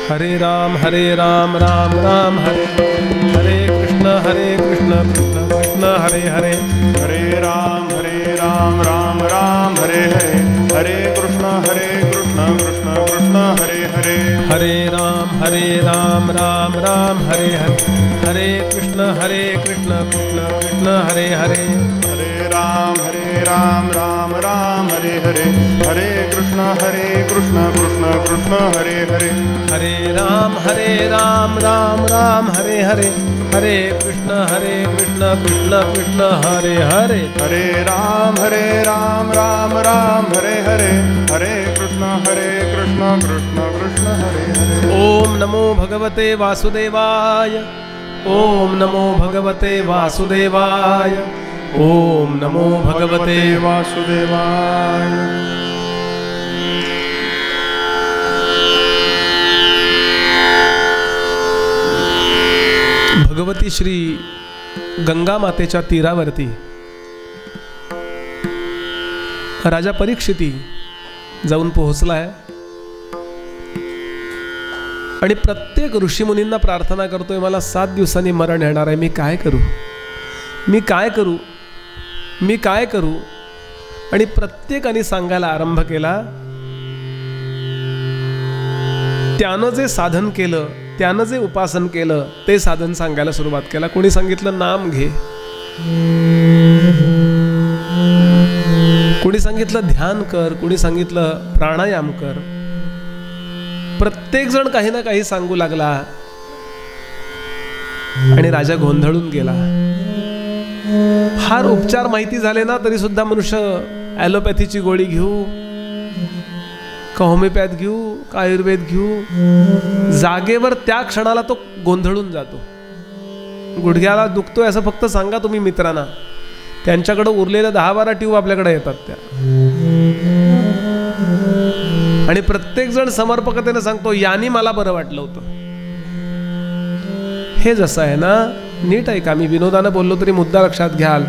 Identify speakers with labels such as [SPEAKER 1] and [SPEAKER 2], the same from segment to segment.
[SPEAKER 1] हरे राम राम राम हरे हरे कृष्ण कृष्ण कृष्ण हरे हरे
[SPEAKER 2] हरे राम राम राम हरे हरे हरे कृष्ण कृष्ण कृष्ण हरे हरे
[SPEAKER 1] हरे राम राम राम हरे हरे हरे कृष्ण कृष्ण कृष्ण हरे हरे
[SPEAKER 2] हरे राम राम राम हरे हरे हरे कृष्ण कृष्ण कृष्ण हरे हरे
[SPEAKER 1] हरे राम राम राम हरे हरे हरे कृष्ण कृष्ण कृष्ण हरे हरे
[SPEAKER 2] हरे राम राम राम हरे हरे हरे कृष्ण कृष्ण कृष्ण हरे हरे।
[SPEAKER 1] ओम नमो भगवते वासुदेवाय ओम नमो भगवते वासुदेवाय ओम नमो भगवते
[SPEAKER 2] वासुदेवाय।
[SPEAKER 1] भगवती श्री गंगा मातेच्या तीरावरती राजा परीक्षिती जाऊन पोहोचलाय आणि प्रत्येक ऋषीमुनींना प्रार्थना करतोय, मला 7 दिवसांनी मरण येणार आहे, मी काय करू मी काय करू मी काय करू। आणि प्रत्येकाने सांगायला आरंभ केला, त्यानं जे साधन केलं, त्यानं जे उपासन केलं ते साधन सांगायला सुरुवात केला। कोणी सांगितलं नाम घे, कोणी सांगितलं ध्यान कर, कोणी सांगितलं प्राणायाम कर। प्रत्येक जण काही ना काही सांगू लागला आणि राजा गोंधळून गेला। फार उपचार माहिती झाले ना तरी सुद्धा मनुष्य ॲलोपॅथीची गोळी घेऊ का होमिओपॅथ घेऊ का आयुर्वेद घेऊ, जागेवर त्या क्षणाला तो गोंधळून जातो। गुडघ्याला दुखतोय असं फक्त सांगा तुम्ही मित्रांना, त्यांच्याकडे उरलेल्या 10-12 ट्यूब आपल्याकडे येतात त्या, आणि प्रत्येक जण समर्पकतेने सांगतो यानी मला बरं वाटलं होतं। हे जसं आहे ना, नीट आहे का, मी विनोदानं बोललो तरी मुद्दा लक्षात घ्याल,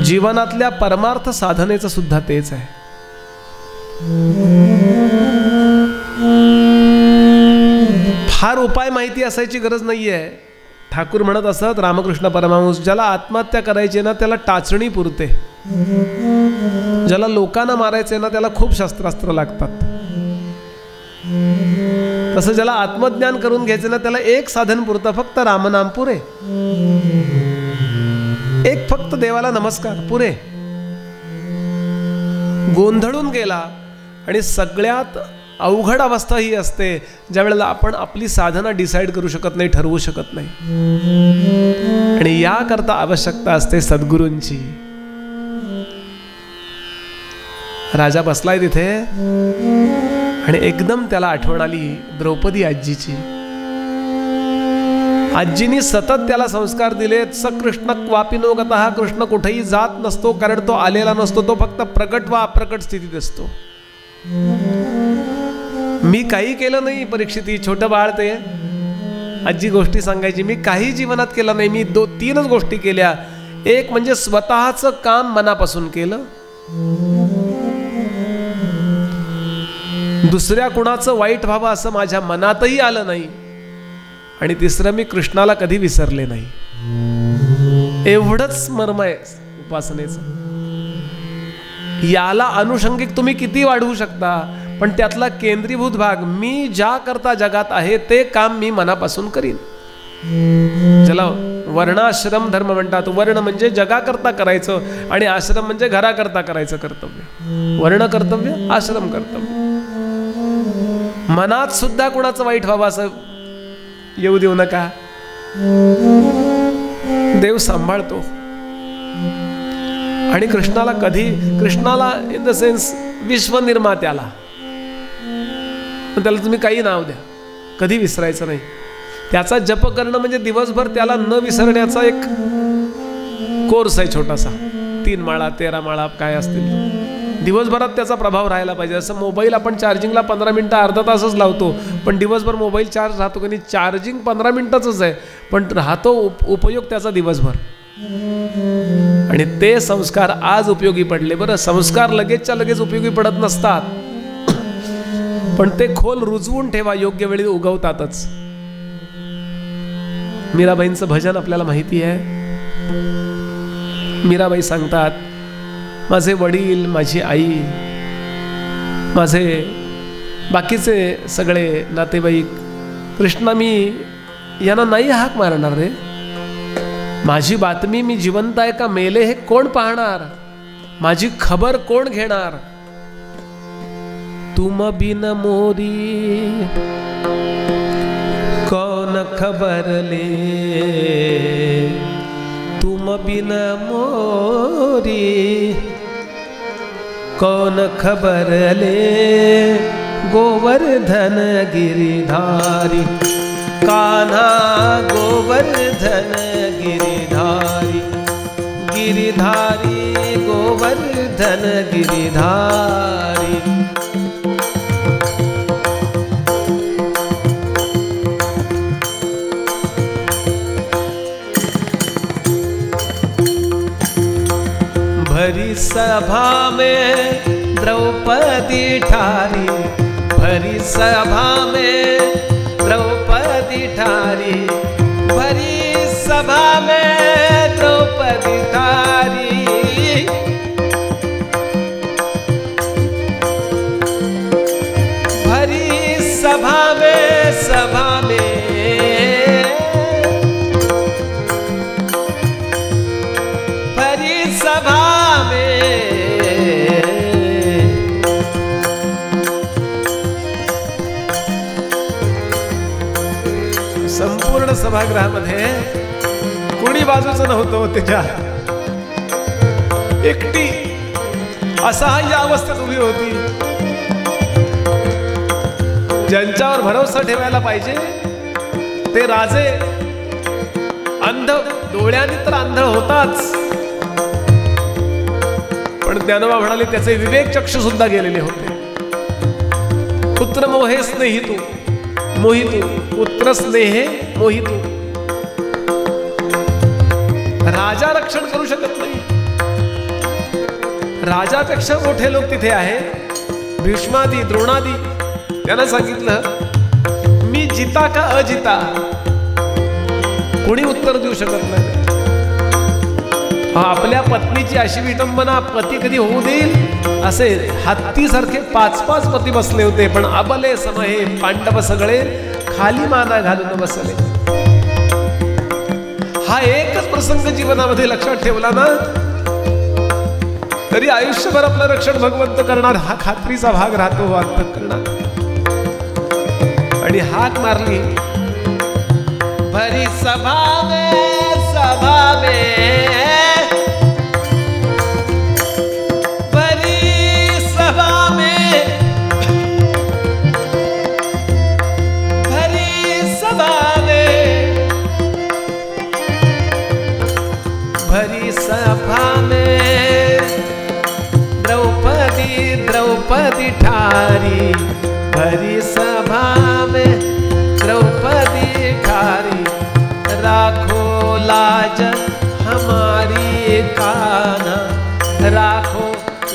[SPEAKER 1] जीवनातल्या परमार्थ साधनेचं सुद्धा तेच आहे। फार उपाय माहिती असायची गरज नाहीये। ठाकूर म्हणत असत रामकृष्ण परमहंस, ज्याला आत्महत्या करायची ना त्याला टाचणी पुरते, ज्याला लोकांना मारायचे ना त्याला खूप शस्त्रास्त्र लागतात। तसं ज्याला आत्मज्ञान करून घ्यायचे ना त्याला एक साधन पुरतं, फक्त रामनाम पुरे, एक फक्त देवाला नमस्कार पुरे। गोंधळून गेला आणि सगळ्यात अवघड अवस्था ही असते ज्या वेळेला आपण आपली साधना डिसाईड करू शकत नाही, ठरवू शकत नाही, आणि याकरता आवश्यकता असते सद्गुरूंची। राजा बसलाय तिथे आणि एकदम त्याला आठवण आली द्रौपदी आजीची। आजीनी सतत त्याला संस्कार दिलेत, स कृष्ण क्वापिनो गतः, कृष्ण कुठेही जात नसतो कारण तो आलेला नसतो, तो फक्त प्रकट व अप्रकट स्थितीत असतो। मी काही केलं नाही परीक्षिती, छोटं बाळ ते, आजी गोष्टी सांगायची, मी काही जीवनात केलं नाही, मी 2-3च गोष्टी केल्या। एक म्हणजे स्वतःचं काम मनापासून केलं, दुसऱ्या कुणाचं वाईट व्हावं असं माझ्या मनातही आलं नाही, आणि तिसरं मी कृष्णाला कधी विसरले नाही। एवढंच मर्म आहे उपासनेचं। याला अनुषंगिक तुम्ही किती वाढवू शकता, पण त्यातला केंद्रीभूत भाग, मी ज्या करता जगात आहे ते काम मी मनापासून करीन। ज्याला वर्णाश्रम धर्म म्हणतात, वर्ण म्हणजे जगाकरता करायचं आणि आश्रम म्हणजे घराकरता करायचं कर्तव्य, वर्ण कर्तव्य आश्रम कर्तव्य। मनात सुद्धा कुणाचं वाईट व्हावं असं येऊ देऊ नका, देव सांभाळतो। आणि कृष्णाला कधी, कृष्णाला इन द सेन्स विश्वनिर्मात्याला, त्याला तुम्ही काही नाव द्या, कधी विसरायचं नाही। त्याचा जप करणं म्हणजे दिवसभर त्याला न विसरण्याचा एक कोर्स आहे छोटासा, 3 माळा 13 माळा काय असतील, दिवसभरात त्याचा प्रभाव राहायला पाहिजे। असं मोबाईल आपण चार्जिंगला 15 मिनिटं अर्धा तासच लावतो, पण दिवसभर मोबाईल चार्ज राहतो, की चार्जिंग 15 मिनिटाचंच आहे पण राहतो उपयोग त्याचा दिवसभर। आणि ते संस्कार आज उपयोगी पडले। बरं, संस्कार लगेचच्या लगेच उपयोगी पडत नसतात, पण ते खोल रुजवून ठेवा, योग्य वेळी उगवतातच. मीराबाईंचं भजन आपल्याला माहिती आहे. मीराबाई सांगतात, माझे वडील, माझी आई, माझे बाकीचे सगळे नातेवाईक, कृष्णा मी यांना नाही हाक मारणार रे. माझी बातमी मी जिवंत आहे का मेले हे कोण पाहणार, माझी खबर कोण घेणार. तुम बिन मोरी कौन खबर ले, तुम बिन मोरी कौन खबर ले. गोवर्धन गिरिधारी कान्हा गोवर्धन गिरिधारी, गिरिधारी गोवर्धन गिरिधारी. भरी सभा में द्रौपदी ठारी, भरी सभा में द्रौपदी ठारी, भरी सभा में द्रौपदी ठारी. भरी सभा में, सभा में, भरी सभा संपूर्ण सभागृहामध्ये कोणी बाजूचं नव्हतं. त्याच्या एकटी असहाय्य अवस्थेत उभी होती. ज्यांच्यावर भरोसा ठेवायला पाहिजे ते राजे अंध, डोळ्यांनी तर आंधळ होताच, पण ज्ञानोबा म्हणाले त्याचे विवेक चक्षु सुद्धा गेलेले होते. पुत्र मोहे स्नेहितू मोहितू, पुत्र स्नेहे मोहितू. राजा रक्षण करू शकत नाही. राजापेक्षा मोठे लोक तिथे आहेत. भीष्मादी, द्रोणादी, त्यांना सांगितलं मी जिता का अजिता, कोणी उत्तर देऊ शकत नाही. आपल्या पत्नीची अशी विटंबना पती कधी होऊ देईल असे हत्तीसारखे 5-5 पती बसले होते, पण अबले समहे पांडव सगळे खाली माना घालून बसले. हा एकच प्रसंग जीवनामध्ये लक्षात ठेवला ना तरी आयुष्यभर आपलं रक्षण भगवंत करणार हा खात्रीचा भाग राहतो अंतःकरणात. आणि हाक मारली, भरी सभा में, सभा में, द्रौपदी ठारी, भरी सभा में द्रौपदी ठारी. राखो लाज हमारी कान्हा, राखो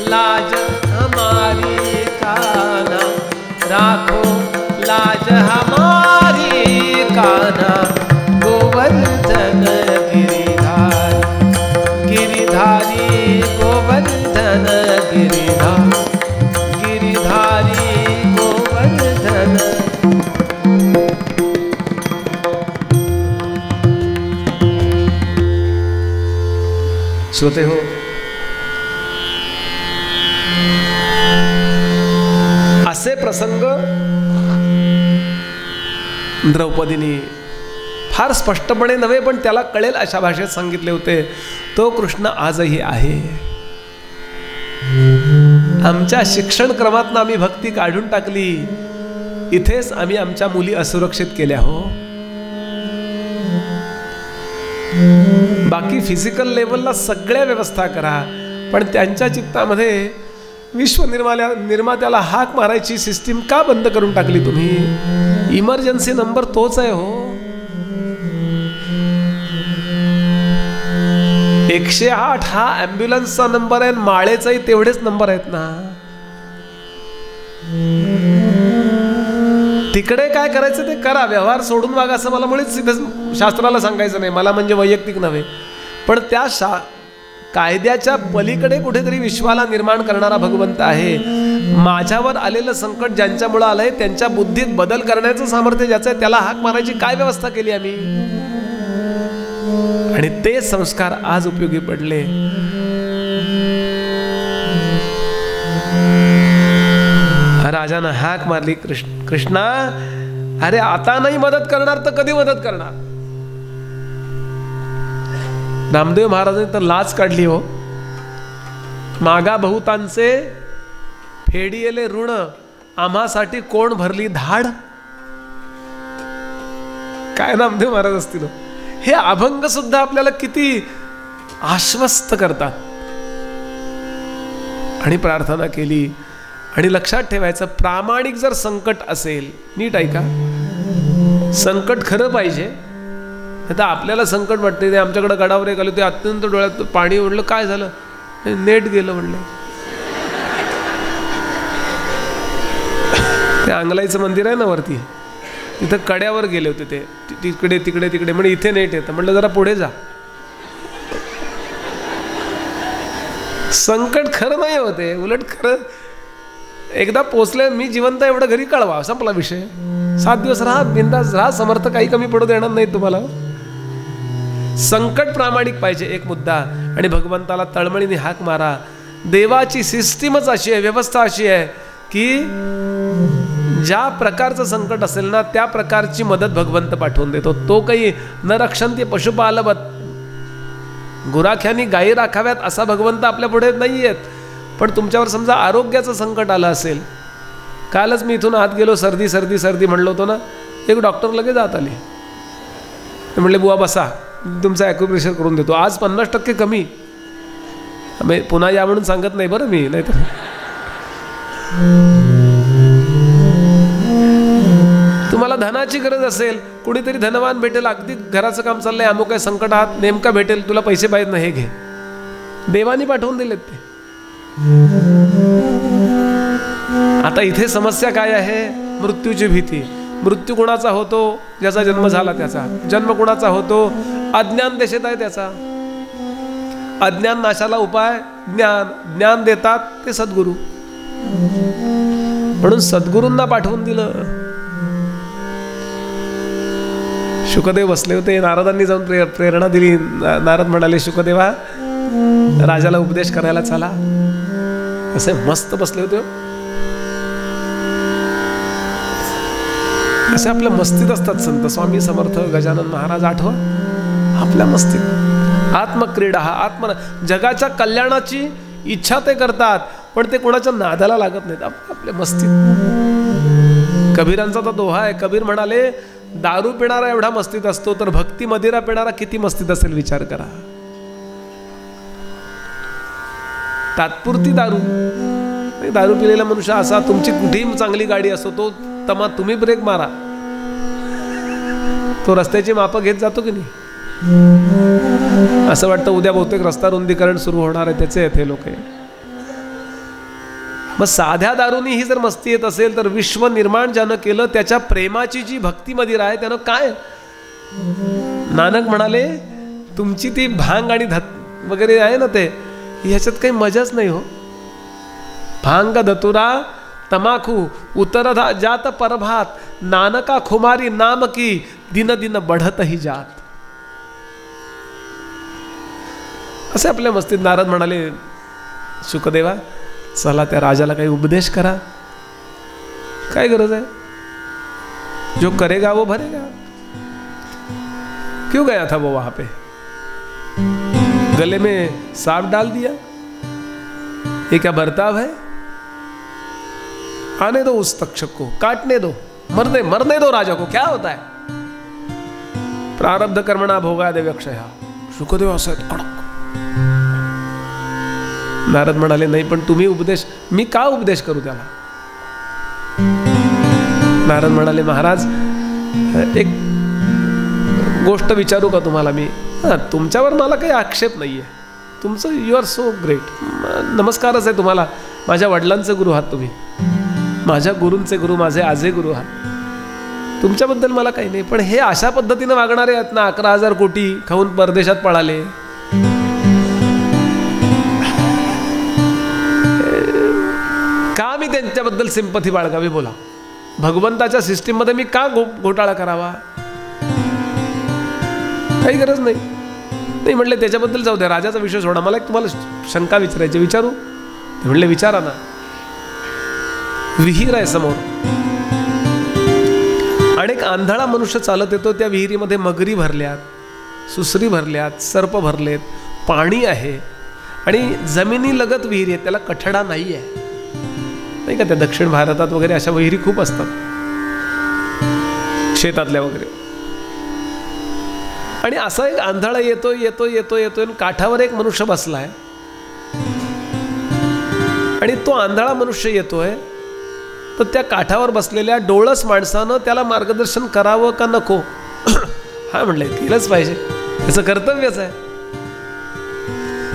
[SPEAKER 1] लाज हमारी कान्हा, राखो लाज हमारी कान्हा. गोवर्धन गिरिधारी, गिरिधारी गोवर्धन गिरिधारी, गिरिधारी गोवर्धन. श्रोते हो, असे प्रसंग द्रौपदीने फार स्पष्टपणे नव्हे पण त्याला कळेल अशा भाषेत सांगितले होते. तो कृष्ण आजही आहे. आमच्या शिक्षण क्रमातनं आम्ही भक्ती काढून टाकली, इथेच आम्ही आमच्या मुली असुरक्षित केल्या हो. बाकी फिजिकल लेवलला सगळ्या व्यवस्था करा, पण त्यांच्या चित्तामध्ये विश्व निर्मात्याला हाक मारायची सिस्टीम का बंद करून टाकली तुम्ही? इमर्जन्सी नंबर तोच आहे हो. 108 हा ॲम्ब्युलन्सचा नंबर आहे, माळेचाही तेवढेच नंबर आहेत ना. तिकडे काय करायचं ते करा, व्यवहार सोडून वागा असं मला मुळीच इथं शास्त्राला सांगायचं नाही, मला म्हणजे वैयक्तिक नव्हे. पण त्या कायद्याच्या पलीकडे कुठेतरी विश्वाला निर्माण करणारा भगवंत आहे. माझ्यावर आलेलं संकट ज्यांच्यामुळे आलंय त्यांच्या बुद्धीत बदल करण्याचं सामर्थ्य ज्याचं आहे त्याला हाक मारायची काय व्यवस्था केली आम्ही. आणि ते संस्कार आज उपयोगी पडले. राजानं हाक मारली, कृष्णा अरे आता नाही मदत करणार तर कधी मदत करणार. नामदेव महाराजांनी तर लाच काढली हो. मागा बहुतांचे फेडियेले ऋण आम्हासाठी कोण भरली धाड. काय नामदेव महाराज असतील. हे अभंग सुद्धा आपल्याला किती आश्वस्त करतात. आणि प्रार्थना केली. आणि लक्षात ठेवायचं, प्रामाणिक जर संकट असेल, नीट ऐका, संकट खरं पाहिजे. आता आपल्याला संकट वाटते, ते आमच्याकडे गडावर एक आले, ते अत्यंत डोळ्यात पाणी ओढलं, काय झालं, नेट गेलं म्हणलं. ते अंगलाईचं मंदिर आहे ना वरती, तिथं कड्यावर गेले होते ते, तिकडे तिकडे तिकडे म्हणजे इथे नेट येतं. म्हणलं जरा पुढे जा. संकट खरं नाही होते, उलट खरं एकदा पोचले, मी जिवंत एवढं घरी कळवा, संपला विषय. 7 दिवस राहा, बिंदास राहा, समर्थ काही कमी पडू देणार नाही तुम्हाला. संकट प्रामाणिक पाहिजे एक मुद्दा. आणि भगवंताला तळमळीने हाक मारा. देवाची सिस्टीमच अशी आहे, व्यवस्था अशी आहे की ज्या प्रकारचं संकट असेल ना त्या प्रकारची मदत भगवंत पाठवून देतो. तो काही न रक्षंती पशुपालवत, गुराख्यानी गायी राखाव्यात असा भगवंत आपल्या पुढे नाही आहेत. पण तुमच्यावर समजा आरोग्याचं संकट आलं असेल, कालच मी इथून आत गेलो, सर्दी सर्दी सर्दी म्हणलो होतो ना, एक डॉक्टर लगेच आत आले. ते म्हणले बुवा बसा, तुमचा ॲक्युप्रेशर करून देतो. आज 50% कमी. पुन्हा या म्हणून सांगत नाही बरं मी, नाहीतर तुम्हाला धनाची गरज असेल, कुणीतरी धनवान भेटेल, अगदी घराचं काम चाललंय, अमुक काय संकट आहात, नेमका भेटेल, तुला पैसे पाहिजे ना, हे घे. देवानी पाठवून दिलेत ते. आता इथे समस्या काय आहे, मृत्यूची भीती. मृत्यू कोणाचा होतो, ज्याचा जन्म झाला त्याचा. जन्म कोणाचा होतो, अज्ञान देशात आहे त्याचा. अज्ञान नाशाला उपाय ज्ञान. ज्ञान देतात ते सद्गुरू. म्हणून सद्गुरूंना पाठवून दिलं. शुकदेव बसले होते, नारदांनी जाऊन प्रेरणा दिली. नारद म्हणाले, शुकदेवा राजाला उपदेश करायला चला. असे मस्त बसले होते. असे आपल्या मस्तीत असतात संत. स्वामी समर्थ, गजानन महाराज आठवा, आपल्या मस्तीत. आत्मक्रीडा हा आत्म, जगाच्या कल्याणाची इच्छा ते करतात, पण ते कोणाच्या नादाला लागत नाहीत, आपल्या मस्तीत. कबीरांचा तर दोहा आहे. कबीर म्हणाले, दारू पिणारा एवढा मस्तीत असतो तर भक्ती मदिरा पिणारा किती मस्तीत असेल विचार करा. तात्पुरती दारू. दारू पिलेला मनुष्य असा, तुमची कुठेही चांगली गाडी असो, तो तुम्ही ब्रेक मारा, तो रस्त्याची मापं घेत जातो की नाही. असं वाटतं उद्या बहुतेक रस्ता रुंदीकरण सुरू होणार आहे, त्याचे येथे लोक. मग साध्या दारूनी ही जर मस्ती येत असेल तर विश्व निर्माण ज्यानं केलं त्याच्या प्रेमाची जी भक्ती मदिरा आहे त्यानं काय. नानक म्हणाले, तुमची ती भांग आणि वगैरे आहे ना, ते ह्याच्यात काही मजाच नाही हो. भांग धतुरा तमाखू उतरधा जात परभात, नानका खुमारी नाम की दिन दिन बढ़त ही जात. असे आपल्या मस्तीत नारद म्हणाले, शुकदेवा चला त्या राजाला काही उपदेश करा. काय गरज आहे, जो करेगा वो भरेगा. क्यों गया था वो वहां पे, गले में सांप डाल दिया, ये क्या बर्ताव है. आने दो उस तक्षक को, काटने दो, मरने दो राजा को, क्या होता है. प्रारब्ध कर्मणा भोगादेव अक्षया. शुकदेव असं कडक. नारद म्हणाले, नाही पण तुम्ही उपदेश, मी का उपदेश करू त्याला. नारद म्हणाले, महाराज एक गोष्ट विचारू का तुम्हाला मी. तुमच्यावर मला काही आक्षेप नाहीये, तुमचं यू आर सो ग्रेट, नमस्कारच आहे तुम्हाला. माझ्या वडिलांचे गुरु आहात तुम्ही, माझ्या गुरूंचे गुरु, माझे आजे गुरु आहात. तुमच्याबद्दल मला काही नाही, पण हे अशा पद्धतीने वागणारे आहेत ना, 11,000 कोटी खाऊन परदेशात पळाले, का मी त्यांच्याबद्दल सिंपथी बाळगावी? बोला, भगवंताच्या सिस्टीममध्ये मी का घोटाळा करावा? काही गरज नाही. नाही म्हणले त्याच्याबद्दल जाऊ द्या, राजाचा विषय सोडा, मला एक तुम्हाला शंका विचारायची, विचारू? ते म्हणले विचारा ना. विहीर आहे समोर, अनेक आंधळा मनुष्य चालत येतो, त्या विहिरीमध्ये मगरी भरल्यात, सुसरी भरल्यात, सर्प भरलेत, पाणी आहे आणि जमिनी लगत विहिरी आहे, त्याला कठडा नाही आहे, नाही का? त्या दक्षिण भारतात वगैरे अशा विहिरी खूप असतात, शेतातल्या वगैरे. आणि असा एक आंधळा येतोय येतोय येतोय येतोय आणि काठावर एक मनुष्य बसलाय, आणि तो आंधळा मनुष्य येतोय, तर त्या काठावर बसलेल्या डोळस माणसानं त्याला मार्गदर्शन करावं का नको? हा म्हणले केलंच पाहिजे, त्याचं कर्तव्यच आहे.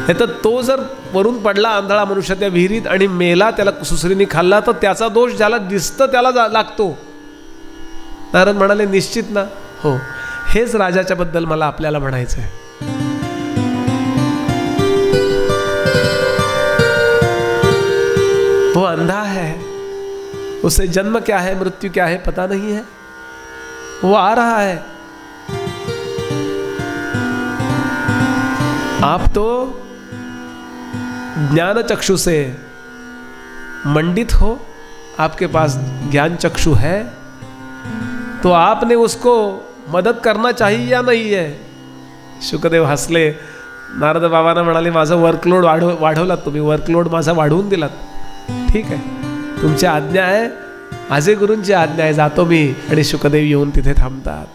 [SPEAKER 1] हे तर तो जर वरून पडला आंधळा मनुष्य त्या विहिरीत आणि मेला, त्याला सुसरीने खाल्ला, तर त्याचा दोष ज्याला दिसतं त्याला लागतो. नारद म्हणाले निश्चित ना? हो, हेच राजाच्या बद्दल मला आपल्याला म्हणायचं आहे. वो अंधा है, उसे जन्म क्या है मृत्यु क्या है पता नहीं है, वो आ रहा है. आप तो ज्ञान चक्षु से मंडित हो, आपके पास ज्ञान चक्षु है, तो आपने उसको मदत करना चाहिए या नाही आहे? शुकदेव हसले. नारद बाबांना म्हणाले माझं वर्कलोड वाढवलात तुम्ही, वर्कलोड माझा वाढवून दिलात. ठीक आहे, तुमची आज्ञा आहे, आजे गुरूंची आज्ञा आहे, जातो मी. आणि शुकदेव येऊन तिथे थांबतात.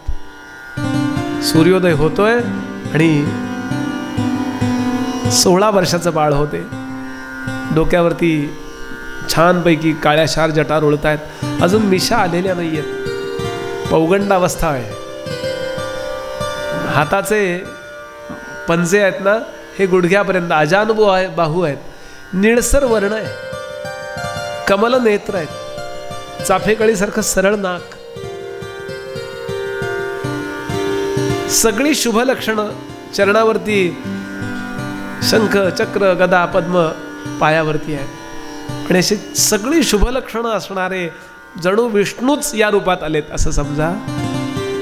[SPEAKER 1] सूर्योदय होतोय आणि 16 वर्षाचं बाळ होते, डोक्यावरती छानपैकी काळ्याशार जटा रोळत आहेत, अजून मिशा आलेल्या नाही आहेत, पौगंडावस्था आहे. हाताचे पंजे आहेत ना, हे गुडघ्यापर्यंत अजानुभू आहे, बाहू आहेत, निळसर वर्ण आहे, कमल नेत्र आहेत, चाफेकळीसारखं सरळ नाक, सगळी शुभ लक्षणं. चरणावरती शंख चक्र गदा पद्म पायावरती आहेत, आणि अशी सगळी शुभ लक्षणं असणारे जणू विष्णूच या रूपात आलेत असं समजा.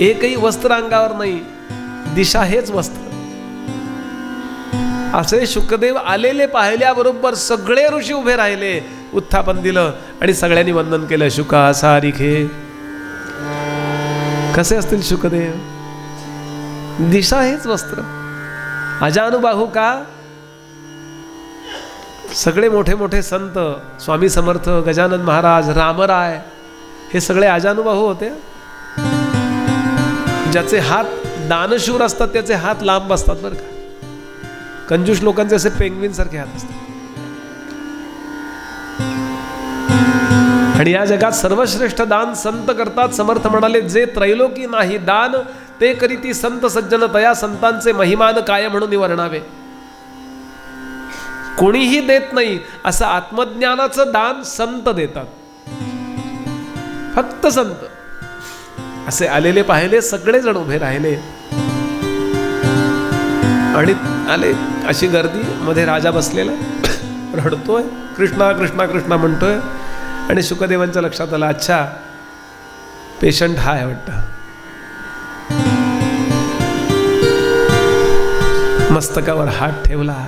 [SPEAKER 1] एकही वस्त्र अंगावर नाही, दिशा हेच वस्त्र. असे शुकदेव आलेले पाहिल्याबरोबर सगळे ऋषी उभे राहिले, उत्थापन दिलं आणि सगळ्यांनी वंदन केलं. शुका सारिखे. कसे असतील शुकदेव? दिशा हेच वस्त्र. अजानुबाहू का? सगळे मोठे मोठे संत, स्वामी समर्थ, गजानन महाराज, रामराय, हे सगळे अजानुबाहू होते. ज्याचे हात दानशूर असतात त्याचे हात लांब असतात बरं का. कंजूष लोकांचे असे पेंग्विन सारखे हात असतात. आणि या जगात सर्वश्रेष्ठ दान संत करतात. समर्थ म्हणाले जे त्रैलोकी नाही दान ते करीती संत सज्जन, तया संतांचे महिमान काय म्हणून वर्णावे. कोणीही देत नाही असं आत्मज्ञानाचं दान संत देतात, फक्त संत. असे आलेले पाहिले, सगळे जण उभे राहिले आणि आले. अशी गर्दी मध्ये राजा बसलेला रडतोय, कृष्णा कृष्णा कृष्णा म्हणतोय. आणि शुकदेवांच्या लक्षात आलं, अच्छा पेशंट हा आहे वाटतं. मस्तकावर हात ठेवला,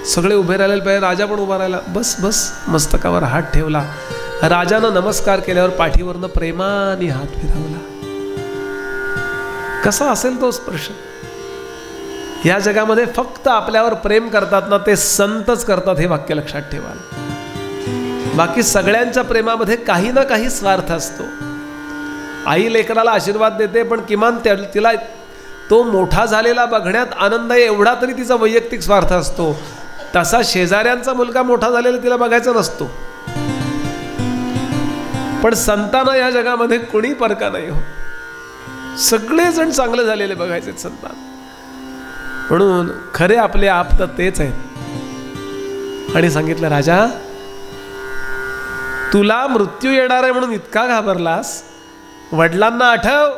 [SPEAKER 1] सगळे उभे राहिले पाहिजे, राजा पण उभा राहिला. बस बस, मस्तकावर हात ठेवला. राजानं नमस्कार केल्यावर पाठीवरनं प्रेमाने हात फिरवला. कसा असेल तो स्पर्श? या जगामध्ये फक्त आपल्यावर प्रेम करतात ना ते संतच करतात, हे वाक्य लक्षात ठेवा. बाकी सगळ्यांच्या प्रेमामध्ये काही ना काही स्वार्थ असतो. आई लेकराला आशीर्वाद देते, पण किमान तिला तो मोठा झालेला बघण्यात आनंद आहे एवढा तरी तिचा वैयक्तिक स्वार्थ असतो. तसा शेजाऱ्यांचा मुलगा मोठा झालेला तिला बघायचा नसतो. पण संतांना या जगामध्ये कोणी परका नाही हो. सगळेजण चांगले झालेले बघायचे संतान. म्हणून खरे आपले आप तर तेच आहेत. आणि सांगितलं, राजा तुला मृत्यू येणार आहे म्हणून इतका घाबरलास, वडिलांना आठव,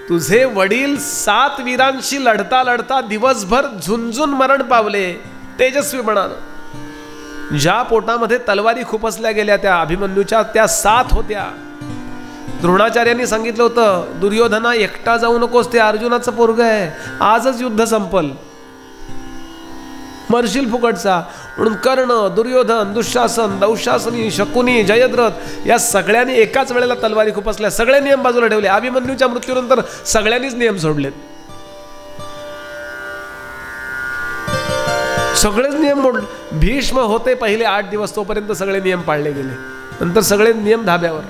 [SPEAKER 1] तुझे वडील 7 वीरांशी लढता लढता दिवसभर झुंजून मरण पावले तेजस्वीपणानं. ज्या पोटामध्ये तलवारी खुपसल्या गेल्या त्या अभिमन्यूच्या, त्या 7 होत्या. द्रोणाचार्यांनी सांगितलं होतं, दुर्योधना एकटा जाऊ नकोस, ते अर्जुनाचं पोरग आहे, आजच युद्ध संपल, मरशील फुकटचा. म्हणून कर्ण, दुर्योधन, दुःशासन, दौशासनी, शकुनी, जयद्रथ या सगळ्यांनी एकाच वेळेला तलवारी खुपसल्या. सगळे नियम बाजूला ठेवले. अभिमन्यूच्या मृत्यूनंतर सगळ्यांनीच नियम सोडलेत. सगळेच नियम मोडले. भीष्म होते पहिले 8 दिवस, तोपर्यंत सगळे नियम पाळले गेले. नंतर सगळे नियम धाब्यावर.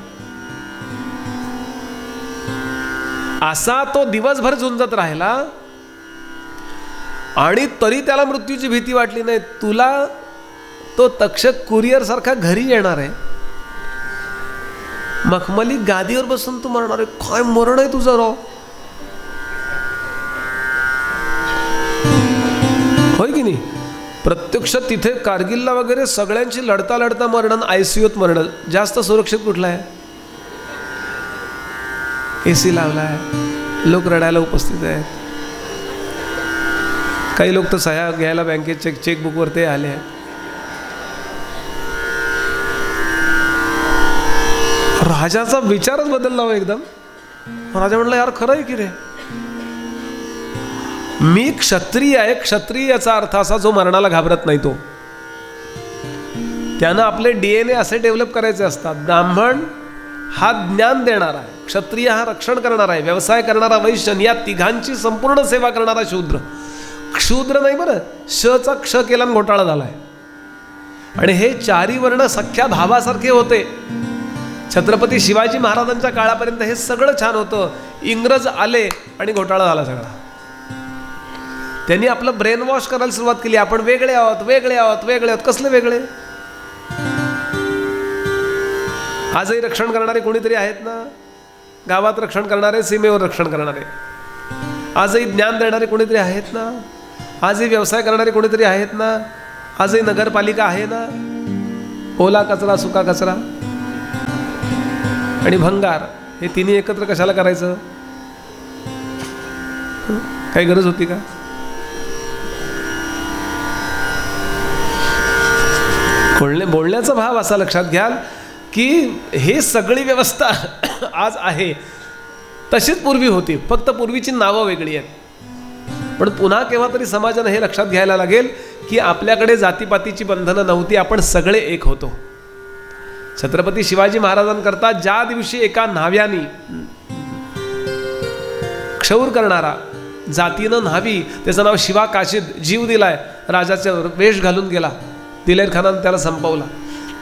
[SPEAKER 1] असा तो दिवसभर झुंजत राहिला आणि तरी त्याला मृत्यूची भीती वाटली नाही. तुला तो तक्षक कुरिअर सारखा घरी येणार आहे, मखमली गादीवर बसून तू मरणार आहे. काय मरण आहे तुझं राव, होय की नाही? प्रत्यक्ष तिथे कारगिलला वगैरे सगळ्यांची लढता लढता मरण, ICUत मरण. जास्त सुरक्षित कुठला आहे? AC लावलाय, लोक रडायला उपस्थित आहेत. काही लोक तर सह्या घ्यायला बँकेत चेकबुकवर ते आले आहेत. राजाचा विचारच बदलला हो एकदम. राजा म्हणला, यार खरं आहे की रे, मी क्षत्रिय आहे. क्षत्रिय याचा अर्थ असा जो मरणाला घाबरत नाही. तो त्यानं आपले DNA असे डेव्हलप करायचे असतात. ब्राह्मण हा ज्ञान देणारा आहे, क्षत्रिय हा रक्षण करणारा आहे, व्यवसाय करणारा वैश्य, या तिघांची संपूर्ण सेवा करणारा शूद्र. क्षूद्र नाही बरं, शचा क्ष केला घोटाळा झालाय. आणि हे 4 वर्ण सख्या भावासारखे होते. छत्रपती शिवाजी महाराजांच्या काळापर्यंत हे सगळं छान होतं. इंग्रज आले आणि घोटाळा झाला सगळा. त्यांनी आपलं ब्रेन वॉश करायला सुरुवात केली. आपण वेगळे आहोत, वेगळे आहोत, वेगळे आहोत. कसले वेगळे? आजही रक्षण करणारे कोणीतरी आहेत ना, गावात रक्षण करणारे, सीमेवर रक्षण करणारे. आजही ज्ञान देणारे कोणीतरी आहेत ना, आजही व्यवसाय करणारे कोणीतरी आहेत ना, आजही नगरपालिका आहे ना. ओला कचरा, सुका कचरा आणि भंगार हे तिन्ही एकत्र कशाला करायचं? काही गरज होती का? बोलण्याचा भाव असा लक्षात घ्याल की हे सगळी व्यवस्था आज आहे तशीच पूर्वी होती, फक्त पूर्वीची नावं वेगळी आहेत. पण पुन्हा केव्हा तरी समाजानं हे लक्षात घ्यायला लागेल की आपल्याकडे जातीपातीची बंधनं नव्हती, आपण सगळे एक होतो. छत्रपती शिवाजी महाराजांकरता ज्या दिवशी एका न्हाव्यानी क्षौर करणारा, जातीनं न्हावी, त्याचं नाव शिवा काशीद, जीव दिलाय, राजाचा वेश घालून गेला, दिलेर खानानं त्याला संपवला.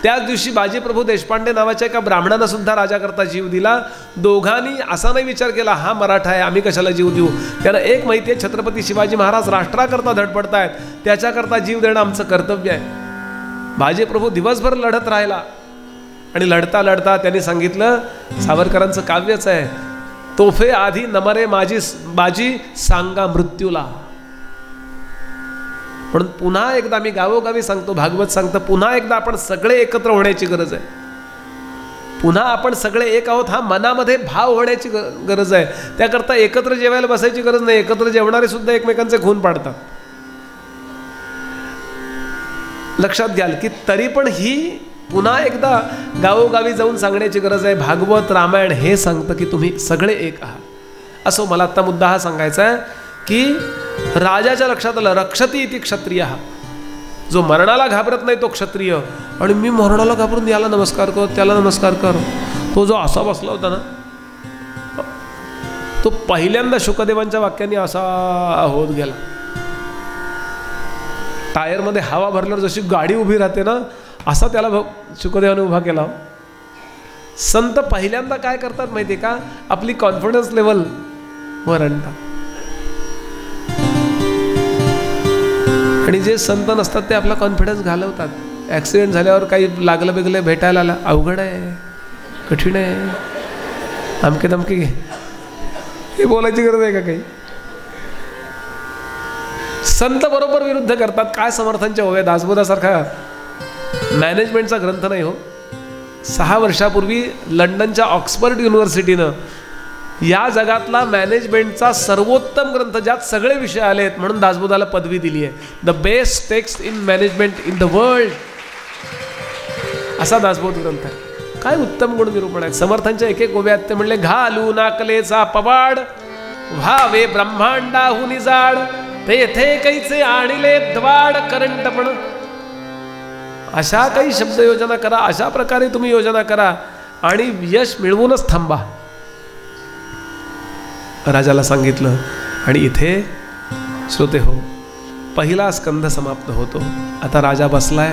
[SPEAKER 1] त्याच दिवशी बाजीप्रभू देशपांडे नावाच्या एका ब्राह्मणानं सुद्धा राजाकरता जीव दिला. दोघांनी असा नाही विचार केला हा मराठा आहे आम्ही कशाला जीव देऊ. त्यांना एक माहिती आहे, छत्रपती शिवाजी महाराज राष्ट्राकरता धडपडतायत, त्याच्याकरता जीव देणं आमचं कर्तव्य आहे. बाजीप्रभू दिवसभर लढत राहिला आणि लढता लढता त्यांनी सांगितलं, सावरकरांचं काव्यच आहे, तोफे आधी नमरे माझी बाजी सांगा मृत्यूला. म्हणून पुन्हा एकदा मी गावोगावी सांगतो, भागवत सांगतं, पुन्हा एकदा आपण सगळे एकत्र होण्याची गरज आहे. पुन्हा आपण सगळे एक आहोत हा मनामध्ये भाव होण्याची गरज आहे. त्याकरता एकत्र जेवायला बसायची गरज नाही, एकत्र जेवणारे सुद्धा एकमेकांचे खून पाडतात. लक्षात घ्याल की तरी पण ही पुन्हा एकदा गावोगावी जाऊन सांगण्याची गरज आहे. भागवत रामायण हे सांगतं की तुम्ही सगळे एक आहात. असो मला आता मुद्दा हा सांगायचा आहे की राजाच्या लक्षात आलं, रक्षती इति क्षत्रिय, जो मरणाला घाबरत नाही तो क्षत्रिय. आणि मी मरणाला घाबरून याला नमस्कार कर, त्याला नमस्कार कर. तो जो असा बसला होता ना, तो पहिल्यांदा शुकदेवांच्या वाक्यांनी असा होत गेला. टायरमध्ये हवा भरल्यावर जशी गाडी उभी राहते ना, असा त्याला शुकदेवाने उभा केला. संत पहिल्यांदा काय करतात माहिती आहे का? आपली कॉन्फिडन्स लेवल वर आणतात. आणि जे संत नसतात ते आपला कॉन्फिडन्स घालवतात. ॲक्सिडेंट झाल्यावर काही लागलं बिगलं भेटायला आला, अवघड आहे, कठीण आहे, अमके दमके, हे बोलायची गरज आहे का काही? संत बरोबर विरुद्ध करतात. काय समर्थांच्या ओव्या, दासबोधासारखा मॅनेजमेंटचा ग्रंथ नाही हो. 6 वर्षापूर्वी लंडनच्या ऑक्सफर्ड युनिव्हर्सिटीनं या जगातला मॅनेजमेंटचा सर्वोत्तम ग्रंथ, ज्यात सगळे विषय आलेत, म्हणून दासबोधाला पदवी दिली आहे, the best text in management in the world, असा दासबोध ग्रंथ आहे. काय उत्तम गुणनिरूपण आहेत. समर्थांच्या एक एक ओव्यात ते म्हणले, घालू नाकलेचा पवाड व्हावे ब्रह्मांडाहुनी जाड, तेथे कैचे आणिले द्वाड करंटपण. अशा काही शब्द योजना करा, अशा प्रकारे तुम्ही योजना करा आणि यश मिळवूनच थांबा. राजाला सांगितलं. आणि इथे श्रोते हो, पहिला स्कंध समाप्त होतो. आता राजा बसलाय,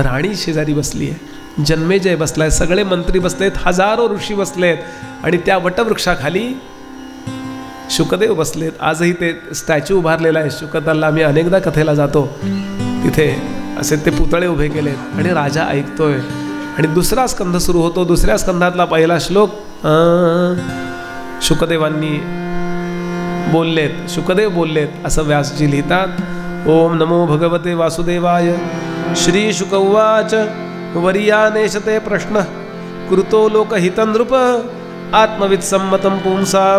[SPEAKER 1] राणी शेजारी बसली आहे, जन्मेजय बसलाय, सगळे मंत्री बसलेत, हजारो ऋषी बसलेत आणि त्या वटवृक्षाखाली शुकदेव बसलेत. आजही ते स्टॅच्यू उभारलेला आहे शुकताला. आम्ही अनेकदा कथेला जातो, तिथे असे ते पुतळे उभे केलेत आणि राजा ऐकतोय. आणि दुसरा स्कंध सुरू होतो. दुसऱ्या स्कंधातला पहिला श्लोक शुकदेवांनी बोललेत, शुकदेव बोललेत असं व्यासजी लिहितात. ओम नमो भगवते वासुदेवाय. श्री शुक उवाच वर्यानेशते प्रश्न कृतो लोकहितं नृप आत्मवित् सम्मतं पुंसां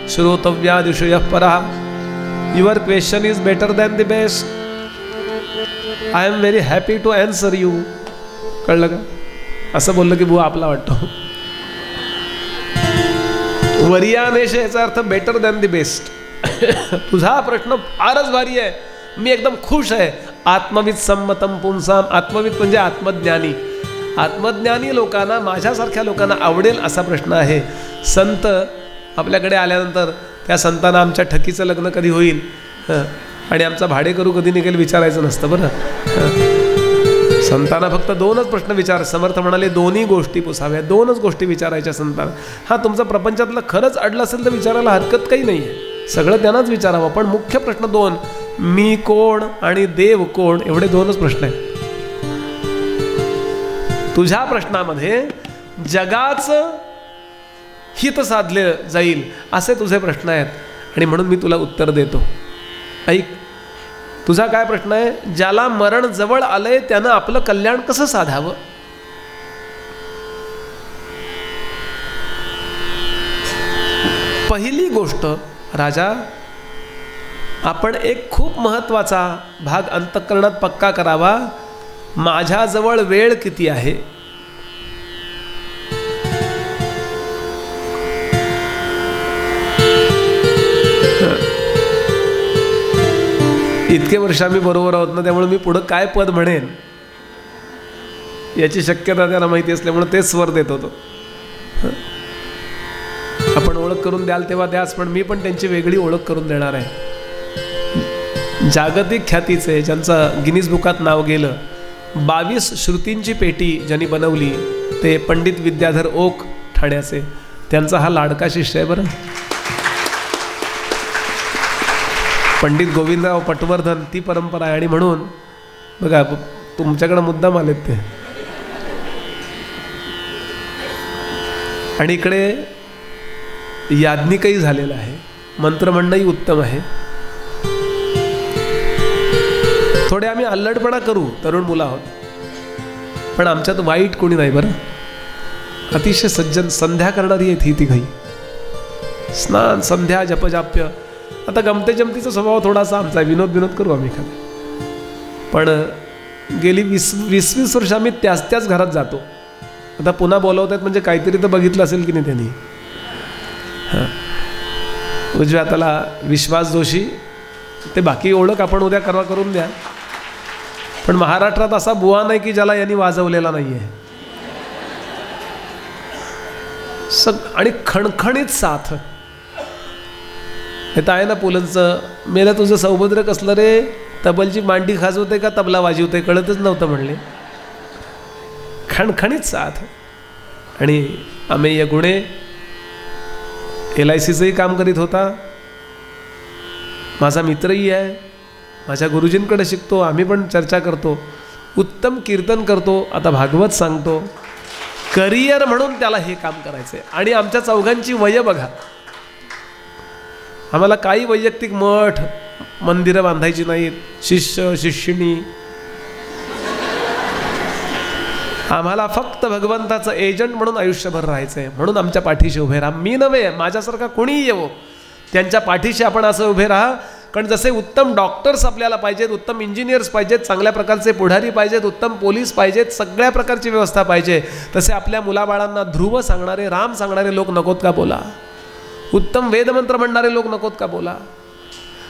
[SPEAKER 1] श्रोतव्यादिशयः परः. Your question is better than the best. I am very happy to answer you. कळलं का? असं बोललं की बुवा आपला वाटतो. वर्यानेश याचा अर्थ बेटर दॅन द बेस्ट. तुझा प्रश्न फारच भारी आहे, मी एकदम खुश आहे. आत्मवित् सम्मतं पुंसाम. आत्मवित् म्हणजे आत्मज्ञानी. आत्मज्ञानी लोकांना, माझ्यासारख्या लोकांना आवडेल असा प्रश्न आहे. संत आपल्याकडे आल्यानंतर त्या संतांना आमच्या ठकीचं लग्न कधी होईल आणि आमचा भाडेकरू कधी निघेल विचारायचं नसतं बरं. संतांना फक्त 2च प्रश्न विचार. समर्थ म्हणाले दोन्ही गोष्टी पुसाव्या, 2च गोष्टी विचारायच्या संतांना. हा तुमचं प्रपंचातलं खरंच अडलं असेल तर विचारायला हरकत काही नाही आहे, सगळं त्यांनाच विचारावं. पण मुख्य प्रश्न 2, मी कोण आणि देव कोण, एवढे 2च प्रश्न आहेत. तुझ्या प्रश्नामध्ये जगाचं हित साधले जाईल असे तुझे प्रश्न आहेत आणि म्हणून मी तुला उत्तर देतो. ऐक, तुझा काय प्रश्न आहे? ज्याला मरण जवळ आलंय त्यानं आपलं कल्याण कसं साधावं. पहिली गोष्ट राजा, आपण एक खूप महत्त्वाचा भाग अंतःकरणात पक्का करावा. माझ्याजवळ वेळ किती आहे. इतके वर्ष आम्ही बरोबर आहोत ना, त्यामुळे मी पुढं काय पद म्हणेन याची शक्यता त्यांना माहिती असल्यामुळे तेच स्वर देत होतो. आपण ओळख करून द्याल तेव्हा द्याच, पण मी पण त्यांची वेगळी ओळख करून देणार आहे. जागतिक ख्यातीचे, ज्यांचं गिनीज बुकात नाव गेलं, 22 श्रुतींची पेटी ज्यांनी बनवली ते पंडित विद्याधर ओक ठाण्याचे. त्यांचा हा लाडका शिष्य आहे बरं. पंडित गोविंदराव पटवर्धन ती परंपरा आहे. आणि म्हणून बघा तुमच्याकडे मुद्दाम आलेत ते. आणि इकडे याज्ञिकही झालेला आहे, मंत्रमंडळही उत्तम आहे. थोडे आम्ही अल्लडपणा करू, तरुण मुलं आहोत, पण आमच्यात वाईट कोणी नाही बरं. अतिशय सज्जन, संध्या करणारी आहेत ही तिघही. स्नान, संध्या, जपजाप्य. आता गमते जमतीचा स्वभाव थोडासा आमचा, विनोद करू आम्ही खाली. पण गेली 20 वर्ष आम्ही त्याच घरात जातो. आता पुन्हा बोलवत आहेत म्हणजे काहीतरी तर बघितलं असेल की नाही त्यांनी. हां, उजव्या हाताला विश्वास जोशी, ते बाकी ओळख आपण उद्या करून द्या. पण महाराष्ट्रात असा बुवा नाही की ज्याला यांनी वाजवलेला नाही आहे. आणि खणखणीत साथ. हे तर आहे ना पुलंचं, मेला तुझं सौभद्र कसलं रे, तबलची मांडी खाजवते का तबला वाजवते कळतच नव्हतं म्हणले. खणखणीत साथ. आणि अमेय गुणे LICचंही काम करीत होता. माझा मित्रही आहे, माझ्या गुरुजींकडे शिकतो, आम्ही पण चर्चा करतो. उत्तम कीर्तन करतो, आता भागवत सांगतो. करिअर म्हणून त्याला हे काम करायचं आहे. आणि आमच्या चौघांची वय बघा. आम्हाला काही वैयक्तिक मठ मंदिरं बांधायची नाहीत, शिष्य शिष्यिणी. आम्हाला फक्त भगवंताचं एजंट म्हणून आयुष्यभर राहायचं आहे, म्हणून आमच्या पाठीशी उभे राहा. मी नव्हे, माझ्यासारखा कोणीही येवो, त्यांच्या पाठीशी आपण असं उभे राहा. कारण जसे उत्तम डॉक्टर्स आपल्याला पाहिजेत, उत्तम इंजिनियर्स पाहिजेत, चांगल्या प्रकारचे पुढारी पाहिजेत, उत्तम पोलीस पाहिजेत, सगळ्या प्रकारची व्यवस्था पाहिजे, तसे आपल्या मुलाबाळांना ध्रुव सांगणारे, राम सांगणारे लोक नकोत का बोला? उत्तम वेदमंत्र म्हणणारे लोक नकोत का बोला?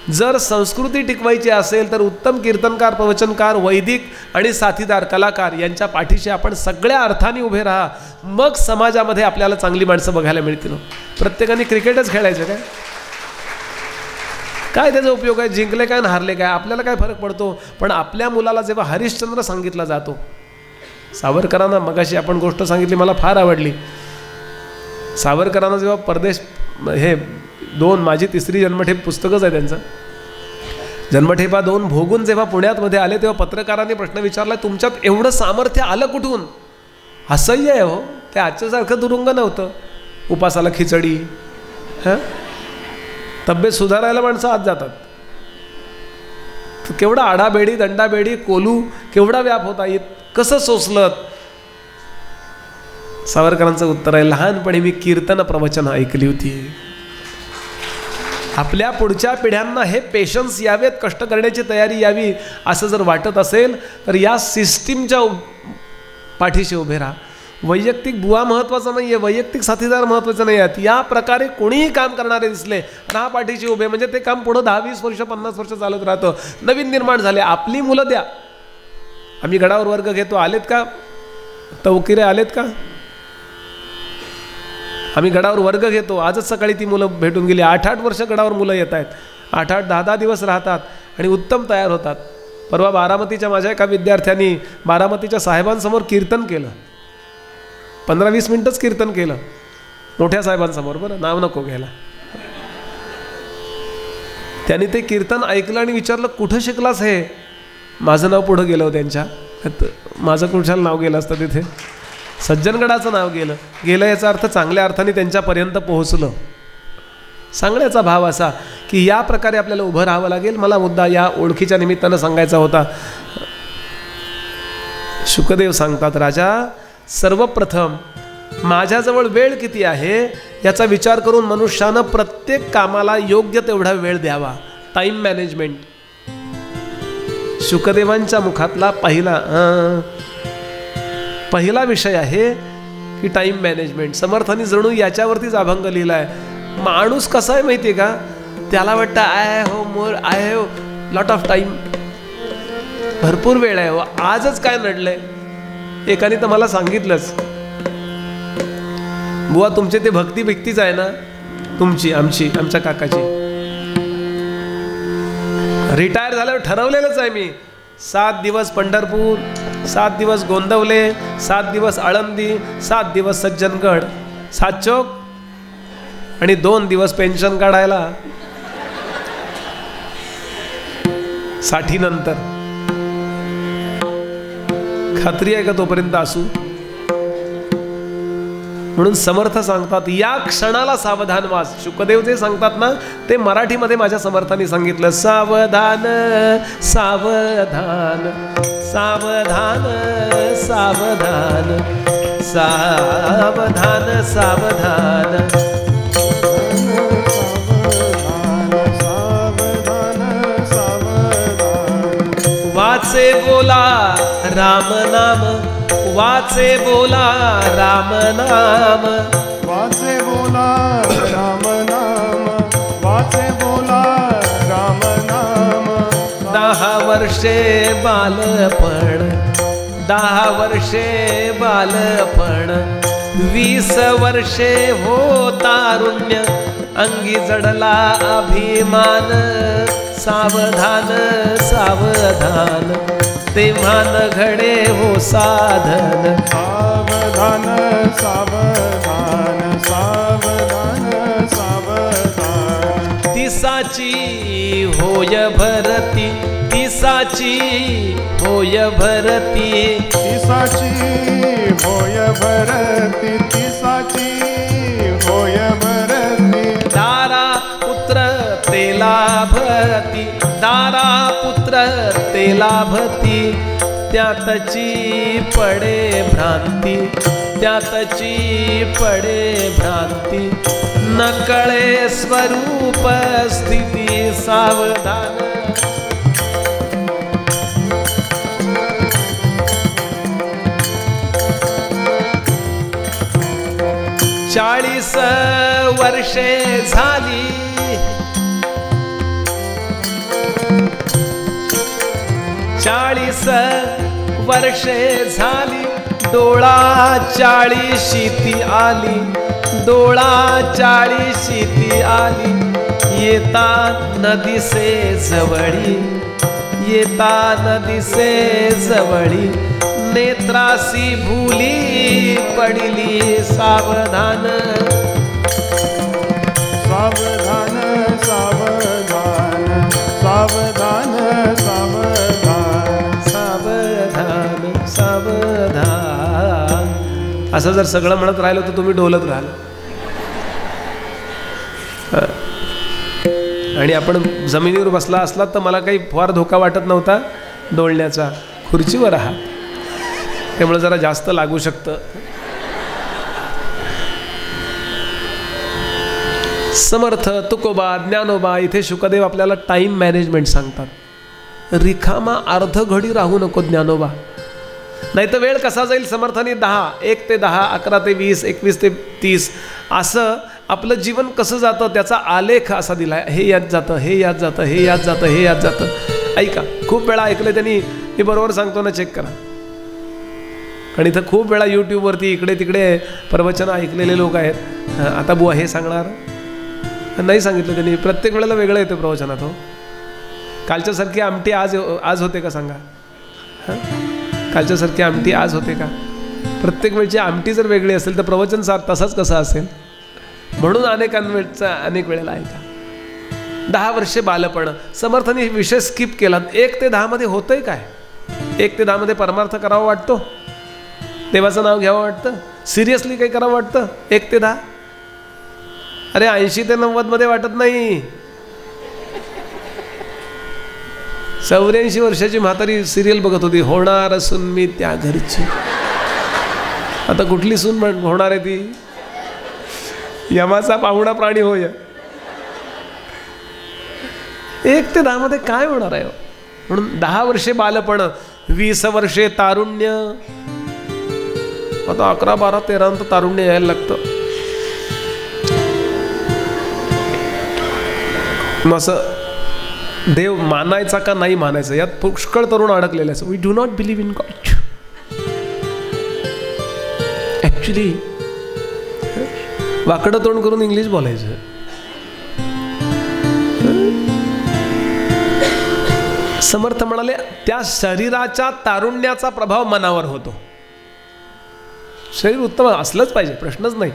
[SPEAKER 1] जर संस्कृती टिकवायची असेल तर उत्तम कीर्तनकार, प्रवचनकार, वैदिक आणि साथीदार कलाकार यांच्या पाठीशी आपण सगळ्या अर्थाने उभे राहा. मग समाजामध्ये आपल्याला चांगली माणसं बघायला मिळतील. प्रत्येकाने क्रिकेटच खेळायचं काय? काय त्याचा उपयोग आहे? जिंकले काय आणि हारले काय, आपल्याला काय फरक पडतो? पण आपल्या मुलाला जेव्हा हरिश्चंद्र सांगितला जातो, सावरकरांना मगाशी आपण गोष्ट सांगितली, मला फार आवडली. सावरकरांना जेव्हा परदेश, हे 2 माझी तिसरी जन्मठेप पुस्तकच आहे त्यांचं, जन्मठेपा 2 भोगून जेव्हा पुण्यात मध्ये आले तेव्हा पत्रकारांनी प्रश्न विचारला, तुमच्यात एवढं सामर्थ्य आलं कुठून? असह्य आहे हो, ते आजच्यासारखं दुरुंग नव्हतं. उपासाला खिचडी, हां, तब्येत सुधारायला माणसं आत जातात. केवढा आडाबेडी, दंडाबेडी, कोलू, केवढा व्याप होता, कसं सोसलं? सावरकरांचं उत्तर आहे, लहानपणी मी कीर्तन प्रवचन ऐकली होती. आपल्या पुढच्या पिढ्यांना हे पेशन्स यावेत, कष्ट करण्याची तयारी यावी, असं जर वाटत असेल तर या सिस्टीमच्या पाठीशी उभे राहा. वैयक्तिक बुवा महत्त्वाचा नाही आहे, वैयक्तिक साथीदार महत्त्वाचं नाही आहेत. या प्रकारे कोणीही काम करणारे दिसले ना पाठीशी उभे, म्हणजे ते काम पुढं 10-20 वर्ष 50 वर्ष चालत राहतं. नवीन निर्माण झाले, आपली मुलं द्या. आम्ही गडावर वर्ग घेतो, आलेत का? तवकिरे आलेत का? आम्ही गडावर वर्ग घेतो, आजच सकाळी ती मुलं भेटून गेली. 8-8 वर्ष गडावर मुलं येत आहेत, 8-8 10-10 दिवस राहतात आणि उत्तम तयार होतात. परवा बारामतीच्या माझ्या एका विद्यार्थ्यांनी बारामतीच्या साहेबांसमोर कीर्तन केलं, 15-20 मिनिटच कीर्तन केलं, मोठ्या साहेबांसमोर, बरं नाव नको घ्यायला. त्यांनी ते कीर्तन ऐकलं आणि विचारलं, कुठं शिकलास हे? माझं नाव पुढं गेलं त्यांच्या, माझं कुठच्याला नाव गेलं असतं तिथे, सज्जनगडाचं नाव गेलं याचा अर्थ चांगल्या अर्थाने त्यांच्यापर्यंत पोहोचलं. सांगण्याचा भाव असा की या प्रकारे आपल्याला उभं राहावं लागेल. मला मुद्दा या ओळखीच्या निमित्तानं सांगायचा होता. शुकदेव सांगतात, राजा, सर्वप्रथम माझ्याजवळ वेळ किती आहे याचा विचार करून मनुष्यानं प्रत्येक कामाला योग्य तेवढा वेळ द्यावा. टाईम मॅनेजमेंट शुकदेवांच्या मुखातला पहिला विषय आहे की टाईम मॅनेजमेंट. समर्थांनी जणू याच्यावरतीच अभंग लिहिला आहे. माणूस कसा आहे माहिती आहे का? त्याला वाटतं I have lot of time, भरपूर वेळ आहे हो, आजच काय नडलंय. एकाने तर मला सांगितलंच, बुवा तुमचे ते भक्तीच आहे ना तुमची, आमच्या काकाची, रिटायर झाल्यावर ठरवलेलंच आहे मी, 7 दिवस पंढरपूर, 7 दिवस गोंदवले, 7 दिवस आळंदी, 7 दिवस सज्जनगड, 7 चौक आणि 2 दिवस पेन्शन काढायला 60 नंतर. खात्री आहे का तोपर्यंत असू? म्हणून समर्थ सांगतात, या क्षणाला सावधान वास. शुकदेव जे सांगतात ना ते मराठीमध्ये माझ्या समर्थांनी सांगितलं, सावधान सावधान सावधान सावधान सावधान सावधान वाचे बोला राम नाम, वाचे बोला राम नाम,
[SPEAKER 2] वाचे बोला राम नाम, वाचे बोला राम नाम.
[SPEAKER 1] 10 वर्षे बालपण, 10 वर्षे बालपण, 20 वर्षे हो तारुण्य, अंगी जडला अभिमान. सावधान सावधान तेव्हा न घडे हो साधन.
[SPEAKER 2] सावधान सावधान सावधान सावधान.
[SPEAKER 1] तिसाची होय भरती, तिसाची होय भरती,
[SPEAKER 2] तिसाची होय भरती, तिसाची होय भरती.
[SPEAKER 1] दारा पुत्र ते लाभती, दारा पुत्र ते लाभती, त्यातची पडे भ्रांती, त्यातची पडे भ्रांती, न कळे स्वरूप स्थिती सावधान। चाळीस वर्षे झाली, 40 वर्षे झाली, डोळा 40ती आली, डोळा 40ती आली, येता नदीसे जवळी, येता नदीसे जवळी, नेत्रासी भूली पडली सावधान।
[SPEAKER 2] सावधान सावधान सावधान सावधान
[SPEAKER 1] सावधान सावधान। असं जर सगळं म्हणत राहिलो तर तुम्ही डोलत राहाल। आणि आपण जमिनीवर बसला असलात तर मला काही फार धोका वाटत नव्हता डोलण्याचा, खुर्चीवर आहात त्यामुळे जरा जास्त लागू शकतं। समर्थ, तुकोबा, ज्ञानोबा, इथे शुकदेव आपल्याला टाइम मॅनेजमेंट सांगतात। रिकामा अर्ध घडी राहू नको ज्ञानोबा, नाही तर वेळ कसा जाईल। समर्थाने 10, 1 ते 10, 11 ते 20, 21 ते 30 असं आपलं जीवन कसं जातं त्याचा आलेख असा दिलाय। हे यात जातं, हे यात जातं, हे यात जातं, हे यात जातं। ऐका, खूप वेळा ऐकलं त्यांनी, मी बरोबर सांगतो ना, चेक करा। कारण इथं खूप वेळा यूट्यूबवरती इकडे तिकडे प्रवचन ऐकलेले लोक आहेत। आता बुवा हे सांगणार नाही सांगितलं त्यांनी, प्रत्येक वेळेला वेगळं येतं प्रवचनात। हो, कालच्यासारखी आमटी आज होते का सांगा? कालच्यासारखी आमटी आज होते का? प्रत्येक वेळची आमटी जर वेगळी असेल तर प्रवचन तसाच कसा असेल? म्हणून अनेक वेळेला ऐका। 10 वर्षे बालपण, समर्थांनी विषय स्किप केला। 1 ते 10 मध्ये होतंय काय? 1 ते 10 मध्ये परमार्थ करावा वाटतो, देवाचं नाव घ्यावं वाटतं, सिरियसली काही करावं वाटतं? 1 ते 10, अरे 80 ते 90 मध्ये वाटत नाही। 84 वर्षाची म्हातारी सिरियल बघत होती, होणार सून मी त्या घरची। आता कुठली सून होणार आहे ती? यमाचा पाहुणा प्राणी होय। 1 ते 10 मध्ये काय होणार आहे? म्हणून 10 वर्षे बालपण, 20 वर्षे तारुण्य, आता 11, 12, 13 नंतर तारुण्य यायला लागतं। मग असं देव मानायचा का नाही मानायचा यात पुष्कळ तरुण अडकलेले असं। We do not believe in God. Actually वाकडं तोंड करून इंग्लिश बोलायचं। समर्थ म्हणाले त्या शरीराच्या तारुण्याचा प्रभाव मनावर होतो। शरीर उत्तम असलंच पाहिजे, प्रश्नच नाही,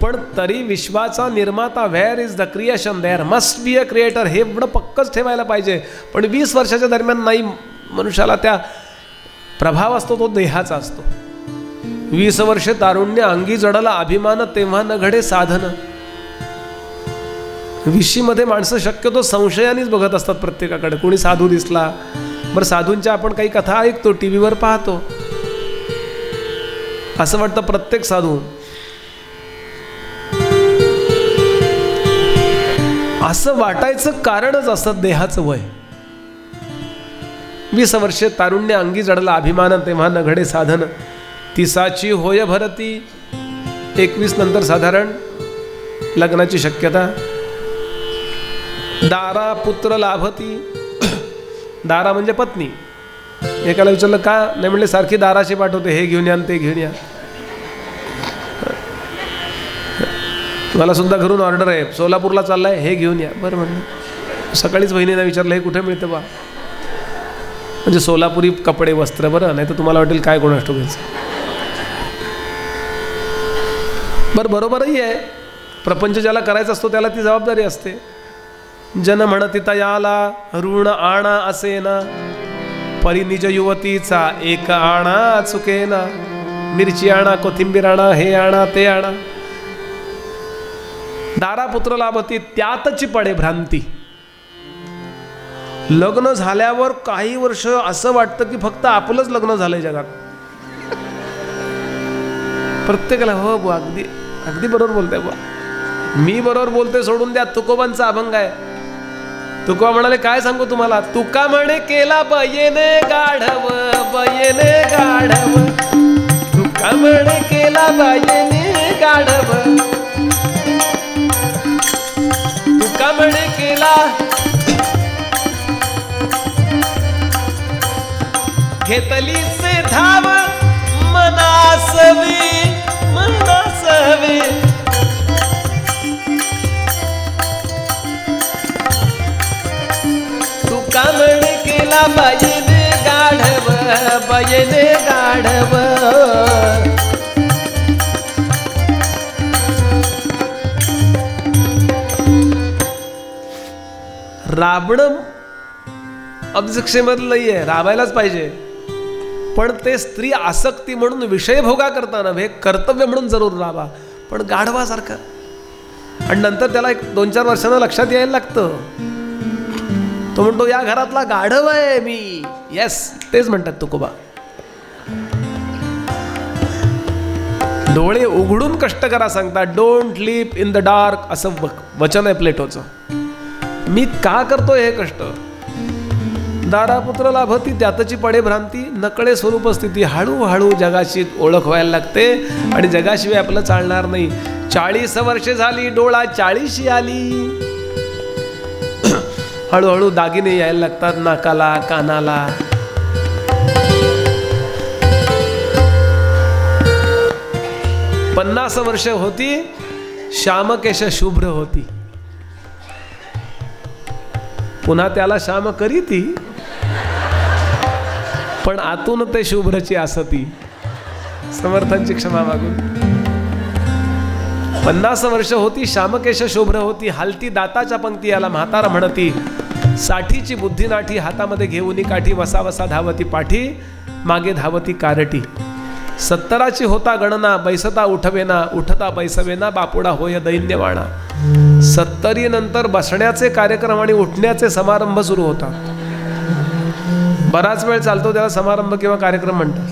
[SPEAKER 1] पण तरी विश्वाचा निर्माता, where is the creation there must be a creator, हे एवढं पक्कच ठेवायला पाहिजे। पण 20 वर्षाच्या दरम्यान नाही, मनुष्याला त्या प्रभाव असतो तो देहाचा असतो। 20 वर्षे तारुण्य, अंगी जडला अभिमान, तेव्हा न घडे साधन। 20 मध्ये माणसं शक्यतो संशयानेच बघत असतात प्रत्येकाकडे। कोणी साधू दिसला, बरं साधूंच्या आपण काही कथा ऐकतो, टीव्हीवर पाहतो, असं वाटतं प्रत्येक साधू असं वाटायचं कारणच असतं देहाचं वय। 20 वर्षे तारुण्य, अंगी जडला अभिमान, तेव्हा न घडे साधन, 30ची होय भरती, 21 नंतर साधारण लग्नाची शक्यता। दारा पुत्र लाभती, दारा म्हणजे पत्नी। एकाला विचारलं का नाही, म्हणले सारखी दाराशी पाठवते, हे घेऊन या ते घेऊन या। मला सुद्धा घरून ऑर्डर आहे, सोलापूरला चाललाय, हे घेऊन या। बरं म्हणलं, सकाळीच बहिणीला विचारलं हे कुठे मिळतं बा? म्हणजे सोलापुरी कपडे वस्त्र, बरं, नाही तर तुम्हाला वाटेल काय कोणास घ्यायचं। बरं, बरोबरही आहे, प्रपंच ज्याला करायचा असतो त्याला ती जबाबदारी असते। जन म्हणती तयाला ऋण आणा असे ना, परी निज युवतीचा एक आणा चुकेना, मिरची आणा, कोथिंबीर आणा, हे आणा ते आणा। दारा पुत्र लाभती, त्यातची पडे भ्रांती, लग्न झाल्यावर काही वर्ष असं वाटतं की फक्त आपलंच लग्न झालंय जगात. प्रत्येकाला हो बुवा, अगदी अगदी बरोबर बोलताय बुवा. मी बरोबर बोलते सोडून द्या, तुकोबांचा अभंग आहे. तुकोबा म्हणाले, काय सांगू तुम्हाला, तुका म्हणे केला बयेने गाढव, बयेने गाढव, तुका म्हणे केला बयेने गाढव, तुका म्हणे केला घेतली से धाव मनासवी, मनासवी, तुका म्हणे केला बयेने गाढव, बयेने गाढव. राबणं अब्जक्षेमधलं नाहीये, राबायलाच पाहिजे, पण ते स्त्री आसक्ती म्हणून विषय भोगा करताना हे कर्तव्य म्हणून जरूर राबा, पण गाढवासारखं. आणि नंतर त्याला 1-2-4 वर्षांना लक्षात यायला लागतं. तो म्हणतो या घरातला गाढव आहे मी. येस, तेच म्हणतात तुकोबा. डोळे उघडून कष्ट करा सांगतात. Don't live in the dark असं वचन आहे प्लेटोचं. मी का करतोय हे कष्ट? दारापुत्र लाभती त्यातची पडे भ्रांती, नकळे स्वरूप स्थिती. हळूहळू जगाशी ओळख व्हायला लागते आणि जगाशिवाय आपलं चालणार नाही. 40 वर्षे झाली, डोळा 40शी आली. हळूहळू दागिने यायला लागतात नाकाला, कानाला. पन्नास वर्ष होती, श्यामकेश शुभ्र होती. पुन्हा त्याला श्याम करी ती, पण आतून ते शुभ्रची असती. समर्थांची क्षमा मागून. 50 वर्ष होती, श्यामकेश शुभ्र होती. हालती दाताच्या पंक्ती याला म्हातारा म्हणती. 60ची बुद्धी नाठी, हातामध्ये घेऊनी काठी. वसा वसा धावती पाठी, मागे धावती कारटी. 70ची होता गणना, बैसता उठवेना, उठता बैसवेना. बापुडा होय दैन्यवाणा. 70 नंतर बसण्याचे कार्यक्रम आणि उठण्याचे समारंभ सुरू होतात. बराच वेळ चालतो त्याला समारंभ किंवा कार्यक्रम म्हणतात.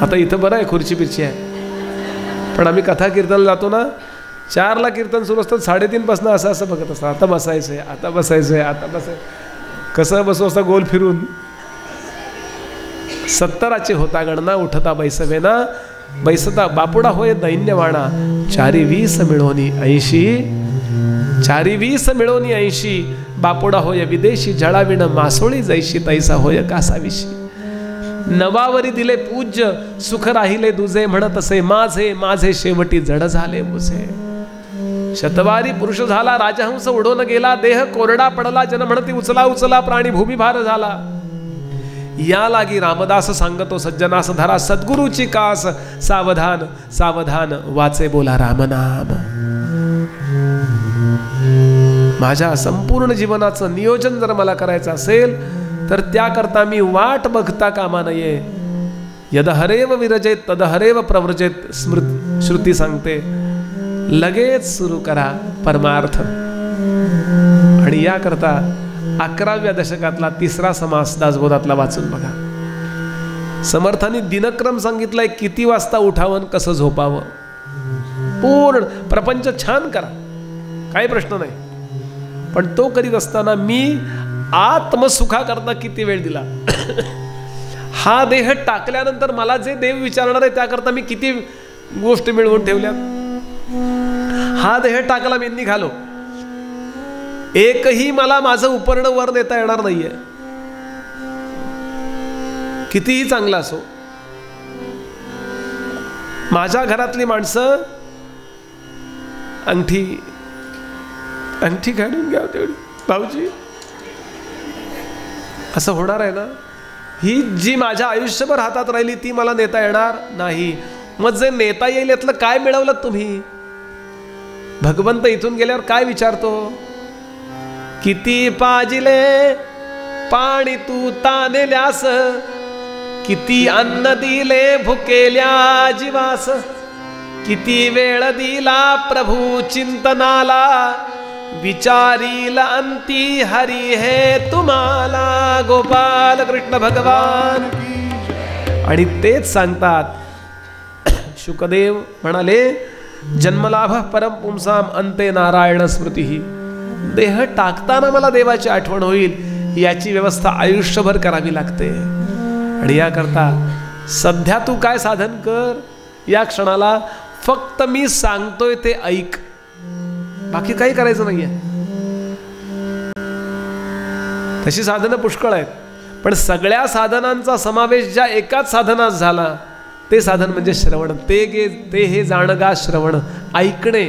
[SPEAKER 1] आता इथं बरं आहे, खुर्ची पिरची आहे, पण आम्ही कथा कीर्तन जातो ना, 4ला कीर्तन सुरू असतं, 3:30 पासून असं असं बघत असतं. आता बसायचंय, आता बसायचंय, आता बसाय. कसं बसू असता गोल फिरून. 70ची होता गणना, उठता बैसवेना. बैसता बापुडा होय दैन्यवाणा. 4-20 मिळवणी 80, 4-20 मिळवणी 80. बापुडा होय विदेशी, जळाविण मासोळी जैशी. तैसा होय कासाविशी. नवावरी दिले पूज्य, सुख राहिले दुजे. म्हणत असे माझे माझे, शेवटी जड झाले मुझे. शतवारी पुरुष झाला, राजहंस उडून गेला. देह कोरडा पडला, जन म्हणती उचला उचला. प्राणी भूमिभार झाला. या लागी रामदास सांगतो सज्जनास धरा. सद्गुरूची कास, सावधान सावधान वाचे बोला रामनाम. माझ्या संपूर्ण जीवनाचं नियोजन जर मला करायचं असेल तर त्याकरता मी वाट बघता कामा नये. यद हरेव विरजेत तद हरेव प्रव्रजेत. श्रुती सांगते लगेच सुरू करा परमार्थ. आणि याकरता 11व्या दशकातला 3रा समास दासबोधातला वाचून बघा. समर्थांनी दिनक्रम सांगितलाय, किती वाजता उठावं, कसं झोपावं. पूर्ण प्रपंच छान करा, काही प्रश्न नाही. पण तो करीत असताना मी आत्मसुखा करता किती वेळ दिला. हा देह टाकल्यानंतर मला जे देव विचारणार आहे त्याकरता मी किती गोष्टी मिळवून ठेवल्या. हा देह टाकला, मी निघालो. एकही मला माझं उपर्ण वर नेता येणार नाहीये, कितीही चांगला असो. माझ्या घरातली माणसं अंगठी अंगठी काढून घ्या तेवढी, भाऊजी असं होणार आहे ना. ही जी माझ्या आयुष्यभर हातात राहिली ती मला नेता येणार नाही. मग जे नेता येईल यातलं काय मिळवलं तुम्ही? भगवंत इथून गेल्यावर काय विचारतो? किती पाजिले पाणी तू तानेल्यास, किती अन्न दिले भुकेल्या जीवास, किती वेळ दिला प्रभू चिंतनाला, विचारील अंती हरी हे तुम्हाला गोपाल कृष्ण भगवान. आणि तेच सांगतात शुकदेव म्हणाले जन्मलाभ परम पुंसाम अंते नारायण स्मृती. देह टाकताना मला देवाची आठवण होईल याची व्यवस्था आयुष्यभर करावी लागते. आणि याकरता सध्या तू काय साधन कर, या क्षणाला फक्त मी सांगतोय ते ऐक, बाकी काही करायचं नाहीये. तशी साधनं पुष्कळ आहेत, पण सगळ्या साधनांचा समावेश ज्या एकाच साधनात झाला ते साधन म्हणजे श्रवण. ते हे जाणगा श्रवण, ऐकणे.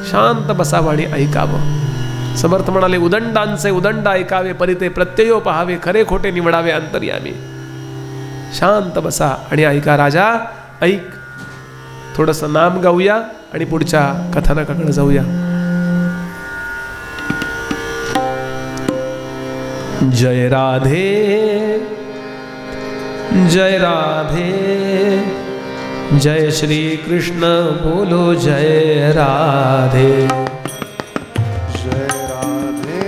[SPEAKER 1] शांत बसावं आणि ऐकावं. समर्थ म्हणाले उदंडांचे उदंड ऐकावे, परिते प्रत्ययो पहावे, खरे खोटे निवडावे अंतर्यामी. शांत बसा आणि ऐका. राजा ऐक. थोडंसं नाम गाऊया आणि पुढच्या कथानकाकडे जाऊया. जय राधे जय राधे जय श्री कृष्ण बोलो जय राधे.
[SPEAKER 2] जय राधे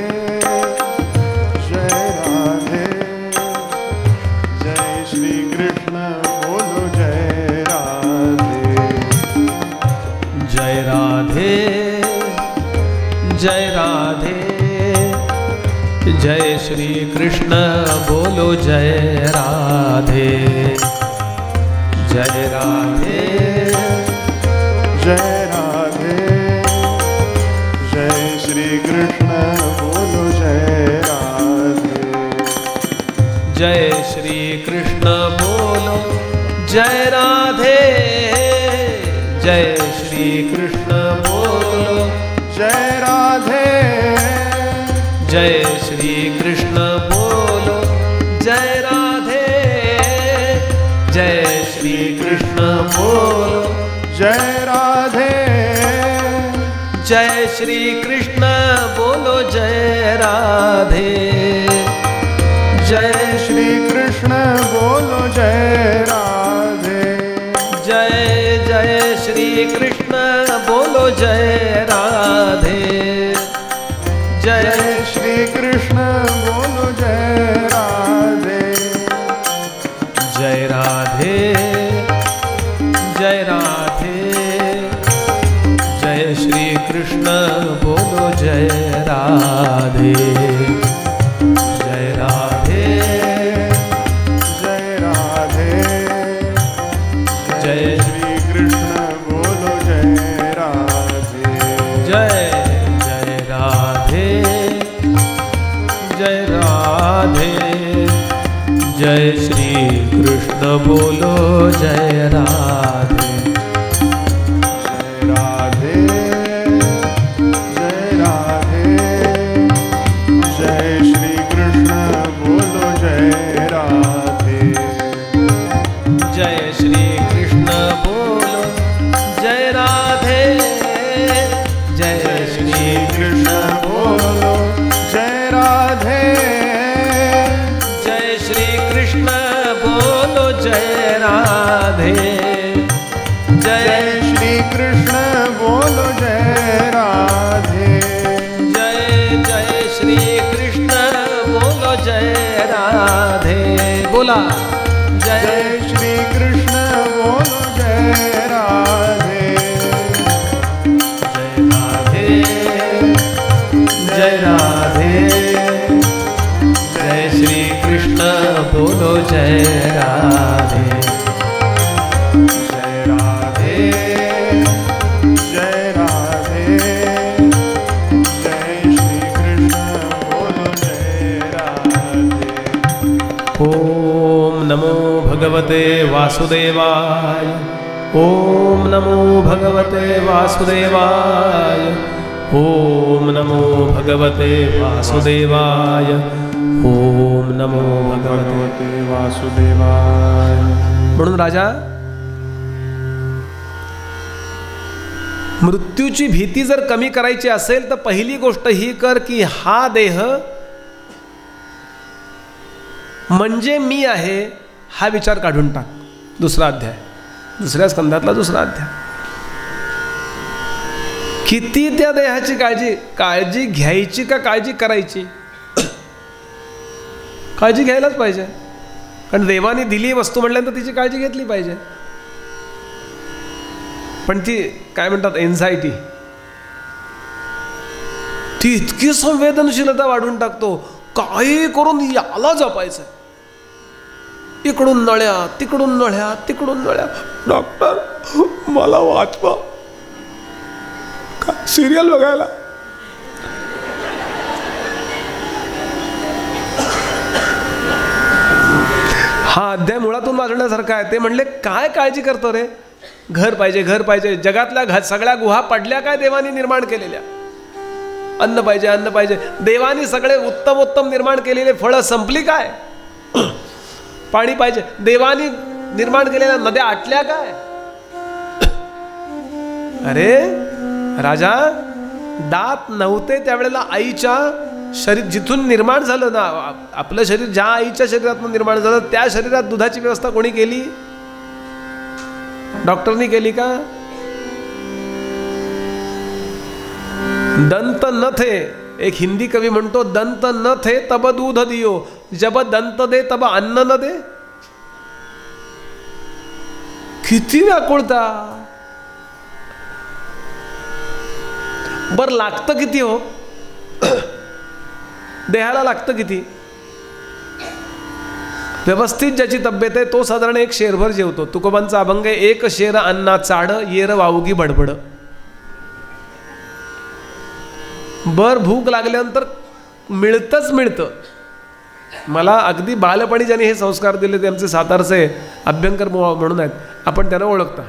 [SPEAKER 2] जय राधे जय श्री कृष्ण बोलो जय राधे.
[SPEAKER 1] जय राधे जय राधे जय श्री कृष्ण बोलो जय राधे. जय राधे
[SPEAKER 2] जय राधे जय श्री कृष्ण बोलो जय राधे.
[SPEAKER 1] जय श्री कृष्ण बोलो जय राधे. जय श्री कृष्ण बोलो
[SPEAKER 2] जय राधे.
[SPEAKER 1] जय श्री कृष्ण बोलो जय राधे. जय श्री कृष्ण बोलो
[SPEAKER 2] जय राधे.
[SPEAKER 1] जय श्री कृष्ण बोलो जय राधे. जय
[SPEAKER 2] श्री कृष्ण बोलो जय राधे.
[SPEAKER 1] जय जय श्री कृष्ण बोलो जय राधे. जय
[SPEAKER 2] श्री कृष्ण बोलो जय राधे.
[SPEAKER 1] जय राधे जय राधे जय श्री कृष्ण बोलो जय राधे. जय राधे
[SPEAKER 2] जय राधे
[SPEAKER 1] जय
[SPEAKER 2] श्री कृष्ण बोलो जय राधे.
[SPEAKER 1] जय जय राधे जय राधे जय श्री कृष्ण बोलो जय राधे.
[SPEAKER 2] जय राधे जय राधे जय श्री कृष्ण बोलो जय राधे.
[SPEAKER 1] जय श्री कृष्ण बोलो जय राधे. जय श्री कृष्ण
[SPEAKER 2] बोलो जय राधे.
[SPEAKER 1] जय श्री कृष्ण बोलो जय राधे. जय
[SPEAKER 2] श्री कृष्ण बोलो जय राधे.
[SPEAKER 1] जय जय श्री कृष्ण बोलो जय राधे. बोला जय
[SPEAKER 2] श्री कृष्ण बोलो जय राधे.
[SPEAKER 1] जय राधे जय श्री कृष्ण बोलो जय राधे.
[SPEAKER 2] जय राधे जय राधे जय श्री कृष्ण बोलो जय राधे.
[SPEAKER 1] ओम नमो भगवते वासुदेवाय. ओम नमो भगवते वासुदेवाय. ओम नमो भगवते वासुदेवाय. ओम नमो भगवते
[SPEAKER 2] वासुदेवाय.
[SPEAKER 1] म्हणून राजा मृत्यूची भीती जर कमी करायची असेल तर पहिली गोष्ट ही कर की हा देह म्हणजे मी आहे हा विचार काढून टाक. दुसरा अध्याय, दुसऱ्या स्कंदातला दुसरा अध्याय. किती त्या देहाची काळजी घ्यायची का काळजी करायची? काळजी घ्यायलाच पाहिजे, कारण देवाने दिली वस्तू म्हटल्यानंतर तिची काळजी घेतली पाहिजे. पण ती काय म्हणतात एन्झायटी, ती इतकी संवेदनशीलता वाढवून टाकतो. काही करून याला जपायचं, इकडून नळ्या तिकडून नळ्या तिकडून नळ्या. डॉक्टर मला वाचवा, सिरियल बघायला. हा अध्याय मुळातून वाचण्यासारखा आहे. ते म्हणले काय काळजी करतो रे? घर पाहिजे, घर पाहिजे. जगातल्या सगळ्या गुहा पडल्या काय देवानी निर्माण केलेल्या? अन्न पाहिजे, अन्न पाहिजे. देवानी सगळे उत्तम उत्तम निर्माण केलेले फळं संपली काय? पाणी पाहिजे. देवानी निर्माण केलेल्या नद्या आटल्या काय? अरे राजा, दात नव्हते त्यावेळेला आईच्या शरीर जिथून निर्माण झालं ना, आपलं शरीर ज्या आईच्या शरीरातून निर्माण झालं त्या शरीरात दुधाची व्यवस्था कोणी केली? डॉक्टरनी केली का? दंत न थे, एक हिंदी कवी म्हणतो, दंत न थे तब दूध दियो, जब दंत दे तब अन्न न दे. किती व्याकुळता. बर लागतं किती हो? देहाला लागतं किती? व्यवस्थित ज्याची तब्येत आहे तो साधारण एक शेरभर जेवतो. तुकोबांचा अभंग आहे, एक शेर अन्ना चाड येर वावगी बडबड. बर भूक लागल्यानंतर मिळतंच मिळतं. मला अगदी बालपणी ज्यांनी हे संस्कार दिले ते आमचे सातारचे अभ्यंकर म्हणून आहेत, आपण त्यांना ओळखता.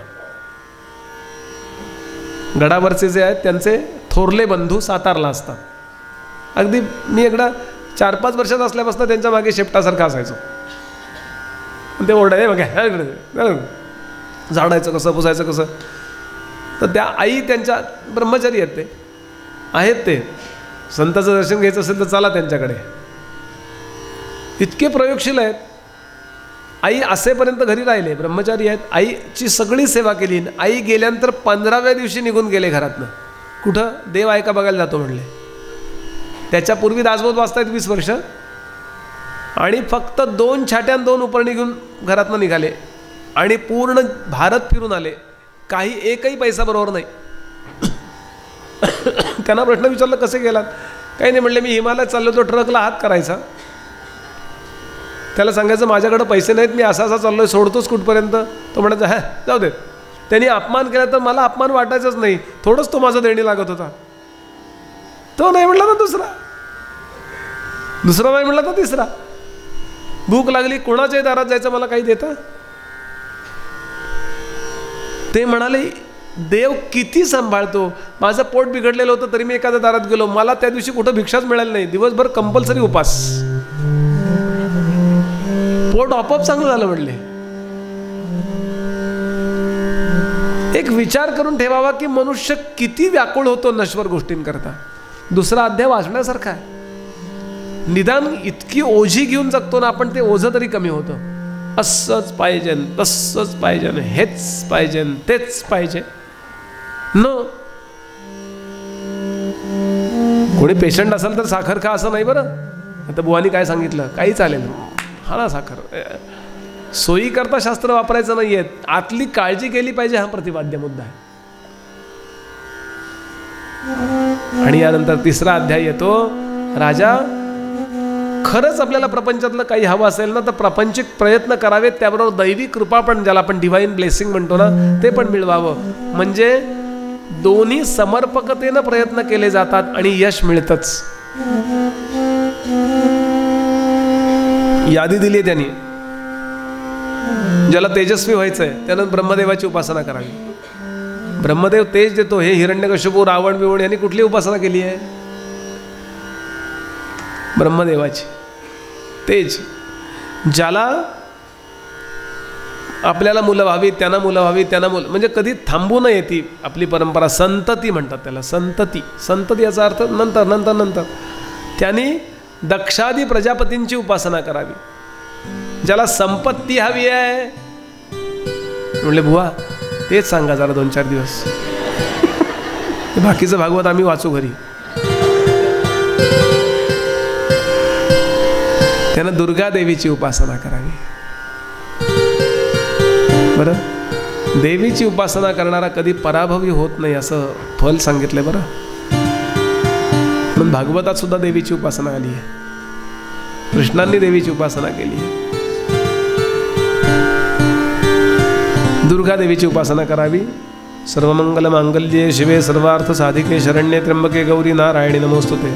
[SPEAKER 1] गडावरचे जे आहेत त्यांचे थोरले बंधू सातारला असतात. अगदी मी एकदा 4-5 वर्षात असल्यापासून त्यांच्या मागे शेपटासारखं असायचो. ते ओरडाय बघा, झाडायचं कसं, पुसायचं कसं. तर त्या आई त्यांच्या ब्रह्मचारी आहेत, ते आहेत, ते संतांचं दर्शन घ्यायचं असेल तर चला त्यांच्याकडे. इतके प्रयोगशील आहेत. आई असेपर्यंत घरी राहिले, ब्रह्मचारी आहेत. आईची सगळी सेवा केली. आई गेल्यानंतर 15व्या दिवशी निघून गेले घरातनं. कुठं? देव आहे का बघायला जातो म्हणले. त्याच्यापूर्वी दासबोध वाचतायत 20 वर्ष, आणि फक्त 2 छाट्या 2 उपरणी घेऊन घरातनं निघाले आणि पूर्ण भारत फिरून आले. काही एकही पैसा बरोबर नाही. त्यांना प्रश्न विचारला, कसे गेलात? काही नाही म्हणले, मी हिमालयात चाललो होतो, ट्रकला हात करायचा. त्याला सांगायचं माझ्याकडे पैसे नाहीत, मी असा चाललोय, सोडतोच कुठपर्यंत? तो म्हणायचा हा जाऊ दे. त्यांनी अपमान केला तर मला अपमान वाटायचंच नाही, थोडंच तो माझा देणी लागत होता. तो नाही म्हणला तर दुसरा नाही म्हणला तर तिसरा. भूक लागली, कोणाच्याही दारात जायचं, मला काही देता? ते म्हणाले देव किती सांभाळतो. माझं पोट बिघडलेलं होतं तरी मी एखाद्या दारात गेलो, मला त्या दिवशी कुठं भिक्षाच मिळाली नाही. दिवसभर कंपल्सरी उपास. पोट आपोआप चांगलं झालं म्हणले. एक विचार करून ठेवावा की मनुष्य किती व्याकुळ होतो नश्वर गोष्टींकरता. दुसरा अध्याय वाचण्यासारखा आहे. निदान इतकी ओझी घेऊन जगतो ना आपण, ते ओझं तरी कमी होतं. असंच पाहिजे, तसंच पाहिजे, हेच पाहिजे, तेच पाहिजे. कोणी पेशंट असेल तर साखर खा असं नाही बरं. आता बुवानी काय सांगितलं, काही चालेल, हा ना साखर. सोयी करता शास्त्र वापरायचं नाहीये, आतली काळजी केली पाहिजे, हा प्रतिपाद्य मुद्दा आहे. आणि यानंतर 3रा अध्याय येतो. राजा, खरंच आपल्याला प्रपंचातलं काही हवं असेल ना तर प्रापंचिक प्रयत्न करावेत, त्याबरोबर दैवी कृपा पण, ज्याला आपण डिव्हाइन ब्लेसिंग म्हणतो ना, ते पण मिळवावं. म्हणजे दोन्ही समर्पकतेनं प्रयत्न केले जातात आणि यश मिळतंच. यादी दिली आहे त्यांनी. ज्याला तेजस्वी व्हायचंय त्यानं ब्रह्मदेवाची उपासना करावी. ब्रह्मदेव तेज देतो. हे हिरण्यकश्यपू, रावण बिवण यांनी कुठली उपासना केली आहे? ब्रह्मदेवाची. तेज. ज्याला आपल्याला मुलं व्हावी, त्यांना मुलं व्हावी, त्यांना मुलं, म्हणजे कधी थांबू नये ती आपली परंपरा. संतती म्हणतात त्याला, संतती. संतती याचा अर्थ नंतर नंतर नंतर. त्यांनी दक्षादी प्रजापतींची उपासना करावी. ज्याला संपत्ती हवी आहे म्हणले बुवा तेच सांगा जरा 2-4 दिवस. बाकीचं भागवत आम्ही वाचू घरी. त्यानं दुर्गा देवीची उपासना करावी. बरं, देवीची उपासना करणारा कधी पराभवी होत नाही असं फल सांगितलंय. बरं, म्हणून भागवतात सुद्धा देवीची उपासना आली आहे. कृष्णांनी देवीची उपासना केली आहे. दुर्गा देवीची उपासना करावी. सर्वमंगल मांगल्ये शिवे सर्वार्थ साधिके शरण्ये त्र्यंबके गौरी नारायणी नमोस्तुते.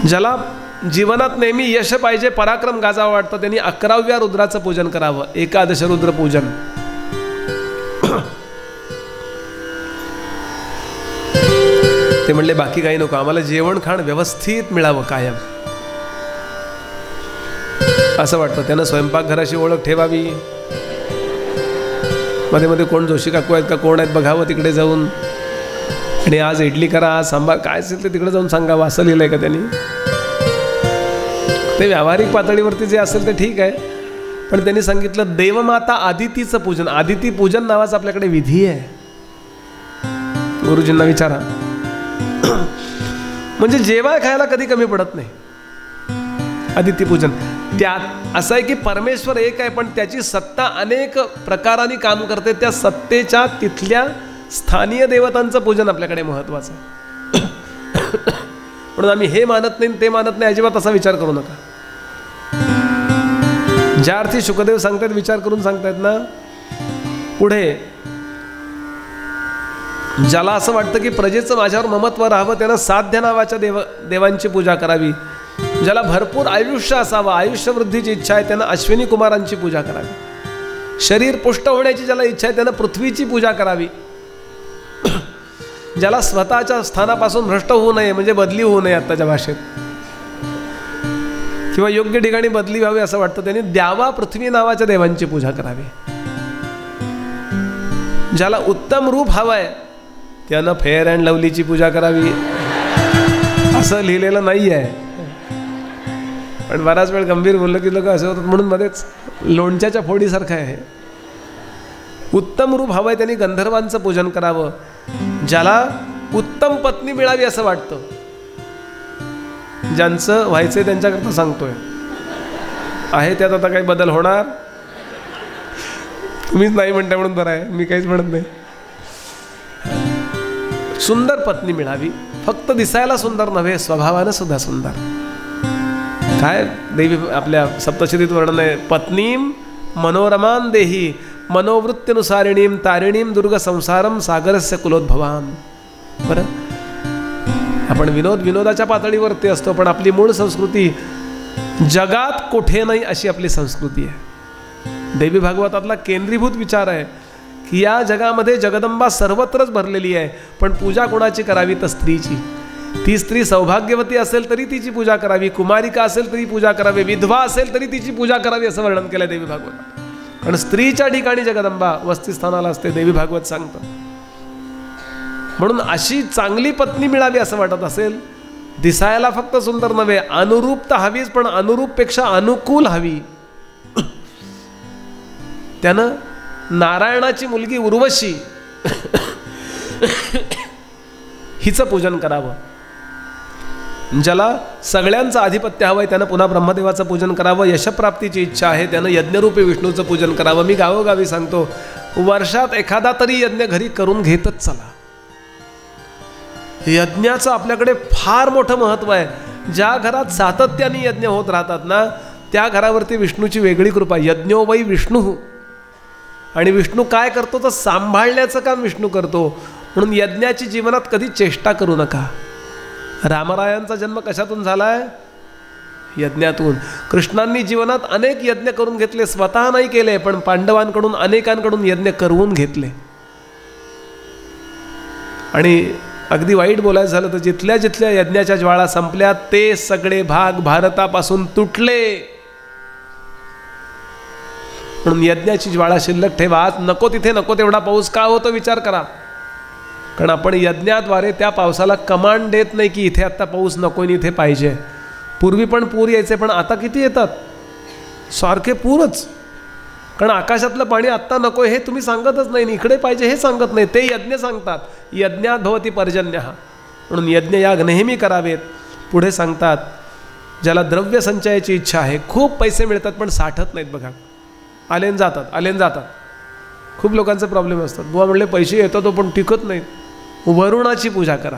[SPEAKER 1] ज्याला जीवनात नेहमी यश पाहिजे, पराक्रम गाजावं वाटतं, त्यांनी 11व्या रुद्राचं पूजन करावं. एकादश रुद्र पूजन. ते म्हणले बाकी काही नको, आम्हाला जेवण खाण व्यवस्थित मिळावं कायम असं वाटतं. त्यानं स्वयंपाकघराची ओळख ठेवावी. मध्ये मध्ये कोण जोशी काकू आहेत का कोण आहेत बघावं तिकडे जाऊन. आणि आज इडली करा, आज सांबार, काय असेल ते तिकडे जाऊन सांगावं. असं लिहिलंय का त्यांनी? ते व्यावहारिक पातळीवरती जे असेल ते ठीक आहे, पण त्यांनी सांगितलं देवमाता आदितीचं पूजन. आदिती पूजन नावाचा आपल्याकडे विधी आहे. गुरुजींना विचारा. म्हणजे जेवाय खायला कधी कमी पडत नाही. आदिती पूजन त्यात असं आहे की परमेश्वर एक आहे, पण त्याची सत्ता अनेक प्रकारांनी काम करते. त्या सत्तेच्या तिथल्या स्थानीय देवतांचं पूजन आपल्याकडे महत्त्वाचं आहे. म्हणून आम्ही हे मानत नाही ते मानत नाही, अजिबात असा विचार करू नका. ज्या अर्थी शुकदेव सांगतायत विचार करून सांगतायत ना. पुढे ज्याला असं वाटतं की प्रजेचं माझ्यावर ममत्व राहावं, त्यानं साध्य नावाच्या देवांची पूजा करावी. ज्याला भरपूर आयुष्य असावं, आयुष्यवृद्धीची इच्छा आहे, त्यानं अश्विनी कुमारांची पूजा करावी. शरीर पुष्ट होण्याची ज्याला इच्छा आहे त्यानं पृथ्वीची पूजा करावी. ज्याला स्वतःच्या स्थानापासून भ्रष्ट होऊ नये, म्हणजे बदली होऊ नये आत्ताच्या भाषेत, किंवा योग्य ठिकाणी बदली व्हावी असं वाटतं, त्यांनी द्यावा पृथ्वी नावाच्या देवांची पूजा करावी. ज्याला उत्तम रूप हवंय त्यानं फेअर अँड लवलीची पूजा करावी. असं लिहिलेलं नाही आहे, पण बराच वेळ गंभीर बोललं की लोक असं होतात, म्हणून मध्येच लोणच्याच्या फोडीसारखं आहे. उत्तम रूप हवंय त्यांनी गंधर्वांचं पूजन करावं. ज्याला उत्तम पत्नी मिळावी असं वाटतं, ज्यांचं व्हायचंय त्यांच्याकरता सांगतोय, आहे त्यात आता काही बदल होणार? तुम्हीच नाही म्हणताय म्हणून बरं आहे, मी काहीच म्हणत नाही. सुंदर पत्नी मिळावी, फक्त दिसायला सुंदर नव्हे, स्वभावानं सुद्धा सुंदर. काय देवी आपल्या सप्तशतीत वर्णन आहे, पत्नीम मनोरमान देही मनोवृत्तीनुसारिणीम तारिणीम दुर्ग संसारम सागरस्य कुलोद्भवाम. बरं, आपण विनोदाच्या पातळीवरती असतो, पण आपली मूळ संस्कृती जगात कुठे नाही अशी आपली संस्कृती आहे. देवी भागवतातला केंद्रीभूत विचार आहे की या जगामध्ये जगदंबा सर्वत्रच भरलेली आहे, पण पूजा कोणाची करावी तर स्त्रीची. ती स्त्री सौभाग्यवती असेल तरी तिची पूजा करावी, कुमारिका असेल तरी पूजा करावी, विधवा असेल तरी तिची पूजा करावी असं वर्णन केलं देवी भागवतात. कारण स्त्रीच्या ठिकाणी जगदंबा वस्तीस्थानाला असते, देवी भागवत सांगतं. म्हणून अशी चांगली पत्नी मिळावी असं वाटत असेल, दिसायला फक्त सुंदर नव्हे, अनुरूपता हवीच, पण अनुरूपपेक्षा अनुकूल हवी. त्यानं नारायणाची मुलगी उर्वशी हिचं पूजन करावं. ज्याला सगळ्यांचं आधिपत्य हवंय त्यानं पुन्हा ब्रह्मदेवाचं पूजन करावं. यशप्राप्तीची इच्छा आहे त्यानं यज्ञरूपी विष्णूचं पूजन करावं. मी गावोगावी सांगतो, वर्षात एखादा तरी यज्ञ घरी करून घेतच चला. यज्ञाचं आपल्याकडे फार मोठं महत्त्व आहे. ज्या घरात सातत्याने यज्ञ होत राहतात ना, त्या घरावरती विष्णूची वेगळी कृपा. यज्ञो वै विष्णू. आणि विष्णू काय करतो तर सांभाळण्याचं काम विष्णू करतो. म्हणून यज्ञाची जीवनात कधी चेष्टा करू नका. रामरायांचा जन्म कशातून झालाय? यज्ञातून. कृष्णांनी जीवनात अनेक यज्ञ करून घेतले, स्वतः नाही केले, पण पांडवांकडून अनेकांकडून यज्ञ करून घेतले. आणि अगदी वाईट बोलायचं झालं तर जिथल्या जिथल्या यज्ञाच्या ज्वाळा संपल्या ते सगळे भाग भारतापासून तुटले. म्हणून यज्ञाची ज्वाळा शिल्लक ठेवा. आज नको तिथे नको तेवढा पाऊस का होतो विचार करा. कारण आपण यज्ञाद्वारे त्या पावसाला कमांड देत नाही की इथे आत्ता पाऊस नको आणि इथे पाहिजे. पूर्वी पण पूर यायचे, पण आता किती येतात? सारखे पूरच. कारण आकाशातलं पाणी आत्ता नको हे तुम्ही सांगतच नाही, इकडे पाहिजे हे सांगत नाही. ते यज्ञ सांगतात, यज्ञात भवती पर्जन्य, म्हणून यज्ञ याग नेहमी करावेत. पुढे सांगतात ज्याला द्रव्य संचयाची इच्छा आहे, खूप पैसे मिळतात पण साठत नाहीत बघा, आलेन जातात आलेन जातात. खूप लोकांचे प्रॉब्लेम असतात. बुवा म्हणले पैसे येतो तो पण टिकत नाहीत. वरुणाची पूजा करा.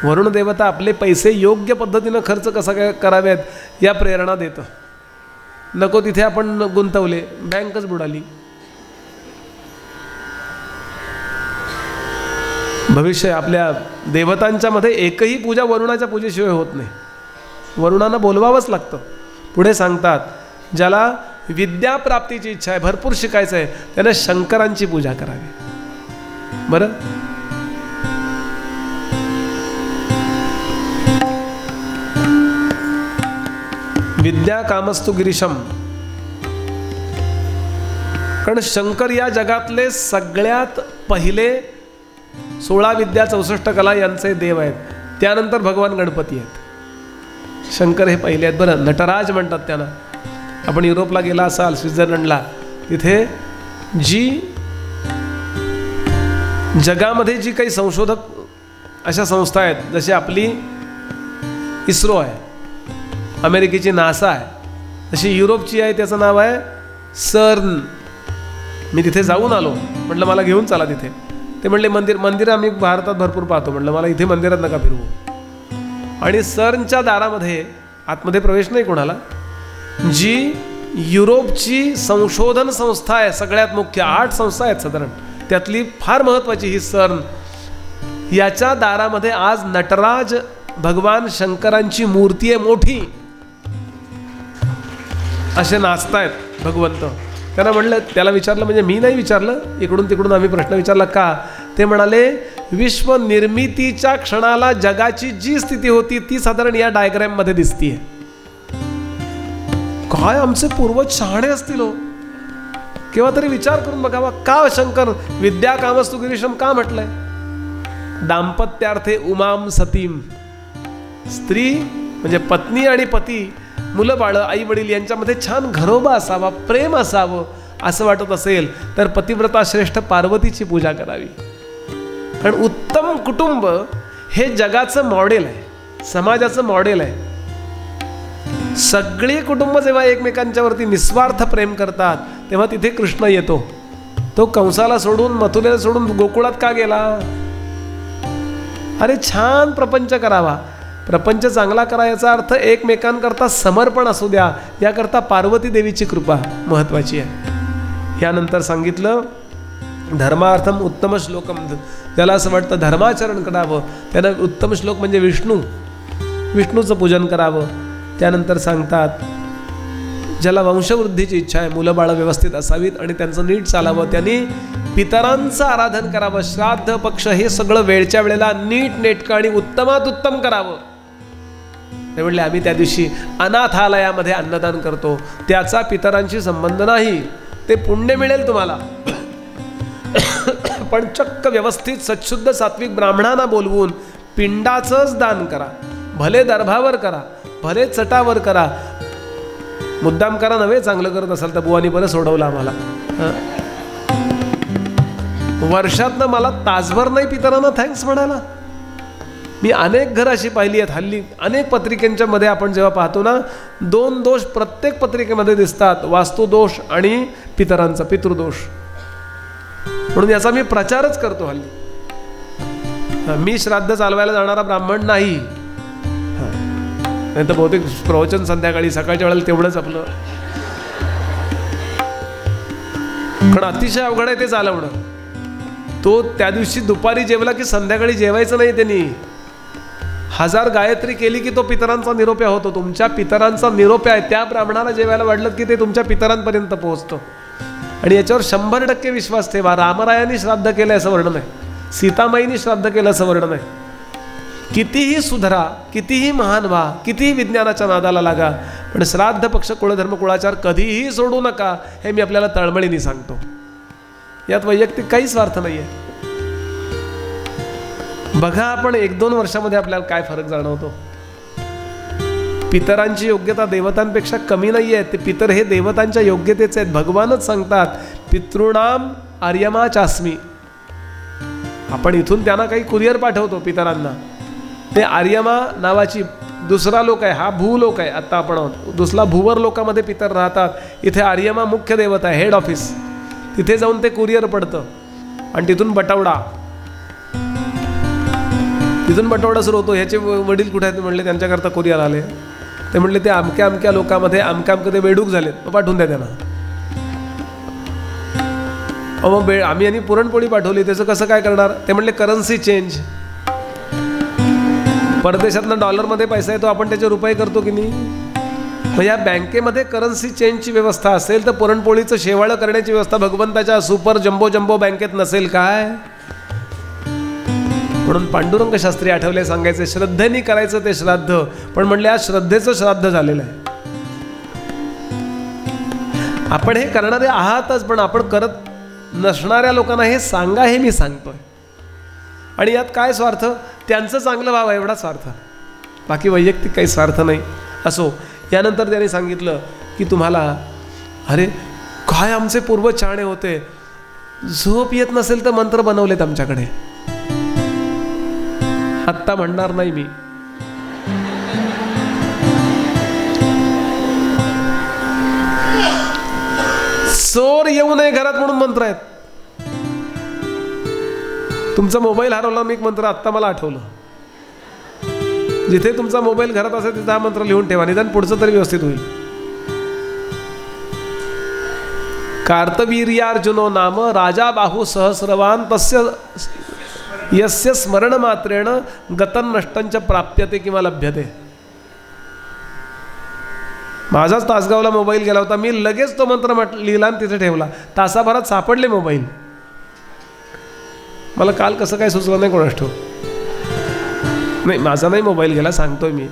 [SPEAKER 1] वरुण देवता आपले पैसे योग्य पद्धतीनं खर्च कसा काय करावेत या प्रेरणा देतं. नको तिथे आपण गुंतवले, बँकच बुडाली. भविष्य आपल्या देवतांच्या मध्ये एकही पूजा वरुणाच्या पूजेशिवाय होत नाही. वरुणांना बोलवावंच लागतं. पुढे सांगतात ज्याला विद्याप्राप्तीची इच्छा आहे, भरपूर शिकायचं आहे, त्याने शंकरांची पूजा करावी. बरं, विद्या कामस्तु गिरीशम, कारण शंकर या जगातले सगळ्यात पहिले 16 विद्या 64 कला यांचे देव आहेत. त्यानंतर भगवान गणपती आहेत. शंकर हे पहिले आहेत. बरं, नटराज म्हणतात त्यांना. आपण युरोपला गेला असाल, स्वित्झर्लंडला, तिथे जी जगामध्ये जी काही संशोधक अशा संस्था आहेत, जशी आपली इस्रो आहे, अमेरिकेची नासा आहे, तशी युरोपची आहे, त्याचं नाव आहे सर्न. मी तिथे जाऊन आलो. म्हटलं मला घेऊन चला तिथे. ते म्हणले मंदिर आम्ही भारतात भरपूर पाहतो. म्हटलं मला इथे मंदिरात नका फिरवू. आणि सर्नच्या दारामध्ये आतमध्ये प्रवेश नाही कोणाला. जी युरोपची संशोधन संस्था आहे, सगळ्यात मुख्य 8 संस्था आहेत साधारण, त्यातली फार महत्त्वाची ही सर्न, याच्या दारामध्ये आज नटराज भगवान शंकरांची मूर्ती आहे मोठी. असे नाचतायत भगवंत. त्यांना म्हणलं, त्याला विचारलं, म्हणजे मी नाही विचारलं, इकडून तिकडून आम्ही प्रश्न विचारला का. ते म्हणाले विश्व निर्मितीच्या क्षणाला जगाची जी स्थिती होती ती साधारण या डायग्रॅम मध्ये दिसतीये. काय आमचे पूर्वज शहाणे असतील हो. केव्हा तरी विचार करून बघावा, का शंकर विद्या कामस्तु गिरीशम का म्हटलंय. दाम्पत्यार्थे उमाम सतीम, स्त्री म्हणजे पत्नी आणि पती, मुलं बाळं, आई वडील यांच्यामध्ये छान घरोबा असावा, प्रेम असावं असं वाटत असेल तर पतिव्रता श्रेष्ठ पार्वतीची पूजा करावी. कारण उत्तम कुटुंब हे जगाचं मॉडेल आहे, समाजाचं मॉडेल आहे. सगळी कुटुंब जेव्हा एकमेकांच्यावरती निस्वार्थ प्रेम करतात तेव्हा तिथे कृष्ण येतो. तो कंसाला सोडून, मथुरेला सोडून गोकुळात का गेला. अरे छान प्रपंच करावा. प्रपंच चांगला करायचा अर्थ एकमेकांकरता समर्पण असू द्या, याकरता पार्वती देवीची कृपा महत्वाची आहे. यानंतर सांगितलं धर्मार्थम उत्तम श्लोकम, ज्याला असं वाटतं धर्माचरण करावं त्यानं उत्तम श्लोक म्हणजे विष्णूचं पूजन करावं. त्यानंतर सांगतात ज्याला वंशवृद्धीची इच्छा आहे, मुलं बाळं व्यवस्थित असावीत आणि त्यांचं नीट चालावं, त्यांनी पितरांचं आराधन करावं. श्राद्ध पक्ष हे सगळं वेळच्या वेळेला नीट नेटकं आणि उत्तमात उत्तम करावं. ते म्हणले आम्ही त्या दिवशी अनाथालयामध्ये अन्नदान करतो, त्याचा पितरांशी संबंध नाही, ते पुण्य मिळेल तुम्हाला, पण चक्क व्यवस्थित सच्छुद्ध सात्विक ब्राह्मणांना बोलवून पिंडाचंच दान करा. भले दर्भावर करा, भले चटावर करा, मुद्दाम करा नव्हे. चांगलं करत असाल तर बुवानी बरं सोडवलं आम्हाला. वर्षातनं मला तासभर नाही पितरांना थँक्स म्हणायला. मी अनेक घरं अशी पाहिली आहेत. हल्ली अनेक पत्रिकांच्या मध्ये आपण जेव्हा पाहतो ना, 2 दोष प्रत्येक पत्रिकेमध्ये दिसतात, वास्तुदोष आणि पितरांचा पितृदोष. म्हणून याचा मी प्रचारच करतो हल्ली. मी श्राद्ध चालवायला जाणारा ब्राह्मण नाही. नाही तर बहुतेक प्रवचन संध्याकाळी, सकाळच्या वेळेला तेवढंच आपलं. पण अतिशय अवघड आहे ते चालवणं. तो त्या दिवशी दुपारी जेवला की संध्याकाळी जेवायचं नाही त्यांनी. 1000 गायत्री केली की तो पितरांचा निरोप्या होतो. तुमच्या पितरांचा निरोप्या आहे, त्या ब्राह्मणाला जेवायला वाढलं की ते तुमच्या पितरांपर्यंत पोहोचतं. आणि याच्यावर 100% विश्वास ठेवा. रामरायांनी श्राद्ध केलं असं वर्णन आहे, सीतामाईनी श्राद्ध केलं असं वर्णन आहे. कितीही सुधरा, कितीही महान व्हा, कितीही विज्ञानाच्या नादाला लागा, पण श्राद्ध पक्ष, कुळधर्म, कुळाचार कधीही सोडू नका. हे मी आपल्याला तळमळीने सांगतो. यात वैयक्तिक काही स्वार्थ नाही आहे. बघा आपण 1-2 वर्षामध्ये आपल्याला काय फरक जाणवतो. पितरांची योग्यता देवतांपेक्षा कमी नाही आहे. ते पितर हे देवतांच्या योग्यतेचे आहेत. भगवानच सांगतात पितृणाम आर्यमा चास्मी. आपण इथून त्यांना काही कुरिअर पाठवतो पितरांना. ते आर्यमा नावाची दुसरा लोक आहे, हा भूलोक आहे. आता आपण दुसरा भूवर लोकामध्ये पितर राहतात. इथे आर्यमा मुख्य देवता आहे, हेड ऑफिस. तिथे जाऊन ते कुरिअर पडतं आणि तिथून बटवडा सुरू होतो. ह्याचे वडील कुठे आहेत म्हणले, त्यांच्याकरता कुरिअर आले. ते म्हणले ते अमक्या अमक्या लोकांमध्ये अमक्या ते बेडूक झालेत, मग पाठवून द्या त्यांना. मग आम्ही यांनी पुरणपोळी पाठवली, त्याचं कसं काय करणार? ते म्हणले करन्सी चेंज. परदेशातनं डॉलरमध्ये पैसा येतो, आपण त्याचे रुपये करतो की नाही? मग या बँकेमध्ये करन्सी चेंजची व्यवस्था असेल तर पुरणपोळीचं शेवाळं करण्याची व्यवस्था भगवंताच्या सुपर जम्बो बँकेत नसेल काय? म्हणून पांडुरंग शास्त्री आठवले सांगायचे, श्रद्धेने करायचं ते श्राद्ध. पण म्हणले आज श्रद्धेचं श्राद्ध झालेलं आहे. आपण हे करणारे आहातच, पण आपण करत नसणाऱ्या लोकांना हे सांगा, हे मी सांगतोय. आणि यात काय स्वार्थ? त्यांचं चांगलं व्हावं एवढा स्वार्थ, बाकी वैयक्तिक काही स्वार्थ नाही. असो. यानंतर त्यांनी सांगितलं की तुम्हाला, अरे काय आमचे पूर्वज छाणे होते, झोप येत नसेल तर मंत्र बनवलेत आमच्याकडे. आत्ता म्हणणार नाही मी. चोर येऊ नये घरात म्हणून मंत्र आहेत. तुमचा मोबाईल हरवला, मी एक मंत्र आत्ता मला आठवलं. जिथे तुमचा मोबाईल घरात असेल तिथे हा मंत्र लिहून ठेवा, निदान पुढचं तरी व्यवस्थित होईल. कार्तवीर्यार्जुनो नाम राजा बाहू सहस्रवान तस्य यस्य स्मरण मात्रेण गतन नष्टंच प्राप्यते किंवा लभ्यते. माझाच तासगावला मोबाईल गेला होता, मी लगेच तो मंत्र लिहिला आणि तिथे ठेवला. तासाभरात सापडले मोबाईल. मला काल कसं काय सुचलं नाही कोणास ठाऊक. नाही, माझा नाही मोबाईल गेला, सांगतोय मी.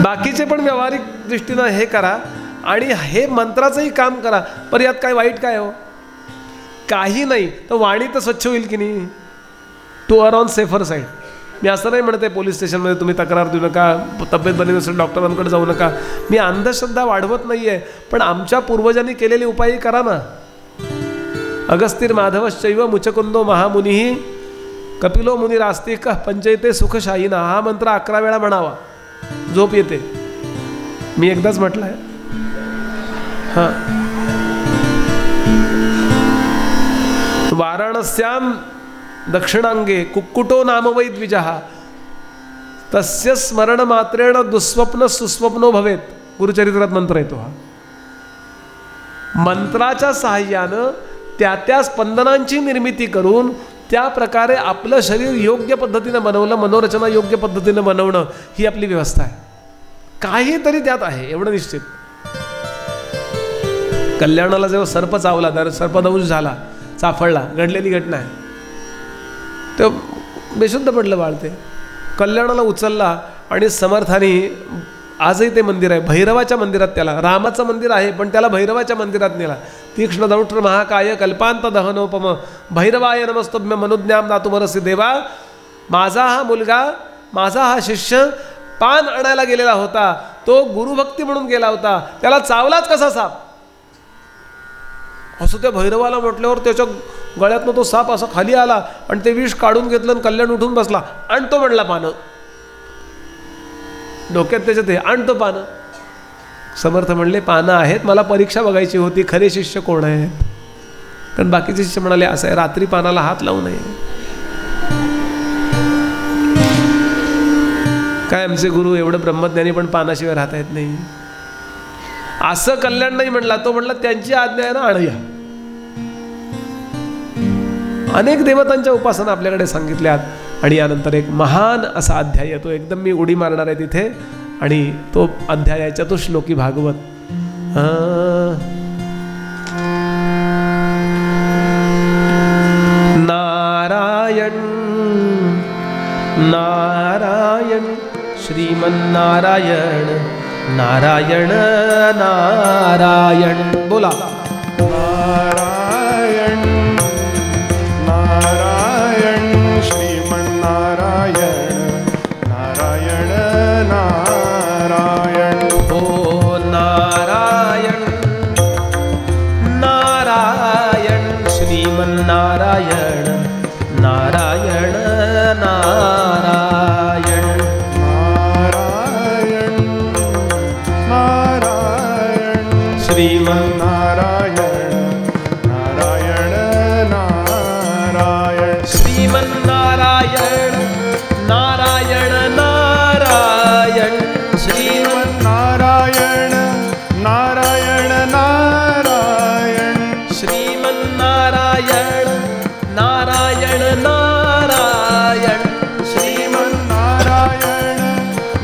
[SPEAKER 1] बाकीचे पण व्यावहारिक दृष्टीनं हे करा आणि हे मंत्राचंही काम करा. पण यात काय वाईट काय हो? काही नाही. तर वाणी तर स्वच्छ होईल की नाही. To are on safer side. मी असं नाही म्हणते पोलीस स्टेशनमध्ये तुम्ही तक्रार देऊ नका, तब्येत बरी नसेल डॉक्टरांकडे जाऊ नका. मी अंधश्रद्धा वाढवत नाही आहे, पण आमच्या पूर्वजांनी केलेले उपाय करा ना. अगस्तीर माधवश्चैव मुचकुंदो महामुनी कपिलो मुनिरास्तिक पंचयते सुखशाहीना. हा मंत्र 11 वेळा म्हणावा, झोप येते. मी एकदाच म्हटलंय. हां. वाराणस्याम दक्षिणांगे कुक्कुटो नाम वै द्विजः तस्य स्मरण मात्रेण दुःस्वप्न सुस्वप्नो भवेत. गुरुचरित्रात मंत्र येतो हा. मंत्राच्या सहाय्यानं त्या स्पंदनांची निर्मिती करून त्या प्रकारे आपलं शरीर योग्य पद्धतीनं बनवलं, मनोरचना योग्य पद्धतीनं बनवणं ही आपली व्यवस्था आहे. काहीतरी त्यात आहे एवढं निश्चित. कल्याणाला जेव्हा सर्प चावला, तर सर्पदंश झाला, चाफळला, घडलेली घटना आहे. तो बेशुद्ध पडलं बाळ. ते कल्याणाला उचलला आणि समर्थाने, आजही ते मंदिर आहे, भैरवाच्या मंदिरात, त्याला रामाचं मंदिर आहे पण त्याला भैरवाच्या मंदिरात नेला. तीक्ष्ण दौष्ट्र महाकाय कल्पांत दहनोपम भैरवाय नमस्तुभ्य मनुज्ञाम दातुमरसी देवा. माझा हा मुलगा, माझा हा शिष्य पान आणायला गेलेला होता, तो गुरुभक्ती म्हणून गेला होता, त्याला चावलाच कसा साप. असं त्या भैरवाला म्हटल्यावर त्याच्या गळ्यातनं तो साप असा खाली आला आणि ते विष काढून घेतलं आणि कल्याण उठून बसला. आणतो म्हणला पानं, डोक्यात त्याच्यात हे आणतो पानं. समर्थ म्हणले पानं आहेत, मला परीक्षा बघायची होती, खरे शिष्य कोण आहेत. कारण बाकीचे शिष्य म्हणाले असं आहे, रात्री पानाला हात लावू नये. काय आमचे गुरु एवढं ब्रह्मज्ञानी पण पानाशिवाय राहता येत नाही. असं कल्याण नाही म्हणला, तो म्हणला त्यांची आज्ञा आहे ना, आणूया. अनेक देवतांच्या उपासना आपल्याकडे सांगितल्यात. आणि यानंतर एक महान असा अध्याय येतो, एकदम मी उडी मारणार आहे तिथे, आणि तो अध्याय आहे चतुश्लोकी भागवत. नारायण नारायण श्रीमन्नारायण नारायण नारायण. बोला
[SPEAKER 2] नारायण नारायण श्रीमन्नारायण
[SPEAKER 1] नारायण नारायण नारायण
[SPEAKER 2] नारायण नारायण
[SPEAKER 1] श्रीमन्नारायण
[SPEAKER 2] नारायण नारायण
[SPEAKER 1] श्रीमन्नारायण नारायण नारायण
[SPEAKER 2] श्रीमन्नारायण नारायण नारायण
[SPEAKER 1] श्रीमन्नारायण नारायण नारायण
[SPEAKER 2] श्रीमन्नारायण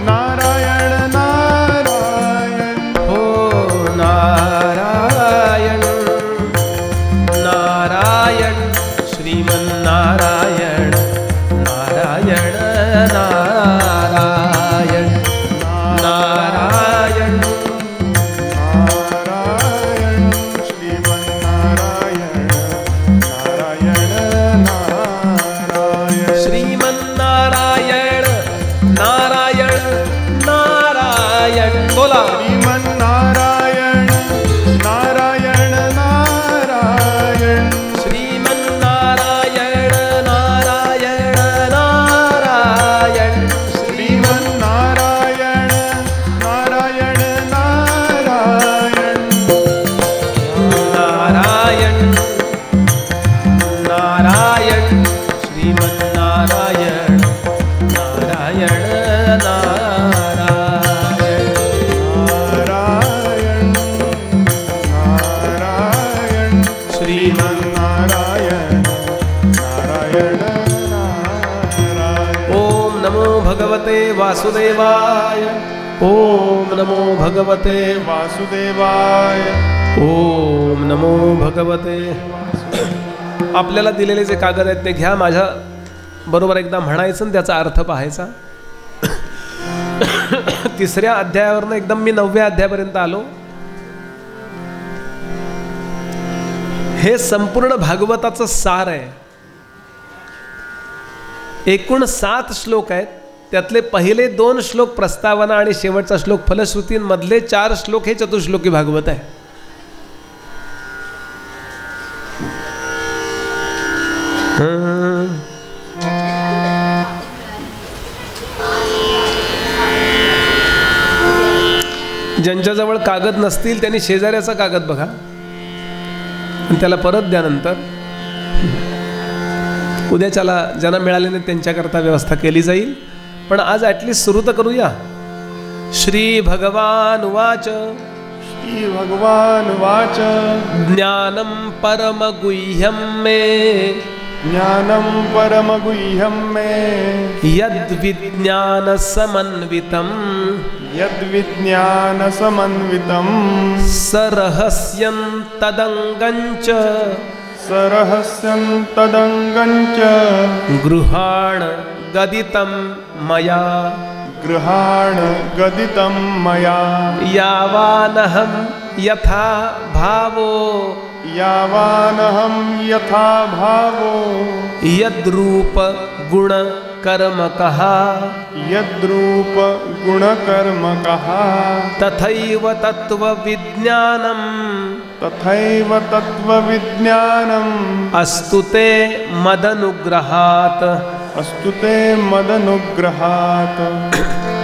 [SPEAKER 2] नारायण नारायण
[SPEAKER 1] हो नारायण नारायण श्रीमन्नारायण नारायण नारायण नारायण
[SPEAKER 2] नारायण श्रीमन्नारायण नारायण नारायण
[SPEAKER 1] श्रीमन्नारायण नारायण नारायण बोला
[SPEAKER 2] श्रीमन्नारायण नारायण नारायण
[SPEAKER 1] श्रीमन्नारायण नारायण नारायण
[SPEAKER 2] श्रीमन्नारायण नारायण नारायण
[SPEAKER 1] नारायण नारायण श्रीमन्नारायण नारायण नारायण
[SPEAKER 2] नारायण नारायण श्रीमन्नारायण नारायण नारायण
[SPEAKER 1] ओम नमो भगवते वासुदेवाय ओम नमो भगवते
[SPEAKER 2] वासुदेवाय
[SPEAKER 1] ओम नमो भगवते. आपल्याला दिलेले जे कागद आहेत ते घ्या, माझ्या बरोबर एकदा म्हणायचं आणि त्याचा अर्थ पाहायचा. 3ऱ्या अध्यायावरनं एकदम मी 9व्या अध्यायापर्यंत आलो. हे संपूर्ण भागवताचं सार आहे. एकूण 7 श्लोक आहेत. त्यातले पहिले 2 श्लोक प्रस्तावना आणि शेवटचा श्लोक फलश्रुतींमधले 4 श्लोक हे चतुश्लोकी भागवत आहे. ज्यांच्याजवळ कागद नसतील त्यांनी शेजाऱ्याचा कागद बघा आणि त्याला परत द्या. नंतर उद्याच्याला ज्यांना मिळाले नाही त्यांच्याकरता व्यवस्था केली जाईल. पण आज ॲटलिस्ट सुरू तर करूया. श्री भगवान उवाच
[SPEAKER 2] श्री भगवान वाच
[SPEAKER 1] ज्ञानं परमगुह्यं मे
[SPEAKER 2] ज्ञानं परमगुह्यं मे
[SPEAKER 1] यद्विज्ञानसमन्वितं
[SPEAKER 2] यद्विज्ञानसमन्वितं
[SPEAKER 1] सरहस्यं तदङ्गं च
[SPEAKER 2] सरहस्यं तदङ्गं च
[SPEAKER 1] गृहाण गदितं मया
[SPEAKER 2] गृहाण गदितं मया
[SPEAKER 1] यावानहं यथा भावो
[SPEAKER 2] यावानहं यथा भावो
[SPEAKER 1] यद्रूप गुण कर्मकः
[SPEAKER 2] यद्रूप गुणकर्मकः
[SPEAKER 1] तथैव तत्त्वविज्ञानम्
[SPEAKER 2] तथैव तत्त्वविज्ञानम्
[SPEAKER 1] अस्तु ते मदनुग्रहात्
[SPEAKER 2] अस्तु ते मदनुग्रहात्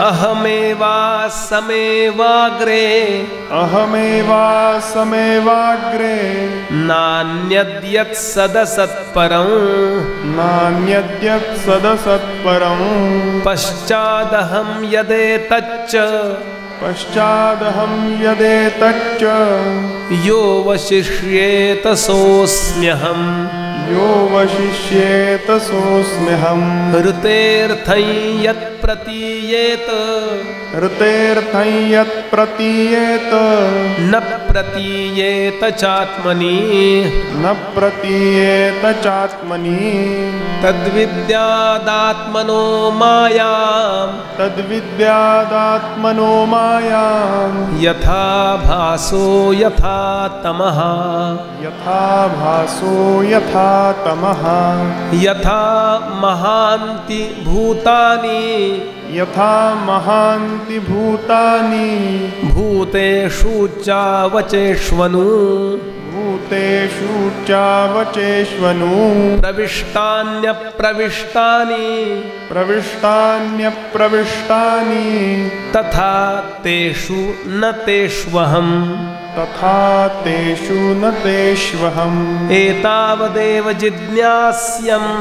[SPEAKER 1] अहमेवासमेवाग्रे
[SPEAKER 2] अहमेवासमेवाग्रे
[SPEAKER 1] नान्यद्यत् सदसत्परं
[SPEAKER 2] नान्यद्यत् सदसत्परं
[SPEAKER 1] पश्चादहं यदेतच्च
[SPEAKER 2] पश्चादहं यदेतच्च
[SPEAKER 1] यो वशिष्येत सोऽस्म्यहम्
[SPEAKER 2] यो वशिष्येत सोऽस्म्यहम्
[SPEAKER 1] ऋतेऽर्थं यत् प्रतीयेत
[SPEAKER 2] ऋतेऽर्थं यत् प्रतीयेत
[SPEAKER 1] न प्रतीयेत चात्मनि
[SPEAKER 2] न प्रतीयेत चात्मनि
[SPEAKER 1] तद्विद्यादात्मनो मायां
[SPEAKER 2] तद्विद्यादात्मनो मायां
[SPEAKER 1] यथा भासो यथा तमः
[SPEAKER 2] यथा भासो यथा तमः
[SPEAKER 1] यथा महान्ति भूतानि
[SPEAKER 2] यथा महान्ति भूतानि
[SPEAKER 1] भूतेषु चावचेष्वनु
[SPEAKER 2] भूत तेषु चावचेष्वनु
[SPEAKER 1] प्रविष्टान्यप्रविष्टानि
[SPEAKER 2] प्रविष्टान्यप्रविष्टानि
[SPEAKER 1] तथा तेषु न तेष्वहम्
[SPEAKER 2] तथा तेषु न तेष्वहम्
[SPEAKER 1] एतावदेव जिज्ञास्यम्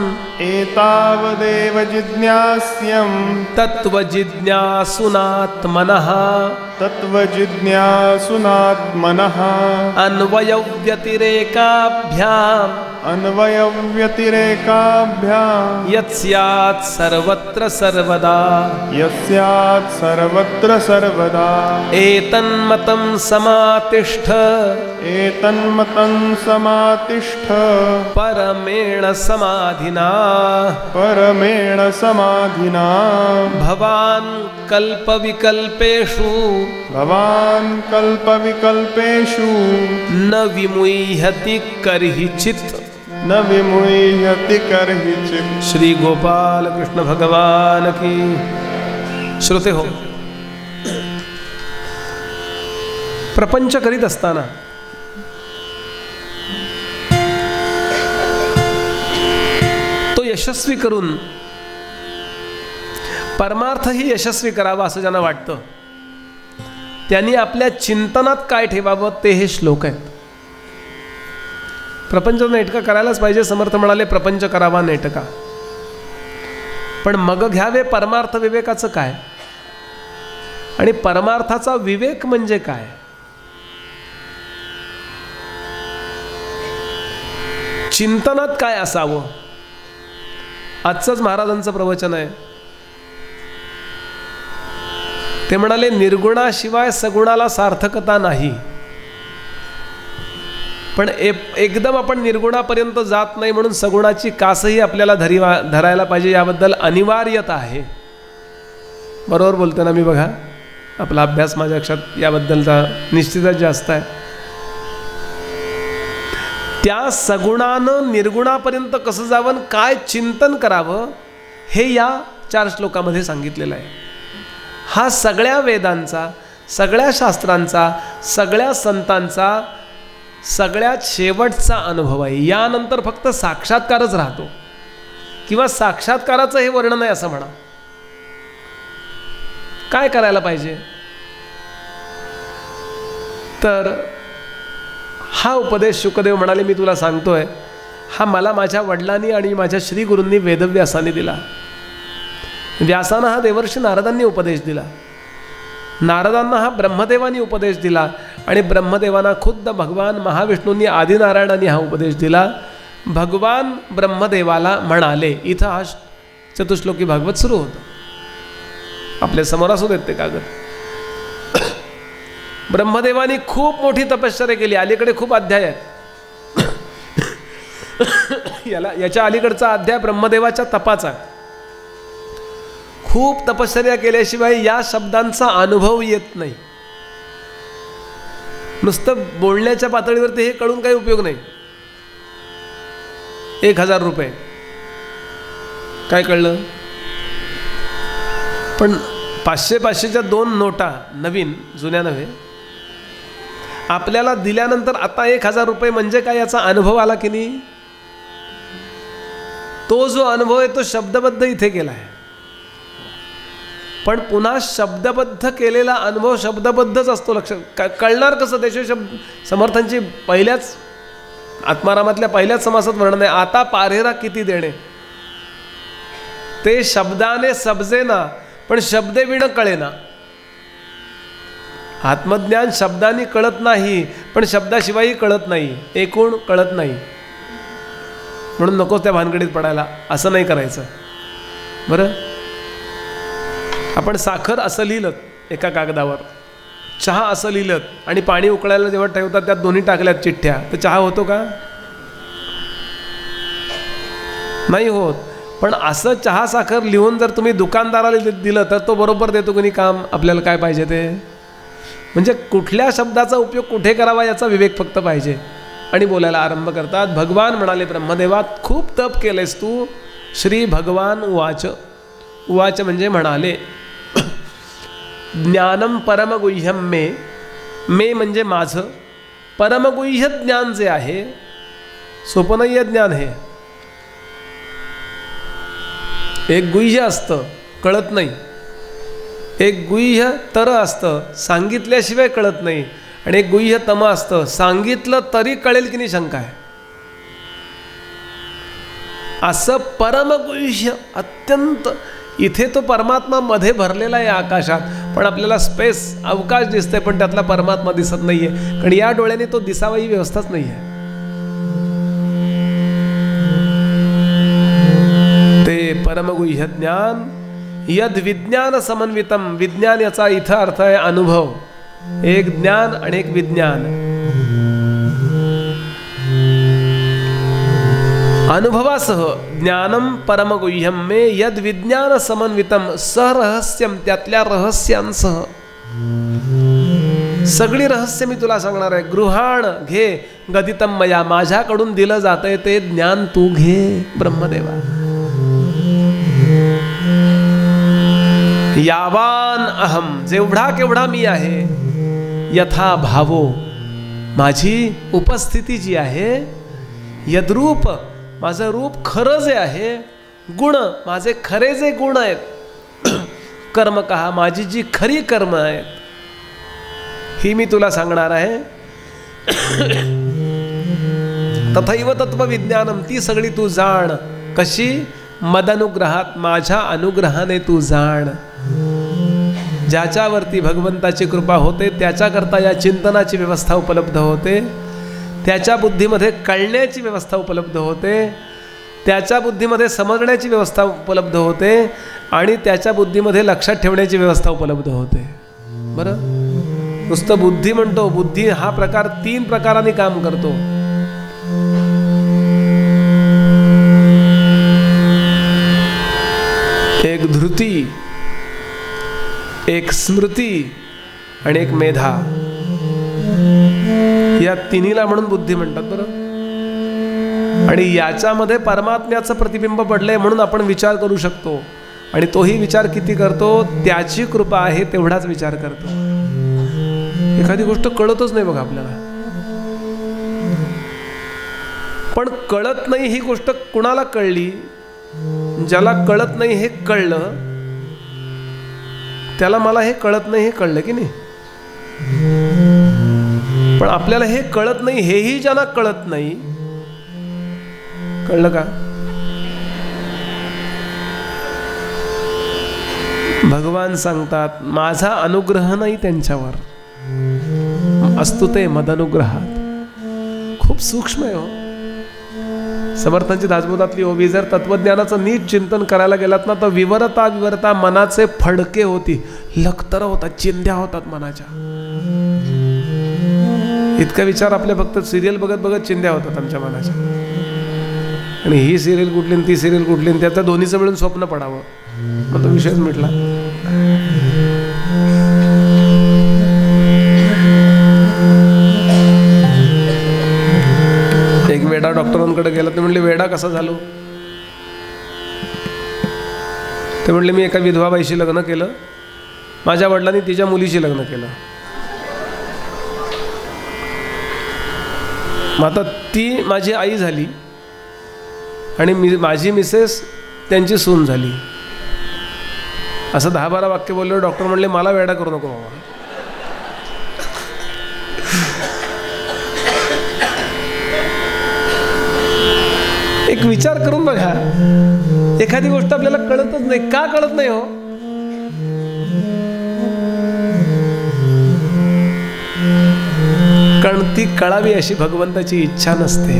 [SPEAKER 2] एतावदेव जिज्ञास्यम्
[SPEAKER 1] तत्त्वजिज्ञासुनात्मनः
[SPEAKER 2] तत्त्वजिज्ञासुनात्मनः
[SPEAKER 1] अन्वयव्यतिरेकाभ्याम्
[SPEAKER 2] अन्वयव्यतिरेकाभ्याम्
[SPEAKER 1] यत्स्यात् सर्वत्र सर्वदा
[SPEAKER 2] यस्यात् सर्वत्र सर्वदा
[SPEAKER 1] एतन्मतं समातिष्ठ
[SPEAKER 2] एतन्मतं समातिष्ठ
[SPEAKER 1] परमेण समाधिना
[SPEAKER 2] परमेण समाधिना
[SPEAKER 1] भवान् कल्पविकल्पेषु
[SPEAKER 2] भवान् कल्पविकल्पेषु
[SPEAKER 1] न विमुह्यति कर्हिचित्
[SPEAKER 2] न विमुह्यति कर्हिचित्।
[SPEAKER 1] श्री गोपाल कृष्ण भगवान की। श्रोते हो, प्रपंच करीत असताना तो यशस्वी करून परमार्थही यशस्वी करावा असं ज्यांना वाटतं त्यांनी आपल्या चिंतनात काय ठेवावं ते हे श्लोक आहेत. प्रपंच नेटका करायलाच पाहिजे. समर्थ म्हणाले प्रपंच करावा नेटका, पण मग घ्यावे परमार्थ विवेकाचं काय आणि परमार्थाचा विवेक म्हणजे काय. चिंतनात काय असावं. आजचंच महाराजांचं प्रवचन आहे. ते म्हणाले निर्गुणाशिवाय सगुणाला सार्थकता नाही, पण एकदम आपण निर्गुणापर्यंत जात नाही म्हणून सगुणाची कासही आपल्याला धरायला पाहिजे, याबद्दल अनिवार्यता आहे. बरोबर बोलतो ना मी. बघा, आपला अभ्यास माझ्या लक्षात याबद्दलचा निश्चितच जास्त आहे. त्या सगुणानं निर्गुणापर्यंत कसं जावं, काय चिंतन करावं, हे या 4 श्लोकामध्ये सांगितलेलं आहे. हा सगळ्या वेदांचा, सगळ्या शास्त्रांचा, सगळ्या संतांचा सगळ्यात शेवटचा अनुभव आहे. यानंतर फक्त साक्षात्कारच राहतो, किंवा साक्षात्काराचं हे वर्णन आहे असं म्हणा. काय करायला पाहिजे तर हा उपदेश शुकदेव म्हणाले मी तुला सांगतोय, हा मला माझ्या वडिलांनी आणि माझ्या श्री गुरूंनी वेदव्यासाने दिला. व्यासांना हा देवर्षी नारदांनी उपदेश दिला. नारदांना हा ब्रह्मदेवानी उपदेश दिला आणि ब्रह्मदेवांना खुद्द भगवान महाविष्णूंनी आदिनारायणांनी हा उपदेश दिला. भगवान ब्रह्मदेवाला म्हणाले, इथं हा चतुश्लोकी भागवत सुरू होतं. आपल्या समोर असू देत ते कागद. ब्रह्मदेवानी खूप मोठी तपश्चर्या केली. अलीकडे खूप अध्याय आहेत. याच्या अलीकडचा अध्याय ब्रह्मदेवाच्या तपाचा. खूप तपश्चर्या केल्याशिवाय या शब्दांचा अनुभव येत नाही. नुसतं बोलण्याच्या पातळीवरती हे कळून काही उपयोग नाही. 1000 रुपये काय कळलं, पण 500-500च्या 2 नोटा नवीन, जुन्या नव्हे, आपल्याला दिल्यानंतर आता 1000 रुपये म्हणजे काय याचा अनुभव आला की नाही. तो जो अनुभव आहे तो शब्दबद्ध इथे केला आहे, पण पुन्हा शब्दबद्ध केलेला अनुभव शब्दबद्धच असतो. लक्षात कळणार कसं. त्याशिवाय समर्थांची पहिल्याच आत्मारामातल्या पहिल्याच समासात वर्णन आहे, आता पारेरा किती देणे. ते शब्दाने सबजे ना, पण शब्दे विण कळेना. आत्मज्ञान शब्दांनी कळत नाही, पण शब्दाशिवायही कळत नाही, एकूण कळत नाही. म्हणून नकोच त्या भानगडीत पडायला. असं नाही करायचं बरं. आपण साखर असं लिहिलं एका कागदावर, चहा असं लिहिलं आणि पाणी उकळायला जेव्हा ठेवतात त्यात दोन्ही टाकल्यात चिठ्ठ्या, तर चहा होतो का? नाही होत. पण असं चहा साखर लिहून जर तुम्ही दुकानदाराला दिलं तर तो बरोबर देतो की नाही काम आपल्याला काय पाहिजे ते. म्हणजे कुठल्या शब्दाचा उपयोग कुठे करावा याचा विवेक फक्त पाहिजे. आणि बोलायला आरंभ करतात. भगवान म्हणाले, ब्रह्मदेवा खूप तप केलेस तू. श्री भगवान उवाच. उवाच म्हणजे म्हणाले, ज्ञानम परम गुह्यम मे. मे म्हणजे माझं, परमगुह्य ज्ञान जे आहे, सोपं नाही आहे ज्ञान हे. एक गुह्य असतं, कळत नाही. एक गुह्य तर असतं, सांगितल्याशिवाय कळत नाही. आणि एक गुह्य तम असतं, सांगितलं तरी कळेल की नाही शंका आहे. असं परमगुह्य अत्यंत, इथे तो परमात्मा मध्ये भरलेला आहे आकाशात, पण आपल्याला स्पेस अवकाश दिसतंय, पण त्यातला परमात्मा दिसत नाहीये. कारण या डोळ्याने तो दिसावा ही व्यवस्थाच नाहीये. ते परमगुह्य ज्ञान यद विज्ञान समन्वितम. विज्ञान याचा इथं अर्थ आहे अनुभव. एक ज्ञान आणि एक विज्ञान. अनुभवासह ज्ञानम परमगुह्यम मे यद विज्ञान समन्वितम सहरहस्यम. त्यातल्या रहस्यांसह सगळी रहस्य मी तुला सांगणार आहे. गृहाण घे गदितम मया. माझ्याकडून दिलं जातंय ते ज्ञान तू घे ब्रह्मदेवा. यावान अहम. जेवढा केवढा मी आहे. यथा भावो. माझी उपस्थिती जी आहे. यद्रूप. माझं रूप खरं जे आहे. गुण. माझे खरे जे गुण आहेत. कर्म कहा. माझी जी खरी कर्म आहेत ही मी तुला सांगणार आहे. तथैव तत्वविज्ञानम. ती सगळी तू जाण. कशी? मदनुग्रहात. माझ्या अनुग्रहाने तू जाण. ज्याच्यावरती भगवंताची कृपा होते त्याच्याकरता या चिंतनाची व्यवस्था उपलब्ध होते. त्याच्या बुद्धीमध्ये कळण्याची व्यवस्था उपलब्ध होते. त्याच्या बुद्धीमध्ये समजण्याची व्यवस्था उपलब्ध होते. आणि त्याच्या बुद्धीमध्ये लक्षात ठेवण्याची व्यवस्था उपलब्ध होते. बरं, नुसतं बुद्धी म्हणतो. बुद्धी हा प्रकार 3 प्रकारांनी काम करतो. एक धृती, एक स्मृती आणि एक मेधा. या तिन्हीला म्हणून बुद्धी म्हणतात. बरं, आणि याच्यामध्ये परमात्म्याचं प्रतिबिंब पडलंय म्हणून आपण विचार करू शकतो. आणि तोही विचार किती करतो? त्याची कृपा आहे तेवढाच विचार करतो. एखादी गोष्ट कळतच नाही बघा आपल्याला. पण कळत नाही ही गोष्ट कुणाला कळली? ज्याला कळत नाही हे कळलं त्याला मला हे कळत नाही हे कळलं की नाही. पण आपल्याला हे कळत नाही हेही ज्यांना कळत नाही. कळलं का? भगवान सांगतात माझा अनुग्रह नाही त्यांच्यावर. असतो ते मदनुग्रहात. खूप सूक्ष्म आहे हो. समर्थांची दासबोधातली ओवी. जर तत्वज्ञानाचं नीट चिंतन करायला गेलात ना तर विवरता विवरता मनाचे फडके होती. लखतर होतात, चिंध्या होतात मनाच्या. इतका विचार आपल्या फक्त सिरियल बघत बघत चिंध्या होतात आमच्या मनाच्या. आणि ही सिरियल कुठली ती सिरियल कुठली, त्याचं दोन्हीचं मिळून स्वप्न पडावं मग तो विषयच मिटला. एक वेडा डॉक्टरांकडे गेला. ते म्हणले वेडा कसा झालो? ते म्हणले मी एका विधवा बाईशी लग्न केलं. माझ्या वडिलांनी तिच्या मुलीशी लग्न केलं. मग आता ती माझी आई झाली आणि माझी मिसेस त्यांची सून झाली. असं 10-12 वाक्य बोललो. डॉक्टर म्हणले मला वेडा करू नको बाबा. एक विचार करून बघा. एखादी गोष्ट आपल्याला कळतच नाही. का कळत नाही हो? कारण ती कळावी अशी भगवंताची इच्छा नसते.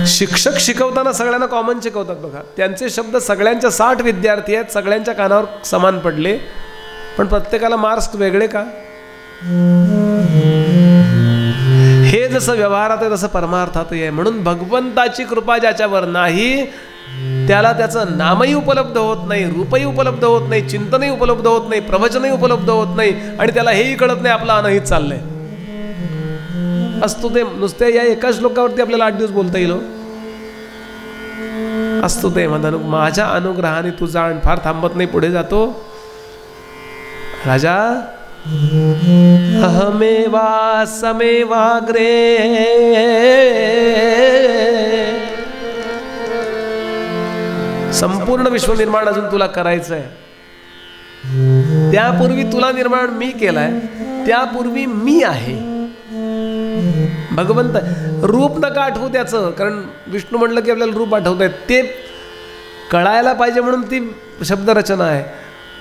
[SPEAKER 1] शिक्षक शिकवताना सगळ्यांना कॉमन शिकवतात बघा. त्यांचे शब्द सगळ्यांच्या 60 विद्यार्थी आहेत. सगळ्यांच्या कानावर समान पडले. पण प्रत्येकाला मार्क्स वेगळे का? हे जसं व्यवहारात आहे तसं परमार्थात आहे. म्हणून भगवंताची कृपा ज्याच्यावर नाही त्याला त्याचं नामही उपलब्ध होत नाही, रूपही उपलब्ध होत नाही, चिंतनही उपलब्ध होत नाही, प्रवचनही उपलब्ध होत नाही. आणि त्याला हेही कळत नाही आपलं अनहित चाललंय. असतो ते नुसते या एका श्लोकावरती आपल्याला 8 दिवस बोलता येईल. असतो ते माझ्या अनुग्रहाने तू जाण. फार थांबत नाही, पुढे जातो. राजा अहमेवा समेवाग्रे संपूर्ण विश्वनिर्माण अजून तुला करायचं आहे. त्यापूर्वी तुला निर्माण मी केलाय, त्यापूर्वी मी आहे. भगवंत रूप नका आठवू त्याचं, कारण विष्णू म्हणलं की आपल्याला रूप आठवत आहे, ते कळायला पाहिजे म्हणून ती शब्दरचना आहे.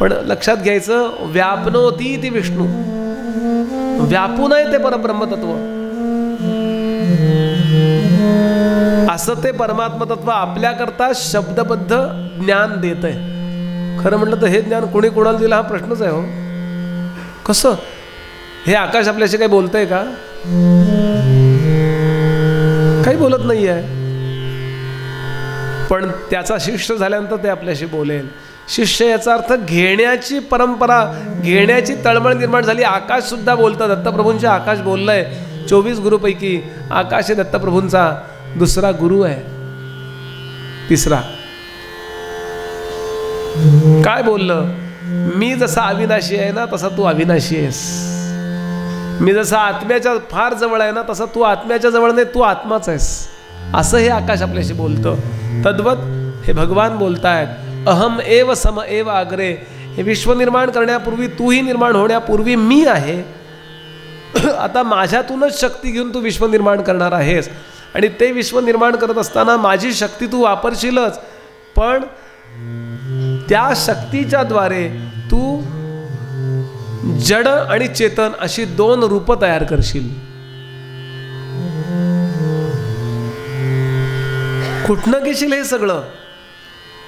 [SPEAKER 1] पण लक्षात घ्यायचं, व्यापनोती ती विष्णू, व्यापून आहे ते परब्रह्मतत्व. असं ते परमात्मतत्व आपल्याकरता शब्दबद्ध ज्ञान देत आहे. खरं म्हटलं तर हे ज्ञान कोणी कोणाला दिलं हा प्रश्नच आहे. हो कसं हे आकाश आपल्याशी काही बोलतंय का? काही बोलत नाही आहे. पण त्याचा शिष्य झाल्यानंतर ते आपल्याशी बोलेल. शिष्य याचा अर्थ घेण्याची परंपरा, घेण्याची तळमळ निर्माण झाली. आकाश सुद्धा बोलतं. दत्तप्रभूंचे आकाश बोललंय. 24 गुरुपैकी आकाश हे दत्तप्रभूंचा दुसरा गुरु आहे. तिसरा काय बोललं? मी जसा अविनाशी आहे ना तसा तू अविनाशी आहेस. मी जसा आत्म्याच्या फार जवळ आहे ना तसा तू आत्म्याच्या जवळ नाही, तू आत्माच आहेस. असं हे आकाश आपल्याशी बोलतं. तद्वत हे भगवान बोलतायत, अहम एव सम एव अग्रे. हे विश्व निर्माण करण्यापूर्वी, तूही निर्माण होण्यापूर्वी मी आहे. आता माझ्यातूनच शक्ती घेऊन तू विश्व निर्माण करणार आहेस. आणि ते विश्व निर्माण करत असताना माझी शक्ती तू वापरशीलच, पण त्या शक्तीच्या द्वारे तू जड आणि चेतन अशी 2 रूप तयार करशील. कुठनं घेशील हे सगळं?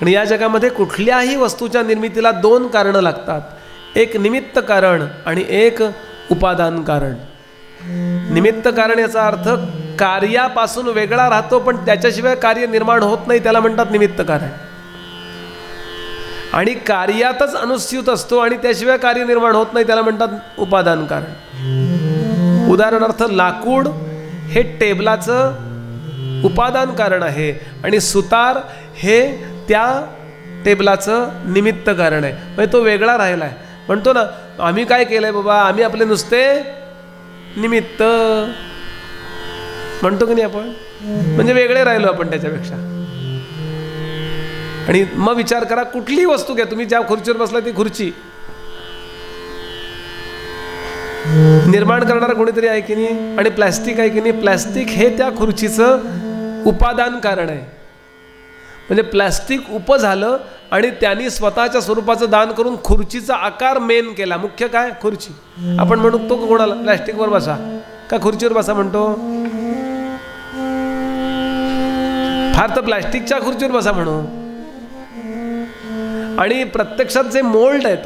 [SPEAKER 1] आणि या जगामध्ये कुठल्याही वस्तूच्या निर्मितीला 2 कारणं लागतात. एक निमित्त कारण आणि एक उपादान कारण. निमित्त कारण याचा अर्थ कार्यापासून वेगळा राहतो पण त्याच्याशिवाय कार्य निर्माण होत नाही, त्याला म्हणतात निमित्त कारण. आणि कार्यातच अनुस्यूत असतो आणि त्याशिवाय कार्य निर्माण होत नाही, त्याला म्हणतात उपादान कारण. उदाहरणार्थ लाकूड हे टेबलाचं उपादान कारण आहे आणि सुतार हे त्या टेबलाचं निमित्त कारण आहे. म्हणजे तो वेगळा राहिला आहे. म्हणतो ना आम्ही काय केलंय बाबा, आम्ही आपले नुसते निमित्त म्हणतो की नाही आपण, म्हणजे वेगळे राहिलो आपण त्याच्यापेक्षा. आणि मग विचार करा, कुठलीही वस्तू घ्या तुम्ही, ज्या खुर्चीवर बसला ती खुर्ची निर्माण करणारा कोणीतरी आहे की नाही, आणि प्लॅस्टिक आहे की नाही. प्लॅस्टिक हे त्या खुर्चीचं उपादान कारण आहे. म्हणजे प्लॅस्टिक उप झालं आणि त्यांनी स्वतःच्या स्वरूपाचं दान करून खुर्चीचा आकार मेन केला. मुख्य काय? खुर्ची. आपण म्हणतो कोणाला प्लॅस्टिकवर बसा का खुर्चीवर बसा म्हणतो? फार तर प्लॅस्टिकच्या खुर्चीवर बसा म्हणू. आणि प्रत्यक्षात जे मोल्ड आहे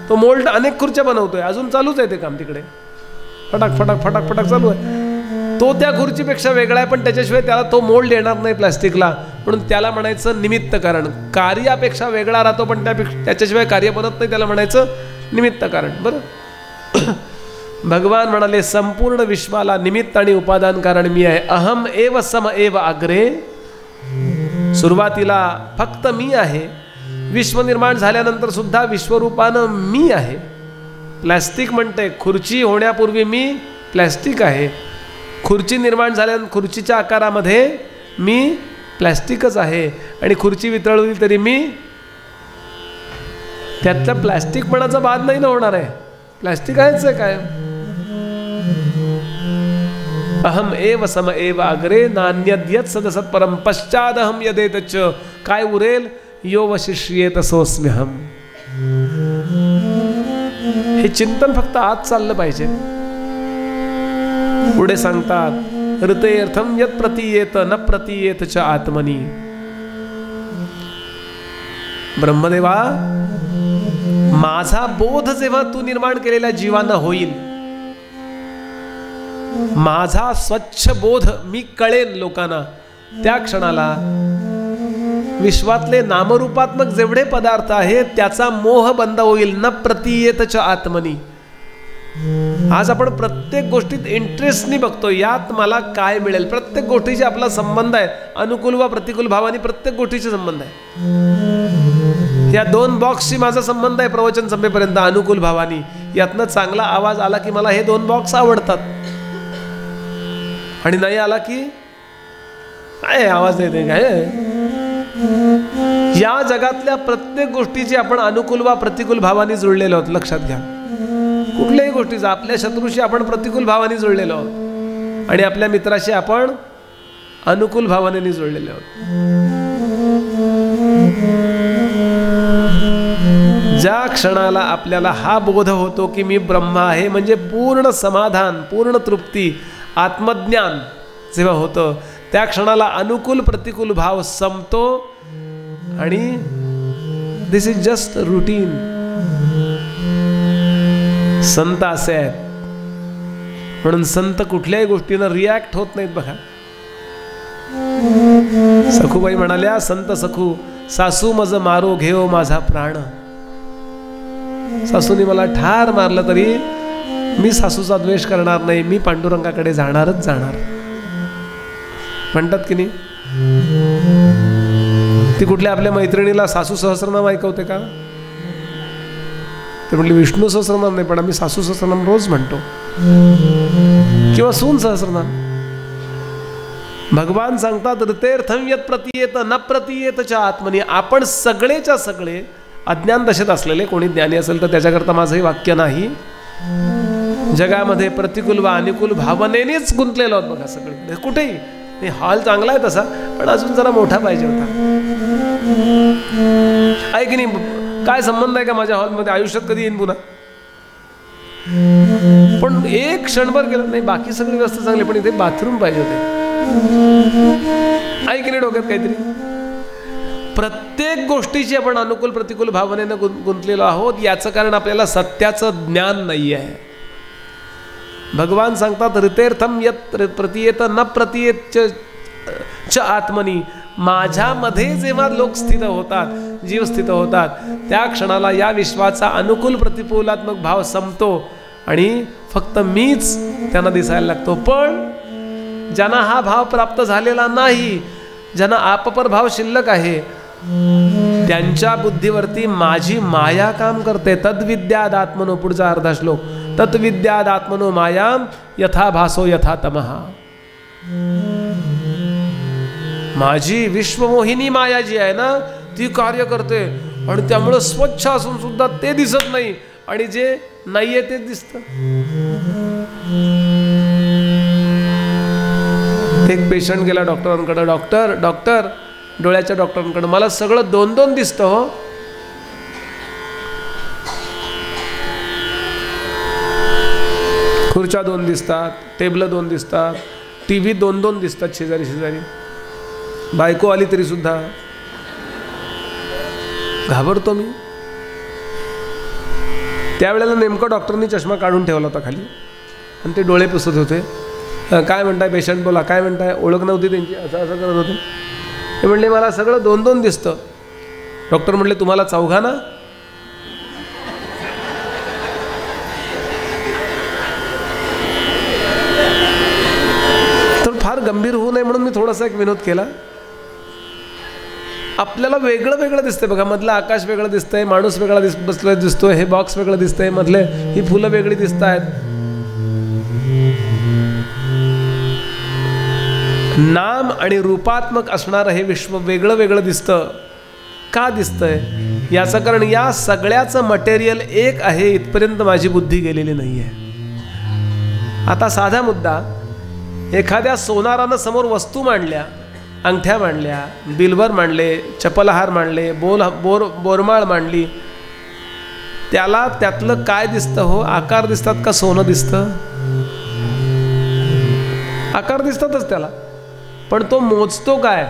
[SPEAKER 1] तो मोल्ड अनेक खुर्च्या बनवतोय, अजून चालूच आहे ते काम तिकडे, फटाक फटाक फटाक फटाक चालू आहे. तो त्या खुर्चीपेक्षा वेगळा आहे, पण त्याच्याशिवाय त्याला तो मोल्ड येणार नाही प्लॅस्टिकला, म्हणून त्याला म्हणायचं निमित्त कारण. कार्यापेक्षा वेगळा राहतो पण त्याच्याशिवाय कार्य बनत नाही, त्याला म्हणायचं निमित्त कारण. बरं, भगवान म्हणाले संपूर्ण विश्वाला निमित्त आणि उपादान कारण मी आहे. अहम एव सम एव अग्रे. सुरुवातीला फक्त मी आहे. विश्व निर्माण झाल्यानंतर सुद्धा विश्वरूपानं मी आहे. प्लॅस्टिक म्हणते खुर्ची होण्यापूर्वी मी प्लॅस्टिक आहे. खुर्ची निर्माण झाल्यानंतर खुर्चीच्या आकारामध्ये मी प्लॅस्टिकच आहे. आणि खुर्ची वितळवली तरी मी त्यातल्या प्लॅस्टिकपणाचा बाद नाही ना होणार आहे. प्लॅस्टिक आहेच आहे काय. अहम एव सम एव अग्रे नान्यद्यत् सदसत् परम पश्चादहम यदेतच. काय उरेल? यो वशिष्येत सोऽस्म्यहम. हे चिंतन फक्त आज चाललं पाहिजे. पुढे सांगतात ऋतेर्थम यत् प्रतीयेत न प्रतीयेत च आत्मनी. ब्रह्मदेवा, माझा बोध जेव्हा तू निर्माण केलेल्या जीवांना होईल, माझा स्वच्छ बोध मी कळेल लोकांना, त्या क्षणाला विश्वातले नामरूपात्मक जेवढे पदार्थ आहेत त्याचा मोह बंद होईल. न प्रतीयेत च आत्मनी. आज आपण प्रत्येक गोष्टीत इंटरेस्टनी बघतो, यात मला काय मिळेल. प्रत्येक गोष्टीशी आपला संबंध आहे, अनुकूल व प्रतिकूल भावाने प्रत्येक गोष्टीचे संबंध आहे. या 2 बॉक्सशी माझा संबंध आहे प्रवचन संपेपर्यंत, अनुकूल भावानी. यातनं चांगला आवाज आला की मला हे 2 बॉक्स आवडतात, आणि नाही आला की काय आवाज येते काय. या जगातल्या प्रत्येक गोष्टीची आपण अनुकूल वा प्रतिकूल भावानी जुळलेलो आहोत. लक्षात घ्या, कुठल्याही गोष्टीचा आपल्या शत्रूशी आपण प्रतिकूल भावानी जुळलेलो आहोत, आणि आपल्या मित्राशी आपण अनुकूल भावनेने जुळलेले आहोत. ज्या क्षणाला आपल्याला हा बोध होतो की मी ब्रह्म आहे, म्हणजे पूर्ण समाधान, पूर्ण तृप्ती, आत्मज्ञान जेव्हा होतं, त्या क्षणाला अनुकूल प्रतिकूल भाव संपतो, आणि दिस इज जस्ट रुटीन. संत असे आहेत, म्हणून संत कुठल्याही गोष्टीनं रिॲक्ट होत नाहीत. बघा, सखूबाई म्हणाल्या, संत सखू सासू मज मारो घेओ माझा प्राण. सासूने मला ठार मारलं तरी मी सासूचा द्वेष करणार नाही, मी पांडुरंगाकडे जाणारच जाणार. म्हणतात की नाही. ती कुठल्या आपल्या मैत्रिणीला सासू सहस्रनाम ऐकवते का? ते म्हटले विष्णू सहस्रनाम नाही, पण आम्ही सासू सहस्रनाम रोज म्हणतो, किंवा सून सहस्रनाम. भगवान सांगतात, ऋतेर्थम यत् प्रतीयेत न प्रतीयेत च आत्मनि. आपण सगळेच्या सगळे अज्ञान दशेत असलेले, कोणी ज्ञानी असेल तर त्याच्याकरता माझंही वाक्य नाही, जगामध्ये प्रतिकूल व अनुकूल भावनेनेच गुंतलेलो आहोत. बघा, सगळे कुठेही. हॉल चांगला आहे तसा, पण अजून जरा मोठा पाहिजे होता. आहे की नाही? काय संबंध आहे का माझ्या हॉलमध्ये? आयुष्यात कधी येईन पुन्हा? पण एक क्षणभर गेलं नाही, बाकी सगळी व्यवस्था चांगली, पण इथे बाथरूम पाहिजे होते. आहे की नाही डोक्यात काहीतरी? प्रत्येक गोष्टीची आपण अनुकूल प्रतिकूल भावनेनं गुंतलेलो आहोत. याचं कारण आपल्याला सत्याचं ज्ञान नाही आहे. भगवान सांगतात, ऋतेर्थम यत् प्रतीयेत न प्रतीयेत च आत्मनि. माझ्यामध्ये जेव्हा लोक स्थित होतात, जीव स्थित होतात, त्या क्षणाला या विश्वाचा अनुकूल प्रतिकूलात्मक भाव संपतो, आणि फक्त मीच त्यांना दिसायला लागतो. पण ज्यांना हा भाव प्राप्त झालेला नाही, ज्यांना आपपर भाव शिल्लक आहे, त्यांच्या बुद्धीवरती माझी माया काम करते. तद्विद्याद आत्मनो, पुढचा अर्धा श्लोक, तत्विद्याद आत्मनो मायाम यथा भासो यथा तमः. माझी विश्वमोहिनी माया जी आहे ना, ती कार्य करते, आणि त्यामुळे स्वच्छ असून सुद्धा ते दिसत नाही, आणि जे नाहीये ते दिसतं. एक पेशंट गेला डॉक्टरांकडे, डॉक्टर डोळ्याच्या डॉक्टरांकडे, मला सगळं 2-2 दिसतं हो. खुर्च्या 2 दिसतात, टेबल 2 दिसतात, TV 2-2 दिसतात शेजारी शेजारी. बायको आली तरी सुद्धा घाबरतो मी. त्यावेळेला नेमकं डॉक्टरनी चष्मा काढून ठेवला होता खाली, आणि ते डोळे पुसत होते. काय म्हणताय पेशंट, बोला काय म्हणताय. ओळख नव्हती त्यांची, असं असं करत होते. ते म्हणले मला सगळं 2-2 दिसतं. डॉक्टर म्हणले तुम्हाला चौघांना? तर फार गंभीर होऊ नये म्हणून मी थोडासा एक विनोद केला. आपल्याला वेगळं वेगळं दिसतंय. बघा, मधलं आकाश वेगळं दिसतंय, माणूस वेगळा बसलेला दिसतोय, हे बॉक्स वेगळं दिसतंय, मधले ही फुलं वेगळी दिसत आहेत. नाम आणि रूपात्मक असणारं हे विश्व वेगळं वेगळं दिसतं. का दिसतंय? याचं कारण या सगळ्याचं मटेरियल एक आहे, इथपर्यंत माझी बुद्धी गेलेली नाही आहे. आता साधा मुद्दा, एखाद्या सोनारानं समोर वस्तू मांडल्या, अंगठ्या मांडल्या, बिलवर मांडले, चपलहार मांडले, बोरमाळ मांडली, त्याला त्यातलं काय दिसतं हो? आकार दिसतात का सोनं दिसतं? आकार दिसतातच त्याला, पण तो मोजतो काय?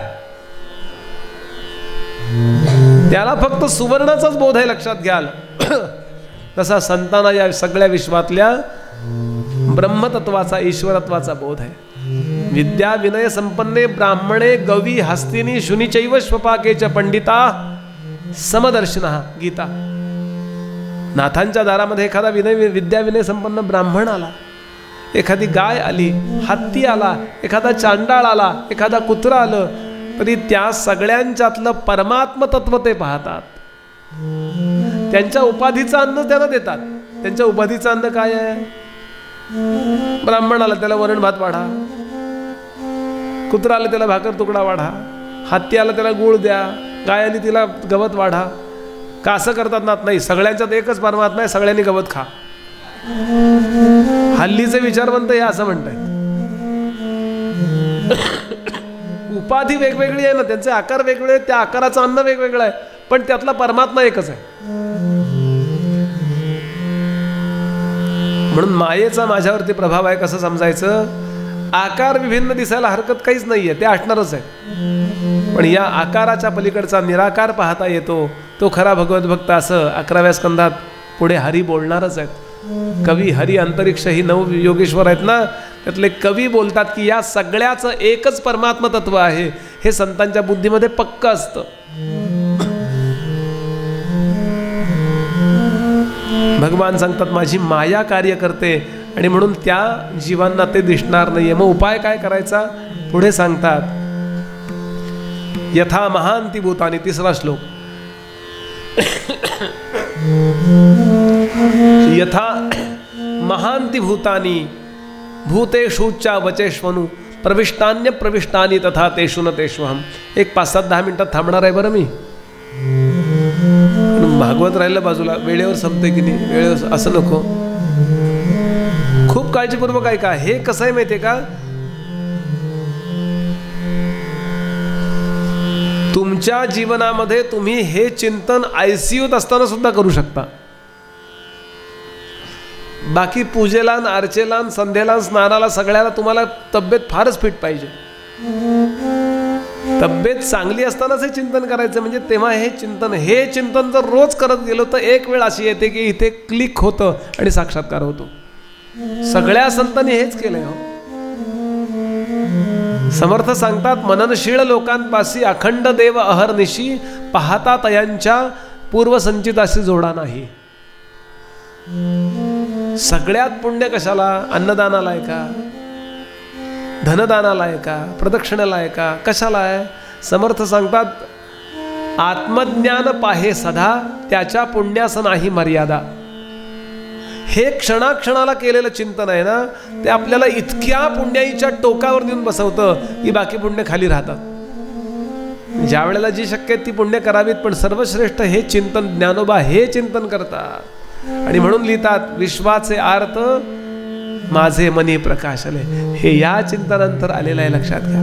[SPEAKER 1] त्याला फक्त सुवर्णाचाच बोध आहे. लक्षात घ्याल. तसा संतांना या सगळ्या विश्वातल्या ब्रह्मतत्वाचा, ईश्वरत्वाचा बोध आहे. विद्या विनय संपन्ने ब्राह्मणे गवी हस्तिनी शुनिचैव स्वपाकेच पंडिता समदर्शिनः. गीता. नाथांच्या दारामध्ये एखादा विद्या विनय संपन्न ब्राह्मण आला, एखादी गाय आली, हत्ती आला, एखादा चांडाळ आला, एखादा कुत्रा आलं, तरी त्या सगळ्यांच्यातलं परमात्म तत्व ते पाहतात. त्यांच्या उपाधीचं अन्न त्यांना देतात. त्यांच्या उपाधीचं अन्न काय आहे? ब्राह्मणाला त्याला वरण भात वाढा, कुत्रा आला त्याला भाकर तुकडा वाढा, हत्ती आला त्याला गुळ द्या, गाय आली तिला गवत वाढा. का असं करतात ना? नाही, सगळ्यांच्यात एकच परमात्मा आहे, सगळ्यांनी गवत खा. हल्लीचे विचारवंत हे असं म्हणतायत. उपाधी वेगवेगळी आहे ना, त्यांचे आकार वेगवेगळे, त्या आकाराचं अन्न वेगवेगळं आहे, पण त्यातला परमात्मा एकच आहे. म्हणून मायेचा माझ्यावरती प्रभाव आहे कसं समजायचं? आकार विभिन्न दिसायला हरकत काहीच नाहीये, ते असणारच आहे, पण या आकाराच्या पलीकडचा निराकार पाहता येतो, तो खरा भगवत भक्त. असं 11व्या स्कंधात पुढे हरी बोलणारच आहेत. कवी हरी अंतरिक्ष ही 9 योगेश्वर आहेत ना, त्यातले कवी बोलतात की या सगळ्याचं एकच परमात्म तत्व आहे. हे संतांच्या बुद्धीमध्ये पक्क असतं. भगवान सांगतात माझी माया कार्य करते आणि म्हणून त्या जीवांना ते दिसणार नाहीये. मग उपाय काय करायचा? पुढे सांगतात यथा महांती भूतानी. 3रा श्लोक. यथा महांती भूतानी भूतेषु च वचेष्वनु प्रविष्टान्य प्रविष्टानि तथा तेषु न तेष्वहम. एक 5-7-10 मिनिटात थांबणार आहे बरं मी. भागवत राहिलं बाजूला, वेळेवर संपते की नाही, वेळेवर असं नको. खूप काळजीपूर्वक ऐका. हे कसं आहे माहितीये का? तुमच्या जीवनामध्ये तुम्ही हे चिंतन ICUत असताना सुद्धा करू शकता. बाकी पूजेला, अर्चेला, संध्येला, स्नानाला, सगळ्याला तुम्हाला तब्येत फारच फिट पाहिजे. तब्येत चांगली असतानाच हे चिंतन करायचं. म्हणजे तेव्हा हे चिंतन जर रोज करत गेलो तर एक वेळ अशी येते की इथे क्लिक होतं आणि साक्षात्कार होतो. सगळ्या संतांनी हेच केलंय. हो, समर्थ सांगतात मननशील लोकांपाशी अखंड देव अहर्निशी पाहता तयांच्या पूर्वसंचिताशी जोडा नाही. सगळ्यात पुण्य कशाला? अन्नदानाला आहे का? धनदानाला आहे का? प्रदक्षिणेला आहे का? कशाला आहे? समर्थ सांगतात आत्मज्ञान पाहे सदा त्याच्या पुण्यास नाही मर्यादा. हे क्षणाक्षणाला केलेलं चिंतन आहे ना, ते आपल्याला इतक्या पुण्याईच्या टोकावर नेऊन बसवतं की बाकी पुण्य खाली राहतात. ज्या वेळेला जी शक्य आहे ती पुण्य करावीत, पण सर्वश्रेष्ठ हे चिंतन ज्ञानोबा हे चिंतन करतात. आणि म्हणून लिहितात विश्वाचे आर्त माझे मनी प्रकाशले. हे या चिंतनानंतर आलेलं आहे, लक्षात घ्या.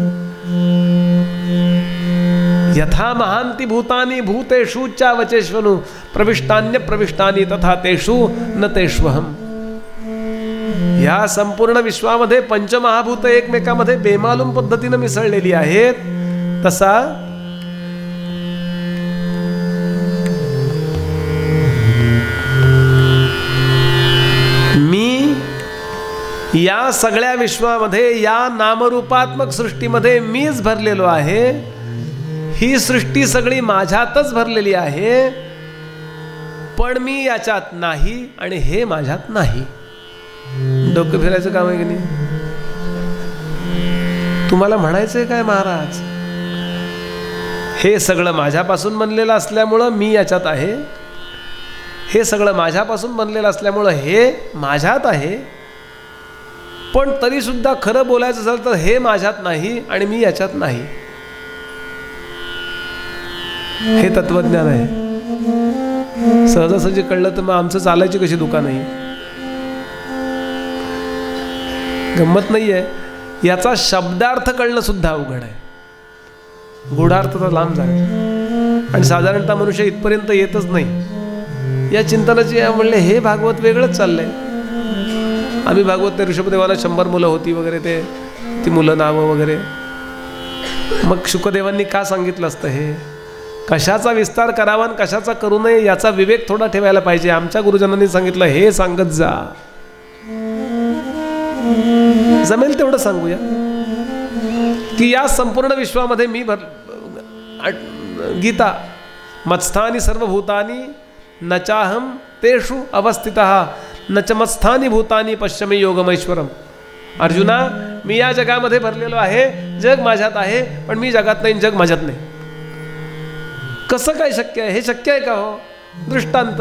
[SPEAKER 1] यथा महांती भूतानी भूतेषु च वचेष्वनु प्रविष्टान्य प्रविष्टानि तथा तेषु न तेष्वहम. या संपूर्ण विश्वामध्ये पंचमहाभूत एकमेकामध्ये बेमालूम पद्धतीने मिसळलेली आहेत. तसा मी या सगळ्या विश्वामध्ये, या नामरूपात्मक सृष्टीमध्ये मीच भरलेलो आहे. ही सृष्टी सगळी माझ्यातच भरलेली आहे, पण मी याच्यात नाही आणि हे माझ्यात नाही. डोकं फिरायचं काम आहे की नाही? तुम्हाला म्हणायचंय काय महाराज? हे सगळं माझ्यापासून बनलेलं असल्यामुळं मी याच्यात आहे. हे सगळं माझ्यापासून बनलेलं असल्यामुळं हे माझ्यात आहे, पण तरी सुद्धा खरं बोलायचं असेल तर हे माझ्यात नाही आणि मी याच्यात नाही. हे तत्वज्ञान आहे. सहजासहजी कळलं तर मग आमचं चालायची कशी दुकान आहे? गंमत नाहीये. याचा शब्दार्थ कळणं सुद्धा अवघड आहे. गूढार्थ तर लांब जाईल आणि साधारणतः मनुष्य इथपर्यंत येतच नाही. या चिंतनाची म्हणले हे भागवत वेगळंच चाललंय. आम्ही भागवत ते ऋषभदेवाला 100 मुलं होती वगैरे, ती मुलं नावं वगैरे. मग शुकदेवांनी का सांगितलं असतं? हे कशाचा विस्तार करावा आणि कशाचा करू नये याचा विवेक थोडा ठेवायला पाहिजे. आमच्या गुरुजनांनी सांगितलं हे सांगत जा. जमेल तेवढं सांगूया की या संपूर्ण विश्वामध्ये मी गीता मत्स्थानी सर्वभूतानी न चाहम तेषु अवस्थितः न च मत्स्थानी भूतानी पश्चिमे योगमेश्वरम. अर्जुना, मी या जगामध्ये भरलेलो आहे. जग माझ्यात आहे, पण मी जगात नाही, जग माझ्यात नाही. कसं काय शक्य आहे? हे शक्य आहे का? हो, दृष्टांत.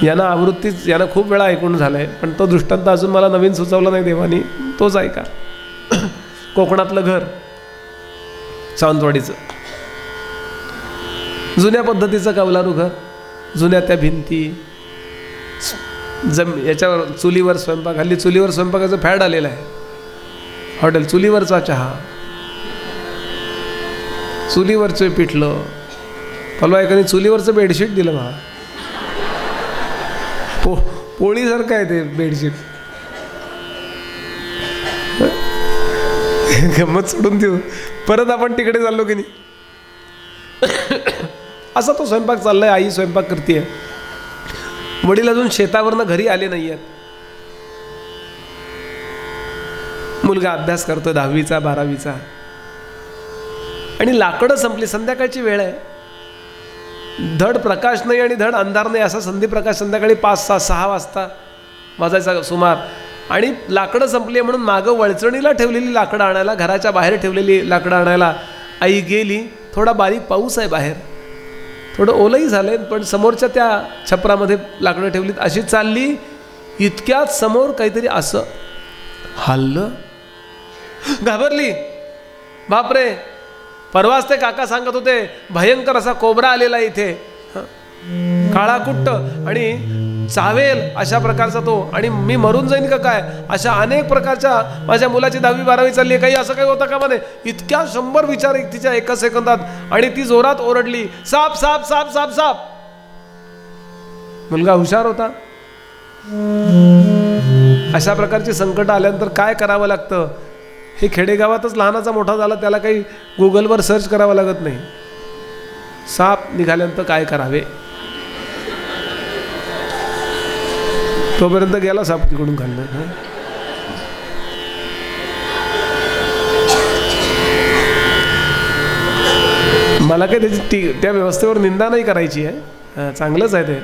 [SPEAKER 1] यांना आवृत्तीच यांना खूप वेळा ऐकून झालंय, पण तो दृष्टांत अजून मला नवीन सुचवला नाही देवानी, तोच ऐका. कोकणातलं घर, सावंतवाडीचं जुन्या पद्धतीचं कौलारू घर, जुन्या त्या भिंती, याच्यावर चुलीवर स्वयंपाक. हल्ली चुलीवर स्वयंपाकाचं फॅड आलेलं आहे. हॉटेल चुलीवरचा चहा, चुलीवरचं पिठलं. परवा एकाने चुलीवरचं बेडशीट दिलं मला. पोळीसारखं आहे ते बेडशीट. गंमत सोडून देऊ, परत आपण तिकडे चाललो की नाही. असा तो स्वयंपाक चाललाय. आई स्वयंपाक करते. वडील अजून शेतावरनं घरी आले नाही आहेत. मुलगा अभ्यास करतो 10वीचा 12वीचा. आणि लाकडं संपली. संध्याकाळची वेळ आहे. धड प्रकाश नाही आणि धड अंधार नाही असा संधी प्रकाश. संध्याकाळी 5-6 वाजता वाजायचा सुमार. आणि लाकडं संपली म्हणून मागं वळचणीला ठेवलेली लाकडं आणायला, घराच्या बाहेर ठेवलेली लाकडं आणायला आई गेली. थोडा बारीक पाऊस आहे बाहेर, थोडं ओलंही झालंय, पण समोरच्या त्या छपरामध्ये लाकडं ठेवलीत. अशी चालली, इतक्यात समोर काहीतरी असं हल्लं. घाबरली. बापरे, परवाच ते काका सांगत होते भयंकर असा कोबरा आलेला इथे, काळा कुट्ट आणि चावेल अशा प्रकारचा तो, आणि मी मरून जाईन का काय, अशा अनेक प्रकारच्या. माझ्या मुलाची 10वी 12वी चालली, काही असं काही होतं का म्हणे. इतक्या 100 विचार तिच्या एका सेकंदात. आणि ती जोरात ओरडली, साप साप साप साप साप. मुलगा हुशार होता. अशा प्रकारची संकट आल्यानंतर काय करावं लागतं हे खेडेगावातच लहानाचा मोठा झाला, त्याला काही गुगलवर सर्च करावं लागत नाही. साप निघाल्यानंतर काय करावे, तोपर्यंत गेला साप तिकडून खाल्लं. मला काही त्याची त्या व्यवस्थेवर निंदा नाही करायची आहे, चांगलंच आहे ते.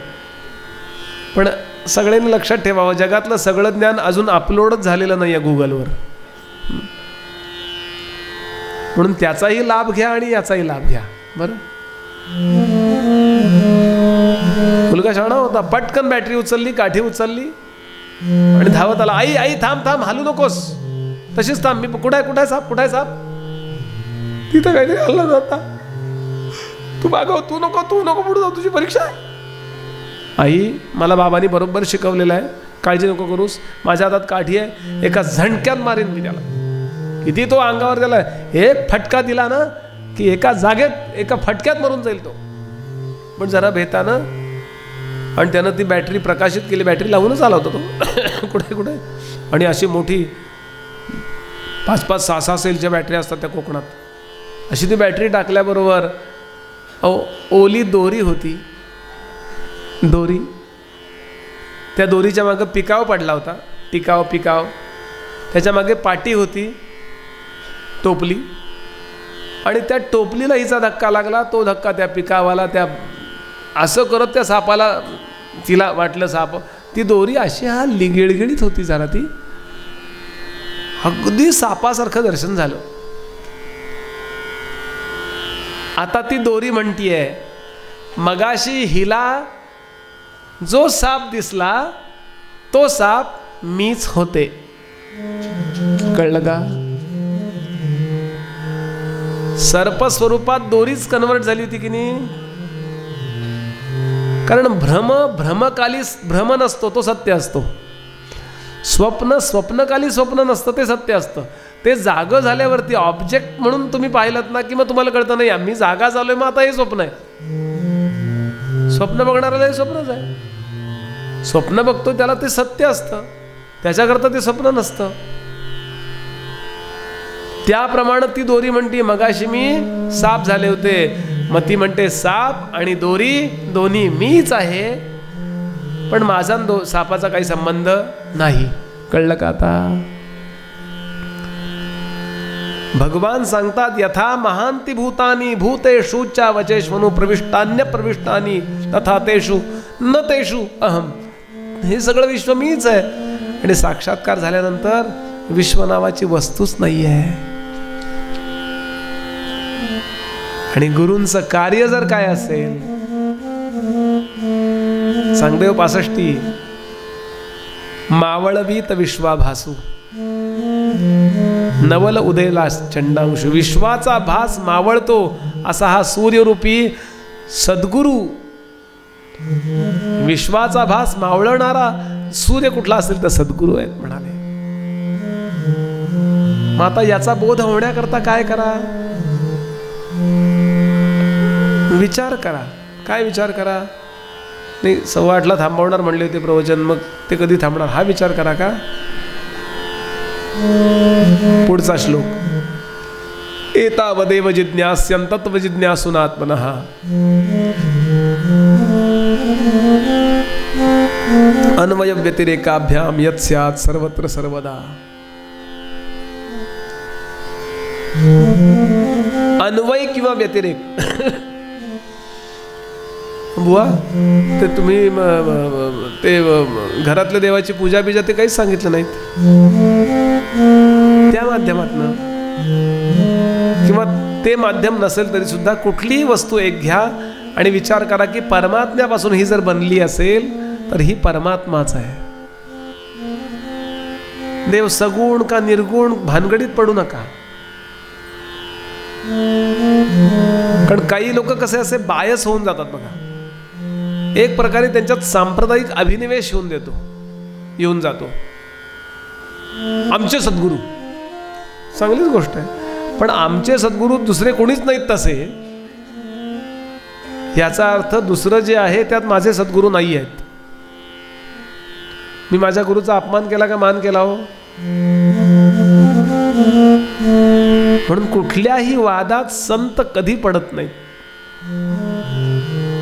[SPEAKER 1] पण सगळ्यांनी लक्षात ठेवावं, जगातलं सगळं ज्ञान अजून अपलोडच झालेलं नाही आहे गुगलवर. म्हणून त्याचाही लाभ घ्या आणि याचाही लाभ घ्या. बरं, मुलगा शहाणा होता. पटकन बॅटरी उचलली, काठी उचलली आणि धावत आला. आई आई थांब थांब, हालू नकोस, तशीच थांब. मी कुठे आहे साप, कुठे आहे साप. तिथं काहीतरी हल्ला जाता. तू मागव, तू नको पुढे जाऊ, तुझी परीक्षा आहे. आई, मला बाबांनी बरोबर शिकवलेलं आहे, काळजी नको करूस. माझ्या हातात काठी आहे, एका झणक्यात मारेन मी त्याला. किती तो अंगावर त्याला एक फटका दिला ना की एका जागेत एका फटक्यात मरून जाईल तो. पण जरा भेतानं, आणि त्यानं ती बॅटरी प्रकाशित केली. बॅटरी लावूनच आला होता तो कुठे कुठे. आणि अशी मोठी 5-5, 6-6 सेलच्या बॅटरी असतात त्या कोकणात. अशी ती बॅटरी टाकल्याबरोबर ओली दोरी होती. दोरी, त्या दोरीच्या मागे पिकाव पडला होता. पिकाव त्याच्या मागे पाटी होती, टोपली. आणि त्या टोपलीला हिचा धक्का लागला. तो धक्का त्या पिकावाला, त्या असं करत त्या सापाला, तिला वाटलं साप. ती दोरी अशी गिळगिळीत होती जरा. ती अगदी सापासारखं दर्शन झालं. आता ती दोरी म्हणतीये, मगाशी हिला जो साप दिसला तो साप मीच होते. कळलं का? सर्प स्वरूपात दोरीच कन्वर्ट झाली होती की नाही. कारण भ्रमकाली भ्रम नसतो, तो सत्य असतो. स्वप्नकाली स्वप्न नसतं, ते सत्य असतं. ते जागं झाल्यावरती ऑब्जेक्ट म्हणून तुम्ही पाहिलं ना की मग तुम्हाला कळतं, नाही आम्ही जागा झालोय, मग आता हे स्वप्न आहे. स्वप्न बघणाऱ्याला हे स्वप्नच आहे. स्वप्न बघतो त्याला ते सत्य असतं, त्याच्याकरता ते स्वप्न नसतं. त्याप्रमाणे ती दोरी म्हणते, मगाशी मी साप झाले होते. मग ती म्हणते साप आणि दोरी दोन्ही मीच आहे, पण माझा सापाचा काही संबंध नाही. कळलं का आता? भगवान सांगतात, यथा महांती भूतानी भूतेषु च वचेष्वनु प्रविष्टान्य प्रविष्टानी तथा तेषु न तेषु अहम. हे सगळं विश्व मीच आहे. आणि साक्षात्कार झाल्यानंतर विश्व नावाची वस्तूच नाही आहे. आणि गुरूंचं कार्य जर काय असेल, सांगदेव 65 मावळवीत विश्वाभासू नवल उदयला चंडांश. विश्वाचा भास मावळतो असा हा सूर्यरूपी सद्गुरू, विश्वाचा भास मावळणारा सूर्य कुठला असेल तर सद्गुरू आहेत म्हणाले. मग आता याचा बोध होण्याकरता काय करा? विचार करा. काय विचार करा? नाही 8:15 थांबवणार म्हणले होते प्रवचन, मग ते कधी थांबणार हा विचार करा का? पुढचा श्लोक, एतावदेव जिज्ञास्यं तत्त्वजिज्ञासूनात्मनः अन्वय व्यतिरेकाभ्याम यत् स्यात् सर्वत्र सर्वदा. अन्वय किंवा व्यतिरेक बुवा, ते तुम्ही ते घरातल्या देवाची पूजा बिजा ते काहीच सांगितलं नाहीत. त्या माध्यमातनं किंवा ते माध्यम नसेल तरी सुद्धा कुठलीही वस्तू एक घ्या आणि विचार करा की परमात्म्यापासून ही जर बनली असेल तर ही परमात्माच आहे. देव सगुण का निर्गुण भानगडीत पडू नका. कारण काही लोक कसे असे बायस होऊन जातात बघा. एक प्रकारे त्यांच्यात सांप्रदायिक अभिनिवेश येऊन जातो. आमचे सद्गुरू, चांगलीच गोष्ट आहे, पण आमचे सद्गुरू दुसरे कोणीच नाहीत तसे. याचा अर्थ दुसरं जे आहे त्यात माझे सद्गुरू नाही आहेत. मी माझ्या गुरुचा अपमान केला का मान केला हो? म्हणून कुठल्याही वादात संत कधी पडत नाही.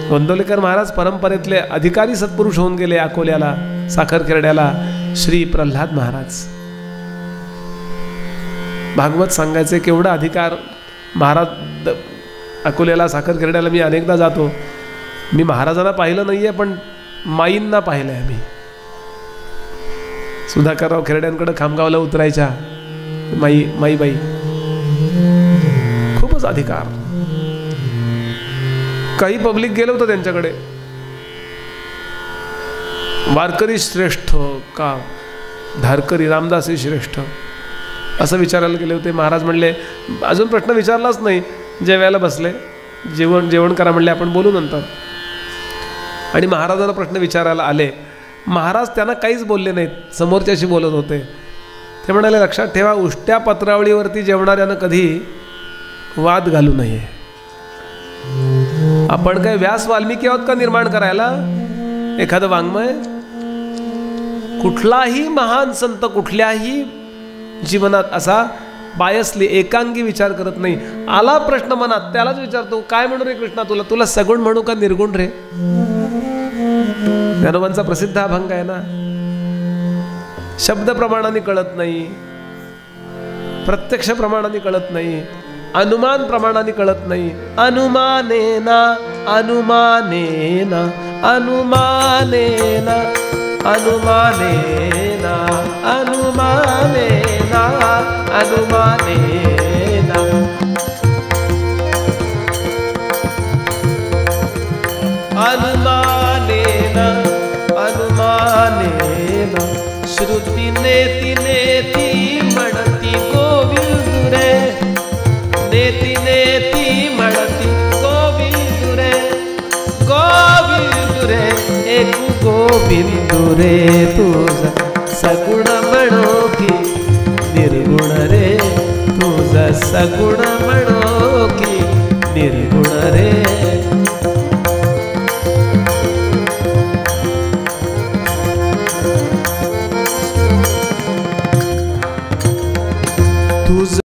[SPEAKER 1] गोंदवलेकर महाराज परंपरेतले अधिकारी सत्पुरुष होऊन गेले. अकोल्याला, साखरखेर्ड्याला श्री प्रल्हाद महाराज. भागवत सांगायचे केवढा अधिकार. महाराज अकोल्याला, साखरखेर्ड्याला मी अनेकदा जातो. मी महाराजांना पाहिलं नाहीये पण माईंना पाहिलंय. मी सुधाकरराव खेरड्यांकडे खामगावला उतरायच्या माईबाई. खूपच अधिकार. काही पब्लिक गेलं होतं त्यांच्याकडे. वारकरी श्रेष्ठ का धारकरी रामदासी श्रेष्ठ असं विचारायला गेले होते. महाराज म्हणले अजून प्रश्न विचारलाच नाही, जेवायला बसले. जेवण करा म्हणले, आपण बोलू नंतर. आणि महाराजांना प्रश्न विचारायला आले. महाराज त्यांना काहीच बोलले नाहीत, समोरच्याशी बोलत होते. ते म्हणाले लक्षात ठेवा, उष्ट्या पत्रावळीवरती जेवणाऱ्यानं कधी वाद घालू नये. आपण काय व्यास वाल्मिकी आहोत का निर्माण करायला एखादं वाङ्मय? कुठलाही महान संत कुठल्याही जीवनात असा बायसली एकांगी विचार करत नाही. आला प्रश्न मनात त्यालाच विचारतो, काय म्हणू रे कृष्णा तुला सगुण म्हणू का निर्गुण रे? ज्ञानोबांचा प्रसिद्ध अभंग आहे ना. शब्द प्रमाणाने कळत नाही, प्रत्यक्ष प्रमाणाने कळत नाही, अनुमान प्रमाणाने कळत नाही. अनुमानेना अनुमानेना अनुमानेना अनुमानेना अनुमानेना अनुमानेना अनुमानेना अनुमानेना श्रुती नेती नेती म्हणती गोविंद रे. नेती नेती म्हणती गोविंद रे. गोविंद रे एक गोविंद रे तुझा सगुण म्हणो की निर्गुण रे. तुझा सगुण म्हणो की निर्गुण रे. तुझ